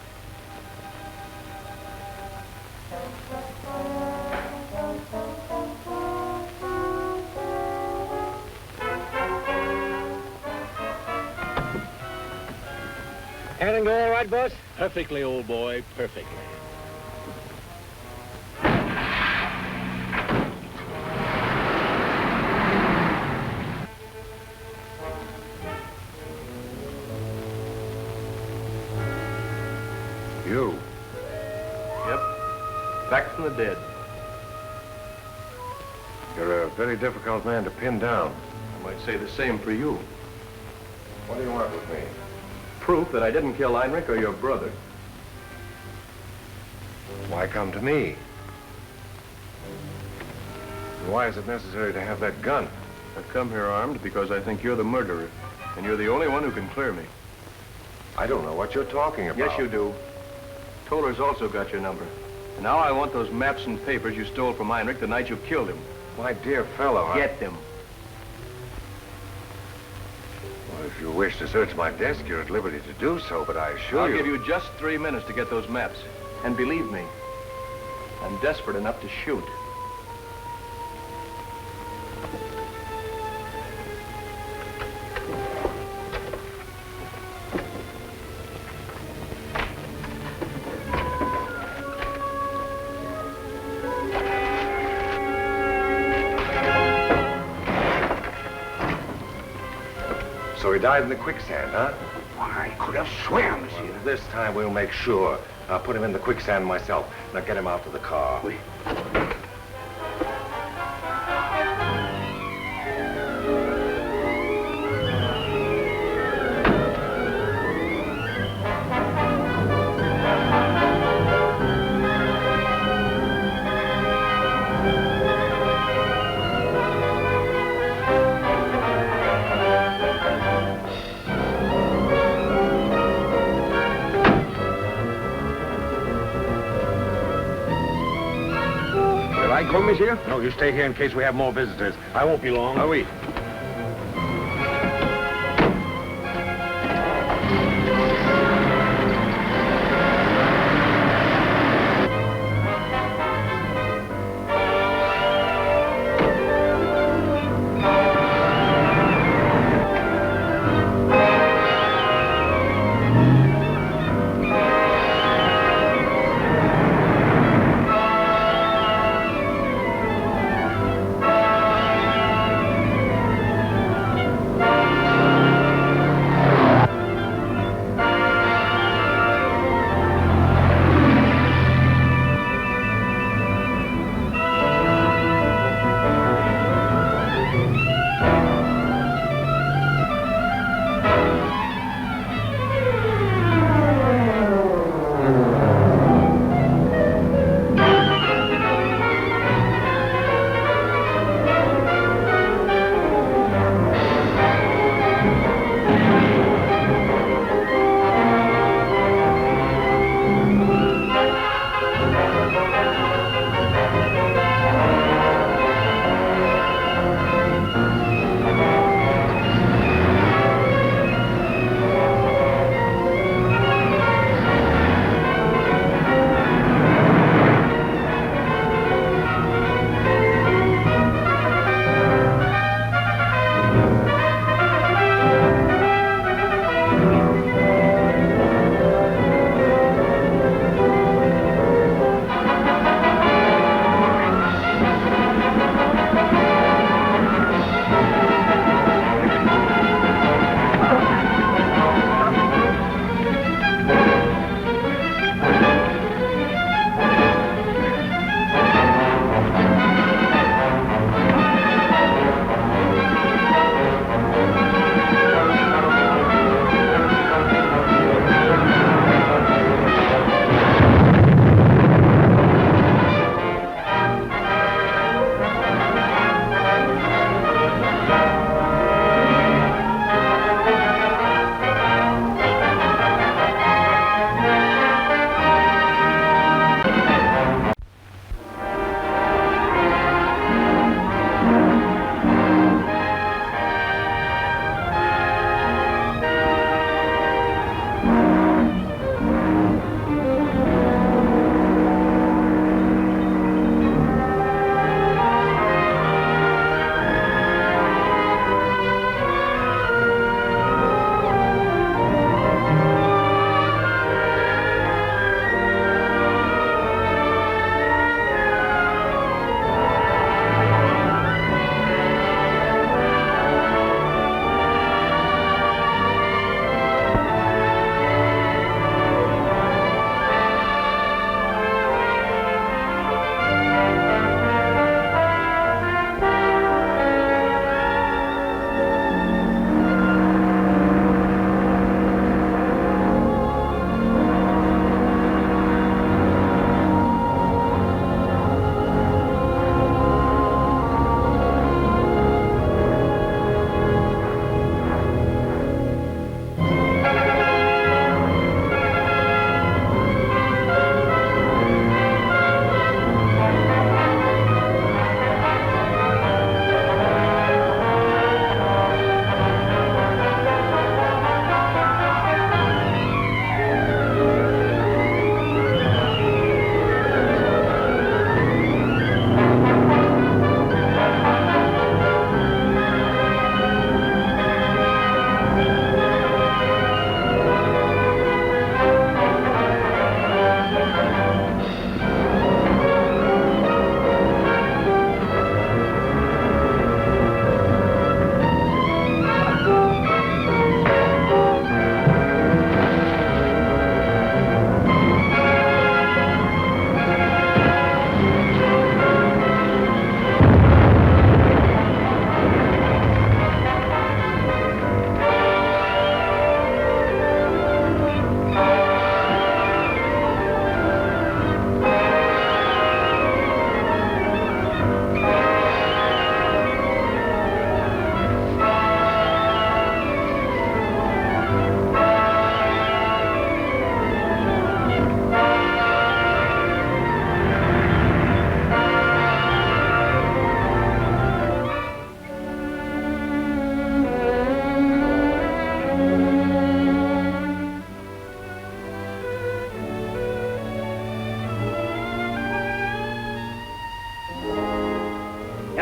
Everything go all right, boss? Perfectly, old boy, perfectly. You? Yep. Back from the dead. You're a very difficult man to pin down. I might say the same for you. What do you want with me? Proof that I didn't kill Einreich or your brother. Why come to me? And why is it necessary to have that gun? I've come here armed because I think you're the murderer, and you're the only one who can clear me. I don't know what you're talking about. Yes, you do. Toller's also got your number. And now I want those maps and papers you stole from Einreich the night you killed him. My dear fellow, Get them. Well, if you wish to search my desk, you're at liberty to do so, but I assure I'll you... give you just 3 minutes to get those maps. And believe me, I'm desperate enough to shoot. So he died in the quicksand, huh? I could have sworn, monsieur. Well, this time we'll make sure. I'll put him in the quicksand myself. Now get him out to the car. Oui. Go, monsieur? No, you stay here in case we have more visitors. I won't be long. Ah, oui.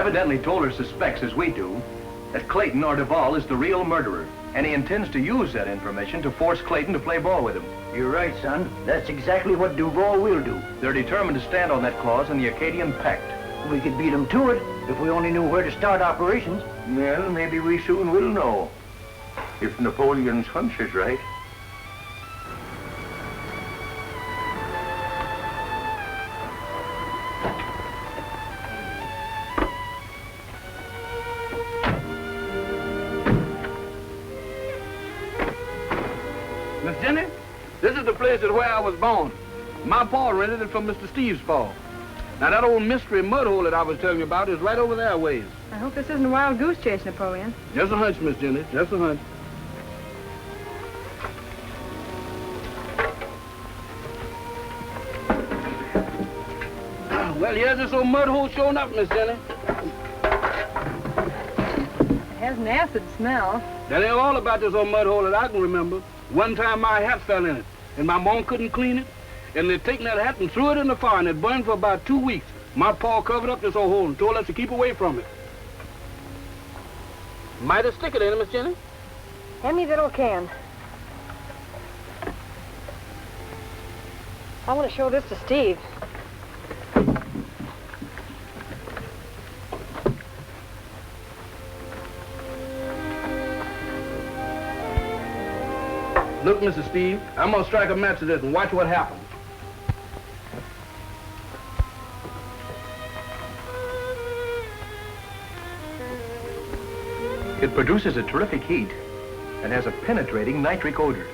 Evidently, Toller suspects, as we do, that Clayton or Duval is the real murderer, and he intends to use that information to force Clayton to play ball with him. You're right, son. That's exactly what Duval will do. They're determined to stand on that clause in the Acadian Pact. We could beat them to it if we only knew where to start operations. Well, maybe we soon will know. If Napoleon's hunch is right. Miss Jenny, this is the place where I was born. My pa rented it from Mr. Steve's pa. Now, that old mystery mud hole that I was telling you about is right over there a ways. I hope this isn't a wild goose chase, Napoleon. Just a hunch, Miss Jenny, just a hunch. Well, here's this old mud hole showing up, Miss Jenny. It has an acid smell. That ain't all about this old mud hole that I can remember. One time my hat fell in it, and my mom couldn't clean it, and they'd taken that hat and threw it in the fire, and it burned for about 2 weeks. My pa covered up this old hole and told us to keep away from it. Might have stick it in it, Miss Jenny. Hand me that old can. I want to show this to Steve. Look, Mr. Steve, I'm gonna strike a match to this and watch what happens. It produces a terrific heat and has a penetrating nitric odor.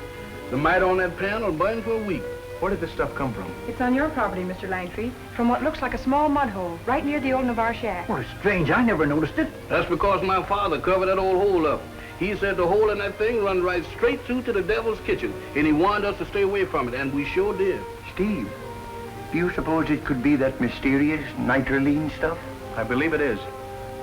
The mite on that pan will burn for a week. Where did this stuff come from? It's on your property, Mr. Langtry, from what looks like a small mud hole, right near the old Navarre shack. Well, it's strange. I never noticed it. That's because my father covered that old hole up. He said the hole in that thing run right straight through to the devil's kitchen, and he warned us to stay away from it, and we sure did. Steve, do you suppose it could be that mysterious nitrolene stuff? I believe it is.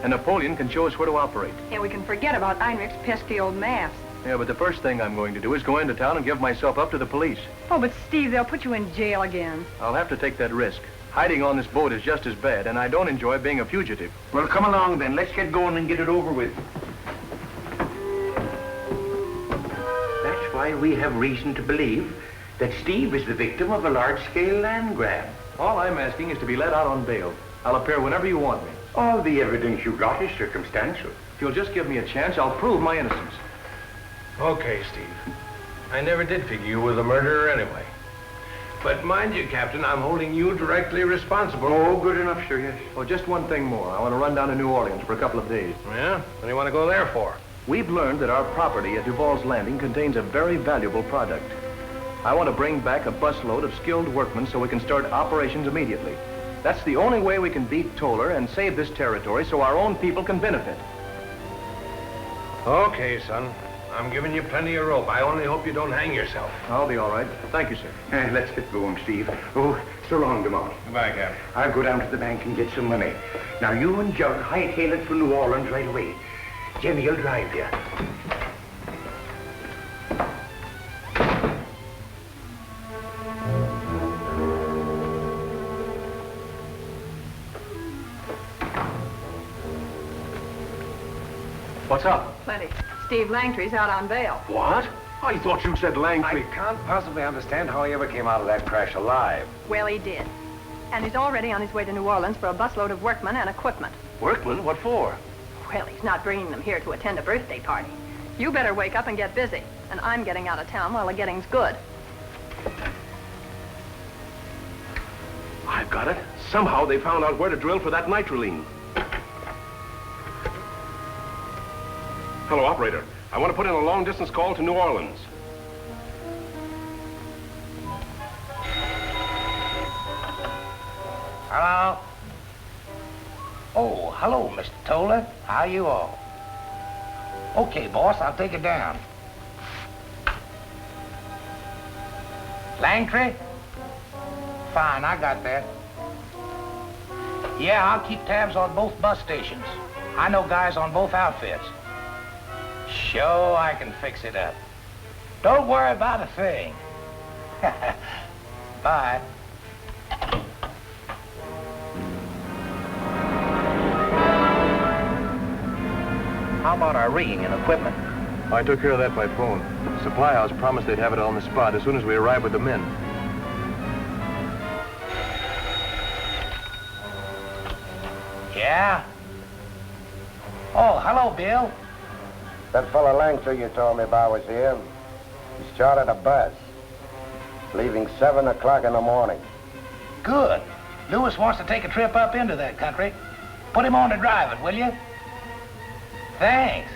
And Napoleon can show us where to operate. Yeah, we can forget about Einreich's pesky old maps. Yeah, but the first thing I'm going to do is go into town and give myself up to the police. Oh, but Steve, they'll put you in jail again. I'll have to take that risk. Hiding on this boat is just as bad, and I don't enjoy being a fugitive. Well, come along then. Let's get going and get it over with. That's why we have reason to believe that Steve is the victim of a large-scale land grab. All I'm asking is to be let out on bail. I'll appear whenever you want me. All the evidence you got is circumstantial. If you'll just give me a chance, I'll prove my innocence. Okay, Steve. I never did figure you were the murderer anyway. But mind you, Captain, I'm holding you directly responsible. Oh, good enough, sir, yes. Oh, just one thing more. I want to run down to New Orleans for a couple of days. Yeah? What do you want to go there for? We've learned that our property at Duval's Landing contains a very valuable product. I want to bring back a busload of skilled workmen so we can start operations immediately. That's the only way we can beat Toller and save this territory so our own people can benefit. Okay, son. I'm giving you plenty of rope. I only hope you don't hang yourself. I'll be all right. Thank you, sir. Let's get going, Steve. Oh, so long, Dumont. Goodbye, Captain. I'll go down to the bank and get some money. Now, you and Jug hightail it for New Orleans right away. Jenny will drive you. What's up? Plenty. Steve Langtry's out on bail. What? I thought you said Langtry. I can't possibly understand how he ever came out of that crash alive. Well, he did. And he's already on his way to New Orleans for a busload of workmen and equipment. Workmen? What for? Well, he's not bringing them here to attend a birthday party. You better wake up and get busy. And I'm getting out of town while the getting's good. I've got it. Somehow they found out where to drill for that nitrolene. Hello, operator. I want to put in a long-distance call to New Orleans. Hello? Oh, hello, Mr. Toller. How you all? Okay, boss, I'll take it down. Langtry? Fine, I got that. Yeah, I'll keep tabs on both bus stations. I know guys on both outfits. Sure, I can fix it up. Don't worry about a thing. Bye. How about our rigging and equipment? I took care of that by phone. The supply house promised they'd have it on the spot as soon as we arrived with the men. Yeah? Oh, hello, Bill. That fellow Langtry you told me about was here. He's chartered a bus, leaving 7 o'clock in the morning. Good. Lewis wants to take a trip up into that country. Put him on to drive it, will you? Thanks.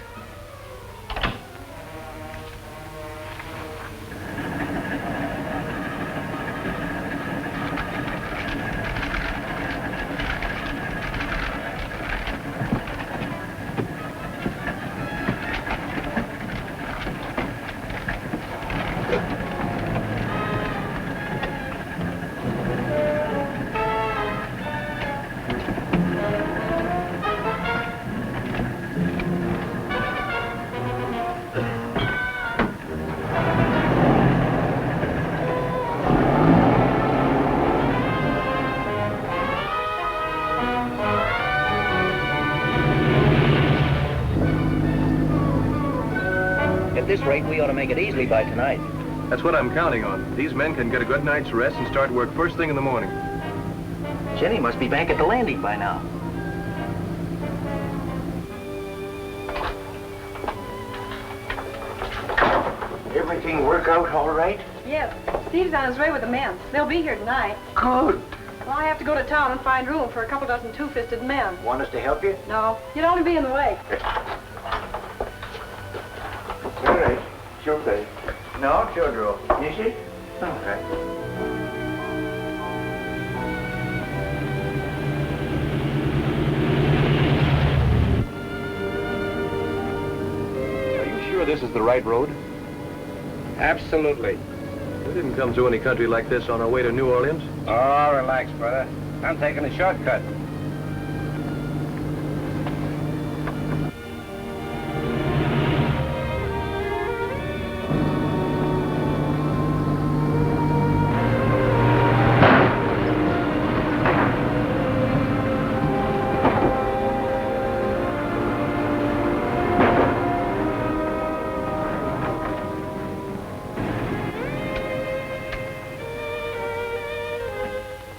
At this rate, we ought to make it easily by tonight. That's what I'm counting on. These men can get a good night's rest and start work first thing in the morning. Jenny must be back at the landing by now. Everything work out all right? Yes. Steve's on his way with the men. They'll be here tonight. Good. Well, I have to go to town and find room for a couple dozen two-fisted men. Want us to help you? No, you'd only be in the way. All right. Sure thing. No, sure, Drew. You see? All right. Are you sure this is the right road? Absolutely. We didn't come through any country like this on our way to New Orleans. Oh, relax, brother. I'm taking a shortcut.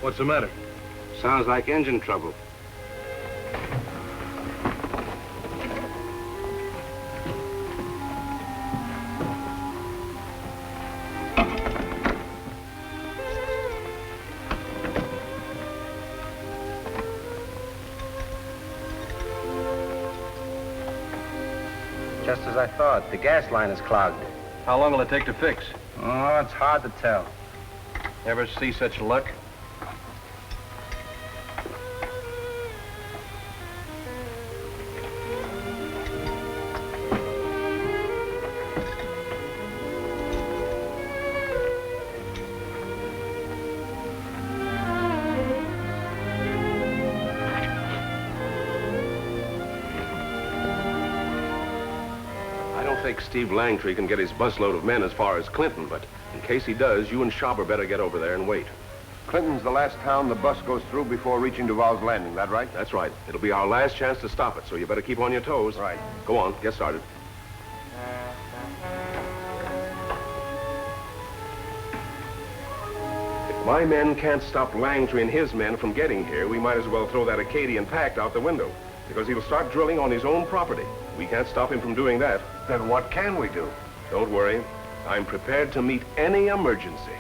What's the matter? Sounds like engine trouble. Just as I thought. The gas line is clogged. How long will it take to fix? Oh, it's hard to tell. Ever see such luck? I think Steve Langtry can get his busload of men as far as Clinton, but in case he does, you and Schaber better get over there and wait. Clinton's the last town the bus goes through before reaching Duval's landing, that right? That's right. It'll be our last chance to stop it, so you better keep on your toes. Right. Go on, get started. If my men can't stop Langtry and his men from getting here, we might as well throw that Acadian pact out the window, because he'll start drilling on his own property. We can't stop him from doing that. Then what can we do? Don't worry. I'm prepared to meet any emergency.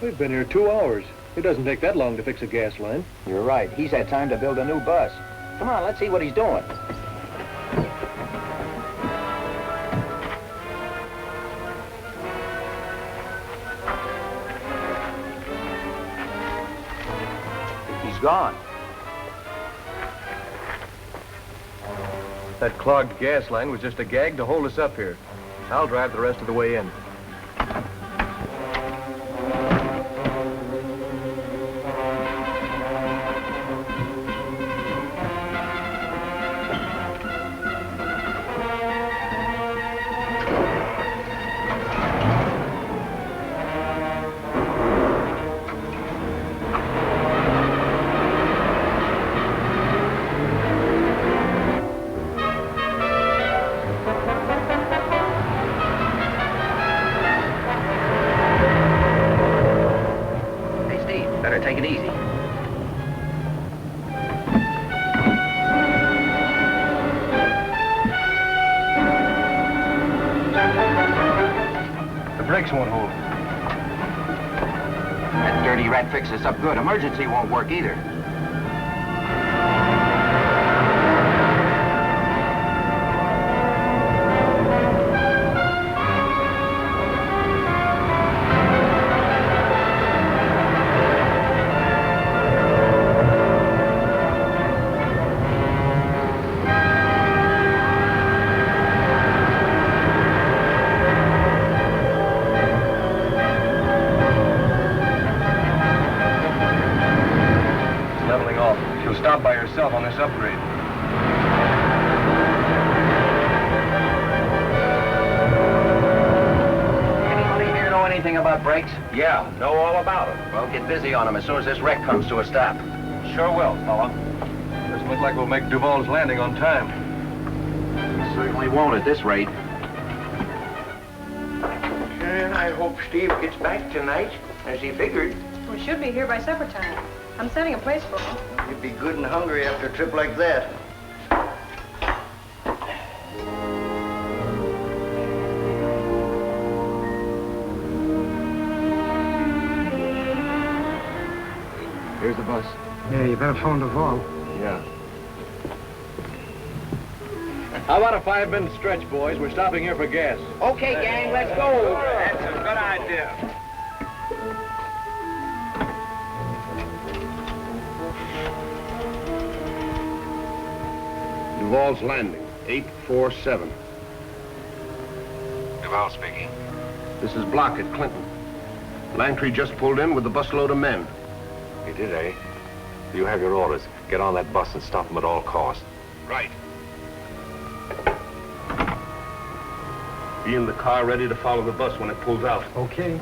We've been here 2 hours. It doesn't take that long to fix a gas line. You're right. He's had time to build a new bus. Come on, let's see what he's doing. He's gone. That clogged gas line was just a gag to hold us up here. I'll drive the rest of the way in. take it easy. The brakes won't hold. That dirty rat fixed us up good. Emergency won't work either. Stop by herself on this upgrade. Anybody here know anything about brakes? Yeah, know all about them. Well, get busy on them as soon as this wreck comes to a stop. Sure will, fella. Doesn't look like we'll make Duval's landing on time. Certainly won't at this rate. And I hope Steve gets back tonight, as he figured. We should be here by supper time. I'm setting a place for him. You'd be good and hungry after a trip like that. Here's the bus. Yeah, you better phone Duval. Yeah. How about a 5-minute stretch, boys? We're stopping here for gas. Okay, gang, let's go. That's a good idea. Duval's Landing, 847. Duval speaking. This is Bloch at Clinton. Langtry just pulled in with a busload of men. He did, eh? You have your orders. Get on that bus and stop him at all costs. Right. Be in the car ready to follow the bus when it pulls out. Okay.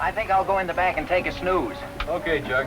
I think I'll go in the back and take a snooze. Okay, Jug.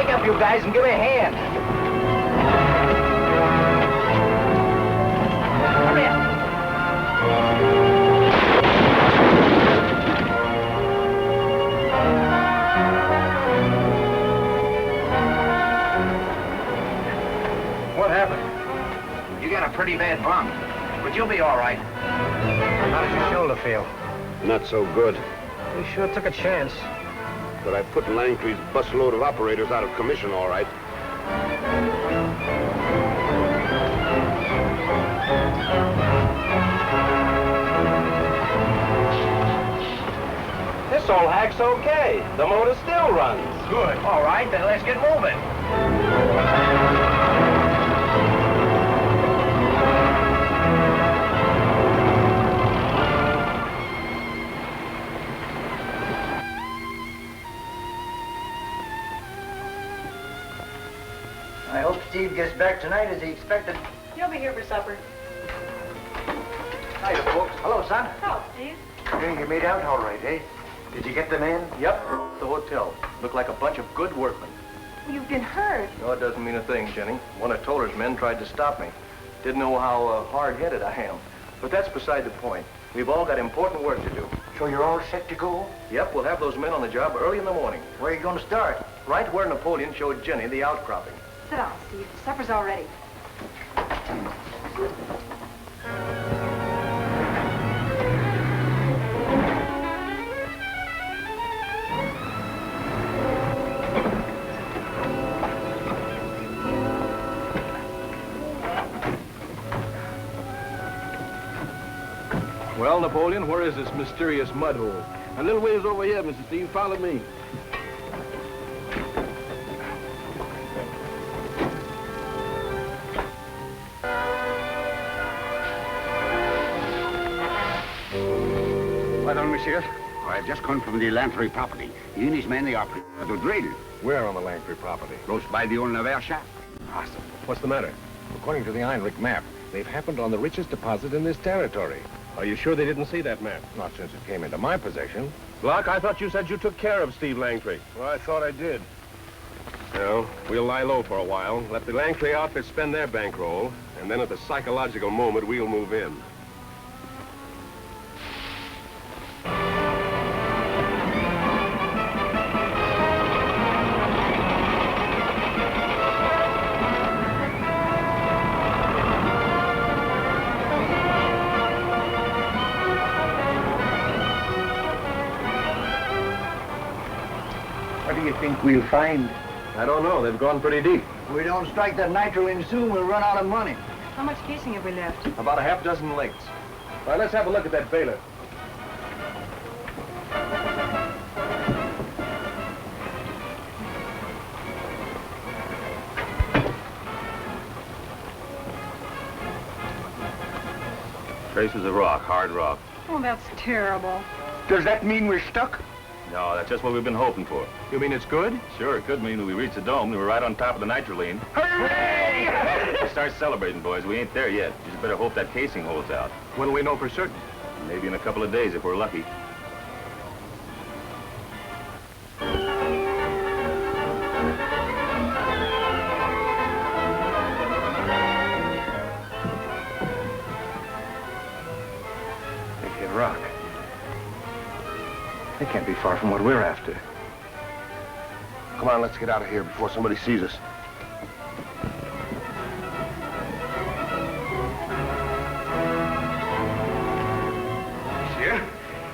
Wake up, you guys, and give me a hand. Hurry up. What happened? You got a pretty bad bump, but you'll be all right. How does your shoulder feel? Not so good. We sure took a chance. But I put Langtry's busload of operators out of commission, all right. This old hack's okay. The motor still runs. Good. All right, then let's get moving. I hope Steve gets back tonight as he expected. He'll be here for supper. Hiya, folks. Hello, son. Hello, Steve. Hey, you made out all right, eh? Did you get the man? Yep, the hotel. Looked like a bunch of good workmen. You've been hurt. No, it doesn't mean a thing, Jenny. One of Toller's men tried to stop me. Didn't know how hard-headed I am. But that's beside the point. We've all got important work to do. So you're all set to go? Yep, we'll have those men on the job early in the morning. Where are you going to start? Right where Napoleon showed Jenny the outcropping. Sit down, Steve. Supper's all ready. Well, Napoleon, where is this mysterious mud hole? A little ways over here, Mr. Steve. Follow me. Pardon, monsieur. I've just come from the Langtry property. He and his men, they are to drill. Where on the Langtry property? Close by the old Navarre shaft. Awesome. What's the matter? According to the Einreich map, they've happened on the richest deposit in this territory. Are you sure they didn't see that map? Not since it came into my possession. Bloch, I thought you said you took care of Steve Langtry. Well, I thought I did. Well, we'll lie low for a while, let the Langtry outfit spend their bankroll, and then at the psychological moment, we'll move in. What do you think we'll find? I don't know. They've gone pretty deep. If we don't strike that nitrolene soon, we'll run out of money. How much casing have we left? About a half dozen lengths. All right, let's have a look at that baler. Traces of rock, hard rock. Oh, that's terrible. Does that mean we're stuck? No, that's just what we've been hoping for. You mean it's good? Sure, it could mean when we reach the dome, we were right on top of the nitrolene. Hooray! We'll start celebrating, boys. We ain't there yet. You just better hope that casing holds out. When will we know for certain? Maybe in a couple of days if we're lucky. They hit rock. They can't be far from what we're after. Come on, let's get out of here before somebody sees us. Monsieur,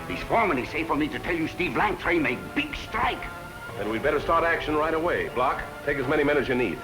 these foremen, they say for me to tell you Steve Langtry made big strike. Then we'd better start action right away. Bloch, take as many men as you need.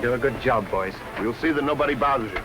Do a good job, boys. We'll see that nobody bothers you.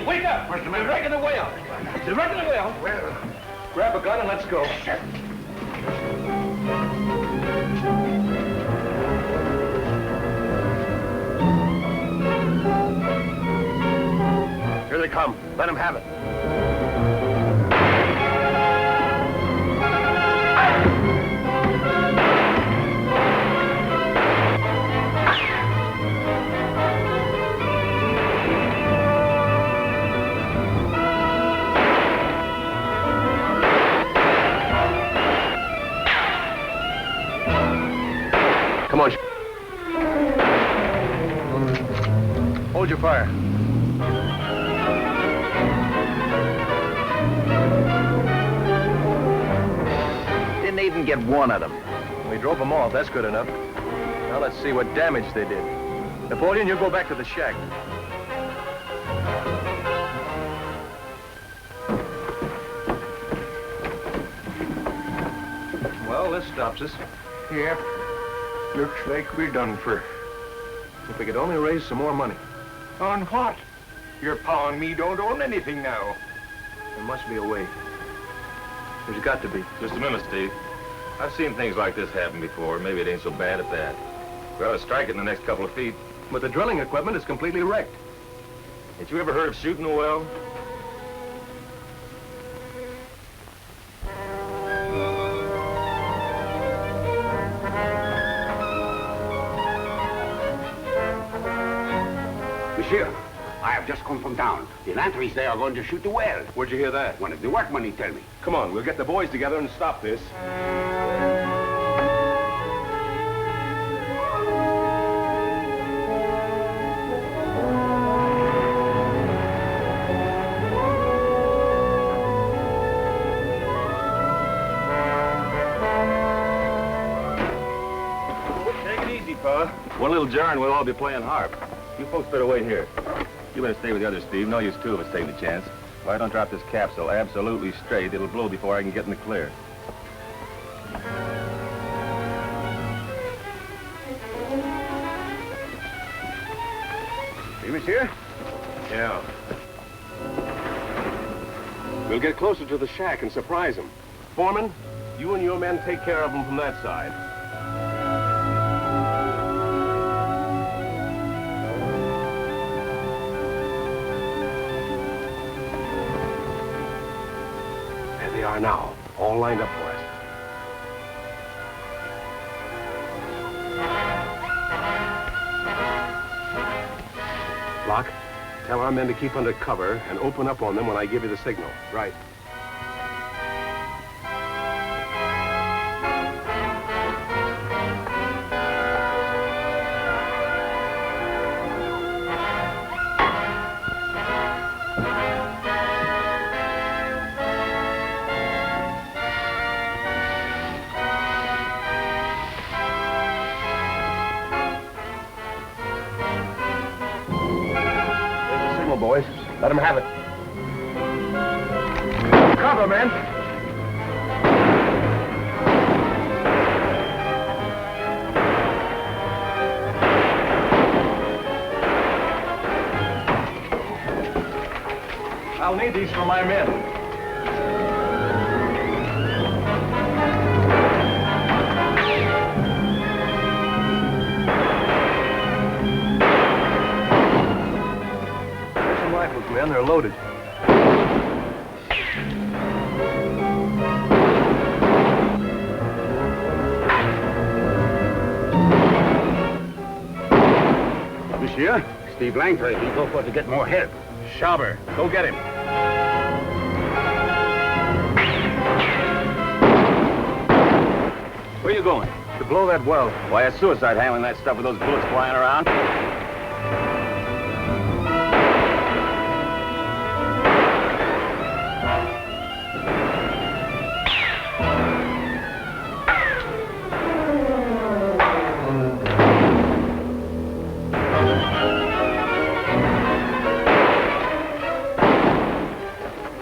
wake up. Where's the man? He's wrecking the whale. He's wrecking the whale. Well, grab a gun and let's go. Here they come. Let them have it. Come on. Hold your fire. Didn't even get one of them. We drove them off. That's good enough. Now let's see what damage they did. Napoleon, you go back to the shack. Well, this stops us. Yeah. Looks like we're done for. If we could only raise some more money. On what? Your pa and me don't own anything now. There must be a way. There's got to be. Just a minute, Steve. I've seen things like this happen before. Maybe it ain't so bad at that. We ought to strike it in the next couple of feet. But the drilling equipment is completely wrecked. Ain't you ever heard of shooting a well? Monsieur, I have just come from town. The Langtrys, they are going to shoot the well. Where'd you hear that? One of the workmen, he tell me. Come on, we'll get the boys together and stop this. Take it easy, Pa. One little jar and we'll all be playing harp. You folks better wait here. You better stay with the others, Steve. No use two of us taking the chance. If I don't drop this capsule absolutely straight, it'll blow before I can get in the clear. See, monsieur? Yeah. We'll get closer to the shack and surprise them. Foreman, you and your men take care of them from that side. There they are now, all lined up for us. Bloch, tell our men to keep under cover and open up on them when I give you the signal. Right. Boys, let them have it. Cover, men. I'll need these for my men. Men, they're loaded. Monsieur, Steve Langtry, he go for to get more help. Schaber, go get him. Where you going? To blow that well. Why, it's suicide handling that stuff with those bullets flying around.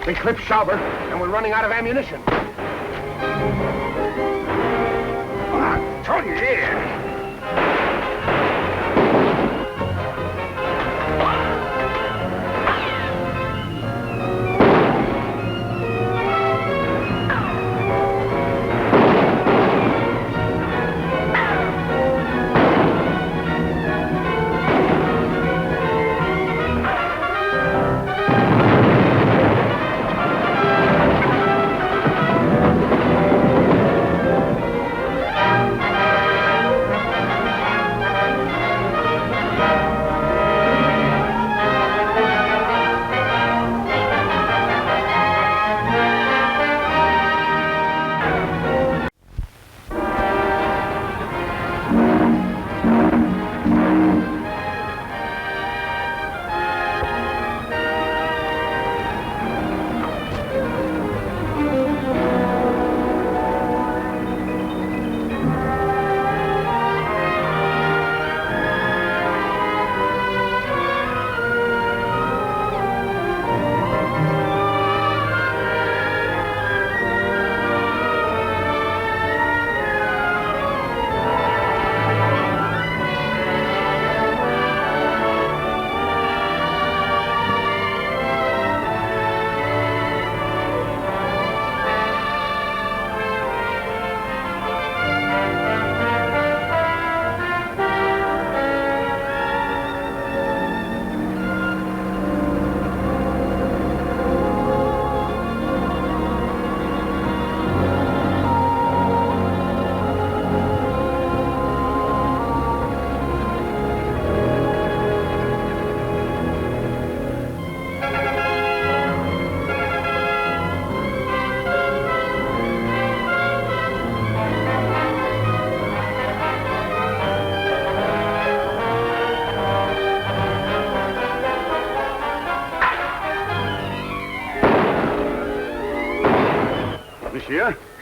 They clipped Schaber, and we're running out of ammunition. Turn here!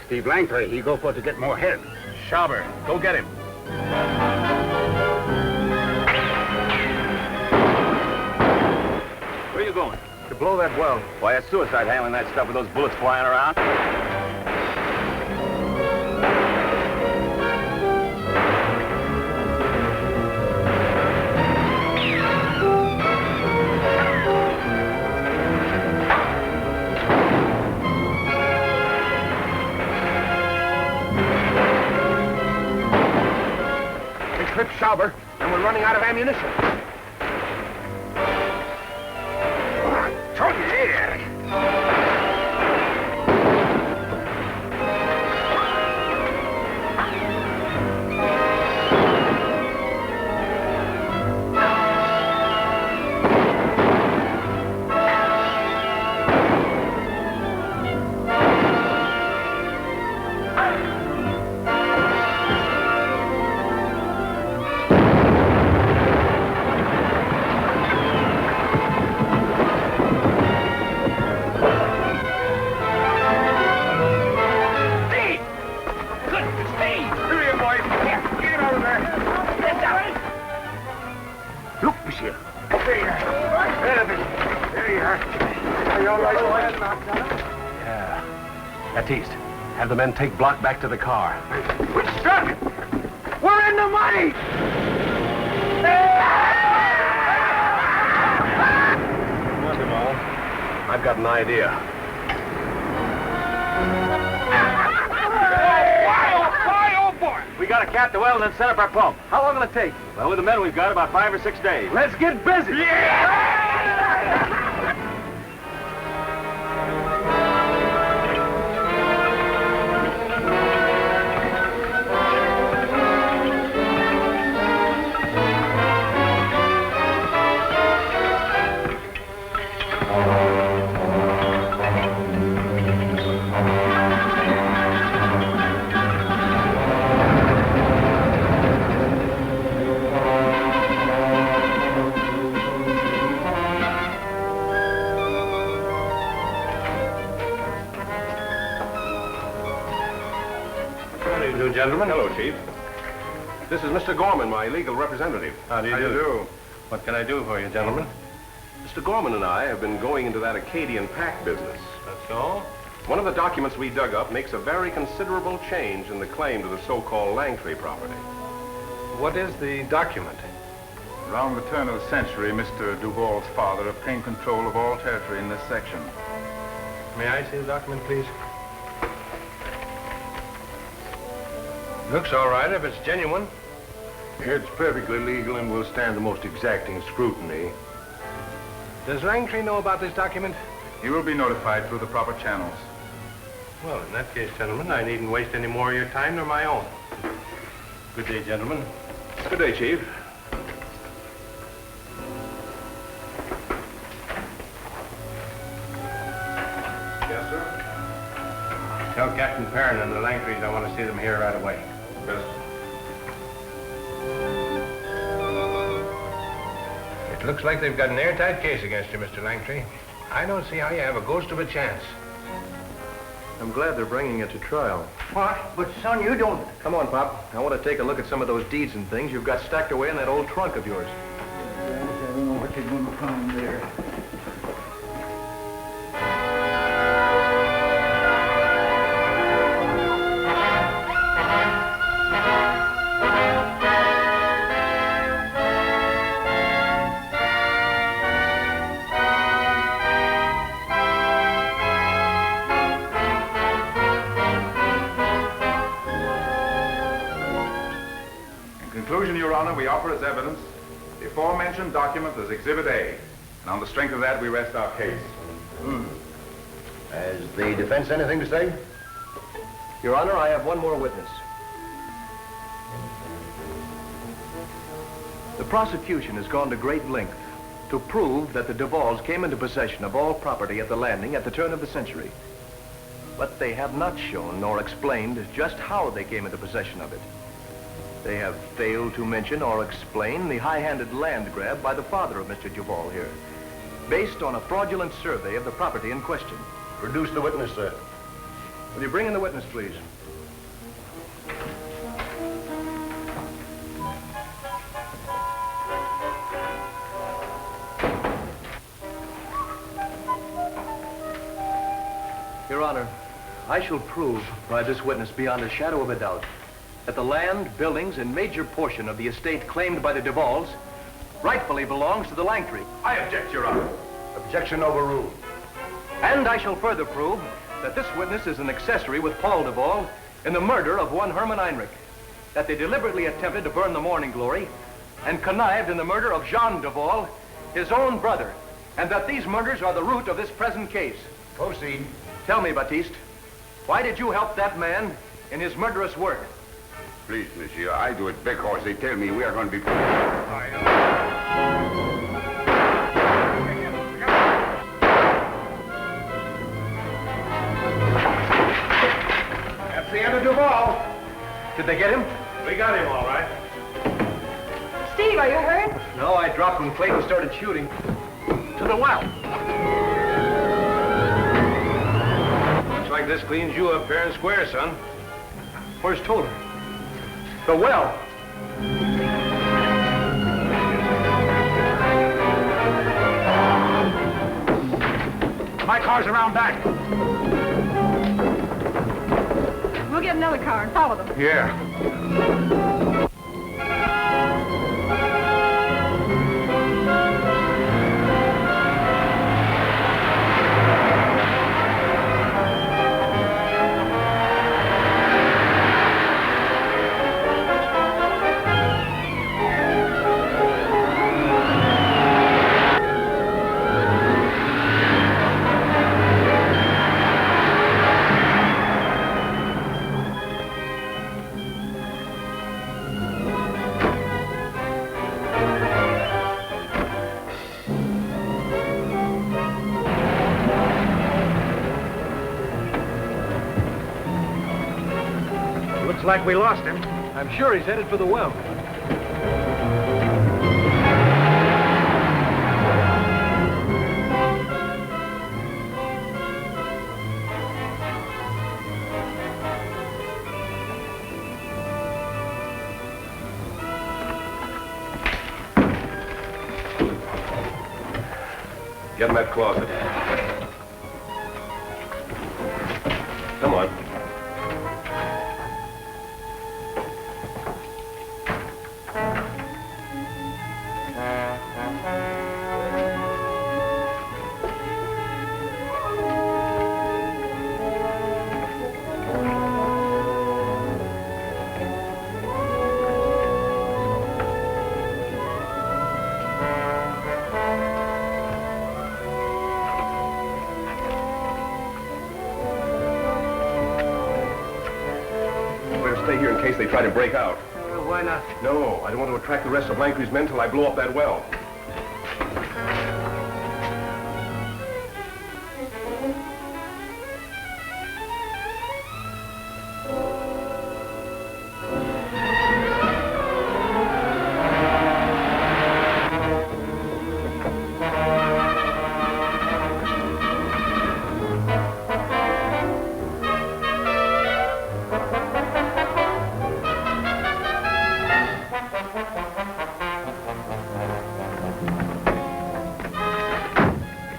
Steve Langtry, he go for to get more head. Schaber, go get him. Where are you going? To blow that well. Why, it's suicide handling that stuff with those bullets flying around. Clip Schaber, and we're running out of ammunition. Batiste, have the men take Bloch back to the car. We're struck! We're in the money! Come on, Duval. I've got an idea. Fire, boy! We got to cap the well and then set up our pump. How long will it take? Well, with the men we've got, about 5 or 6 days. Let's get busy! Yeah! Gentlemen. Hello, Chief. This is Mr. Gorman, my legal representative. How do you do? What can I do for you, gentlemen? Mr. Gorman and I have been going into that Acadian pack business. That's all? One of the documents we dug up makes a very considerable change in the claim to the so-called Langtry property. What is the document? Around the turn of the century, Mr. Duval's father obtained control of all territory in this section. May I see the document, please? Looks all right if it's genuine. It's perfectly legal and will stand the most exacting scrutiny. Does Langtry know about this document? He will be notified through the proper channels. Well, in that case, gentlemen, I needn't waste any more of your time nor my own. Good day, gentlemen. Good day, Chief. Yes, sir? Tell Captain Perrin and the Langtrys I want to see them here right away. Yes. It looks like they've got an airtight case against you, Mr. Langtry. I don't see how you have a ghost of a chance. I'm glad they're bringing it to trial. What? But, son, you don't... Come on, Pop. I want to take a look at some of those deeds and things you've got stacked away in that old trunk of yours. I don't know what you're going to find there. Your Honor, we offer as evidence the aforementioned document as Exhibit A, and on the strength of that, we rest our case. Has the defense anything to say? Your Honor, I have one more witness. The prosecution has gone to great length to prove that the Duvals came into possession of all property at the landing at the turn of the century. But they have not shown nor explained just how they came into possession of it. They have failed to mention or explain the high-handed land grab by the father of Mr. Duval here, based on a fraudulent survey of the property in question. Produce the witness, sir. Will you bring in the witness, please? Your Honor, I shall prove by this witness beyond a shadow of a doubt that the land, buildings, and major portion of the estate claimed by the Duvals rightfully belongs to the Langtry. I object, Your Honor. Objection overruled. And I shall further prove that this witness is an accessory with Paul Duval in the murder of one Herman Einreich, that they deliberately attempted to burn the Morning Glory and connived in the murder of Jean Duval, his own brother, and that these murders are the root of this present case. Proceed. Tell me, Batiste, why did you help that man in his murderous work? Please, monsieur, I do it because they tell me we are going to be... That's the end of Duval. Did they get him? We got him, all right. Steve, are you hurt? No, I dropped when Clayton started shooting. To the well. Looks like this cleans you up fair and square, son. Where's Toller? The well. My car's around back. We'll get another car and follow them. Yeah. Looks like we lost him. I'm sure he's headed for the well. Get in that closet. Come on. Stay here in case they try to break out. Why not? No, I don't want to attract the rest of Langtry's men till I blow up that well.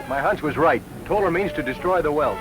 My hunch was right. Toller means to destroy the well.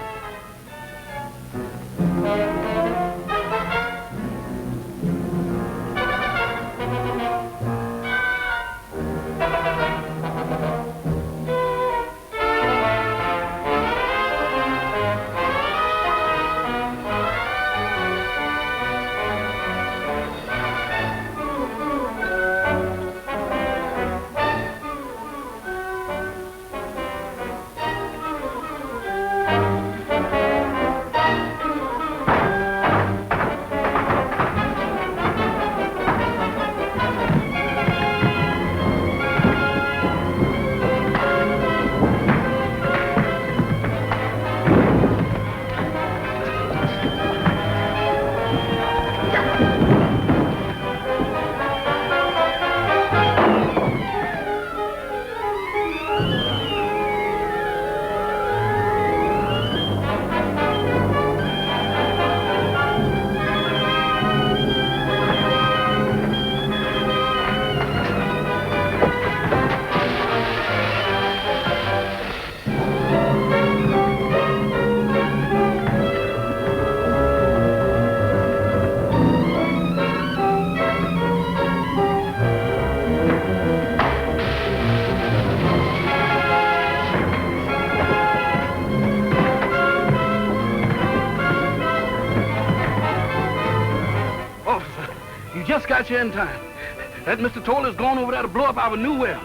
You just got here in time. That Mr. Toller's gone over there to blow up our new well.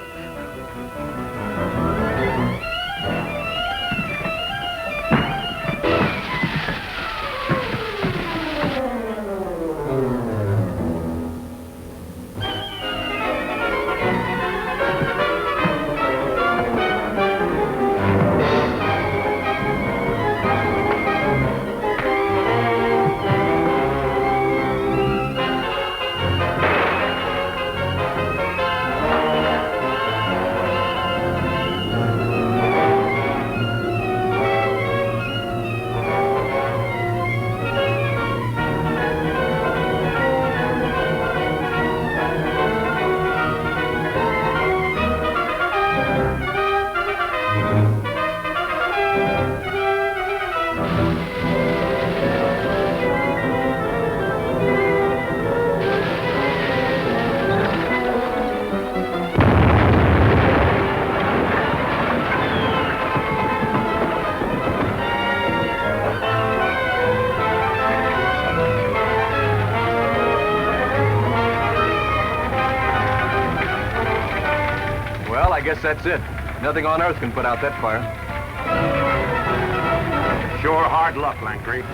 I guess that's it. Nothing on earth can put out that fire. Sure hard luck, Langtry.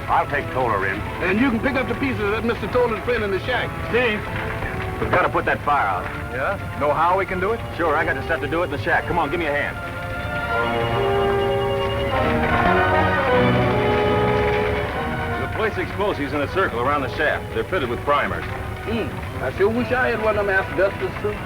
I'll take Toller in. And you can pick up the pieces that Mr. Toller's playing in the shack. Steve, we've got to put that fire out. Yeah? Know how we can do it? Sure, I got the stuff to do it in the shack. Come on, give me a hand. We'll place explosives in a circle around the shaft. They're fitted with primers. I sure wish I had one of them asbestos suits.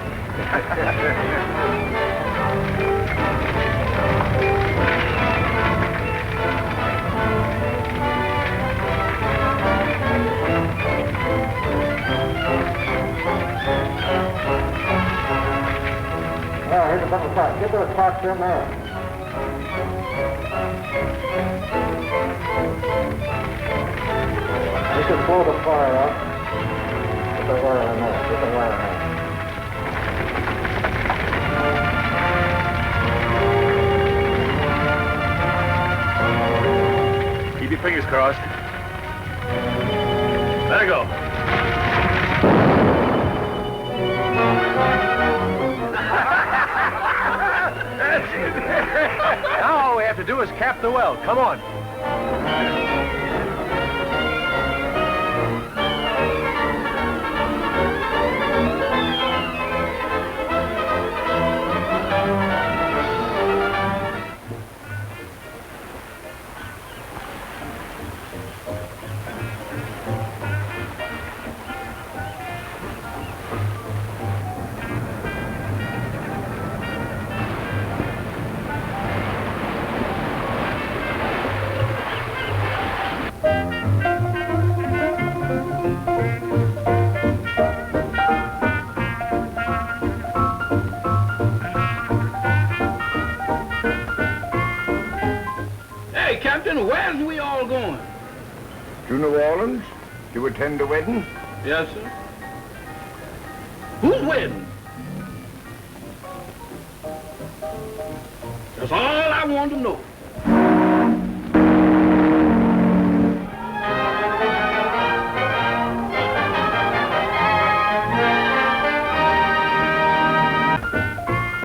Now, here's a couple of parts. Get those parts in there. You can pull the fire up. Get the wire in there. Get the wire in there. Keep your fingers crossed. There you go. Now all we have to do is cap the well. Come on. Captain, where's we all going? To New Orleans to attend a wedding? Yes, sir. Whose wedding? That's all I want to know.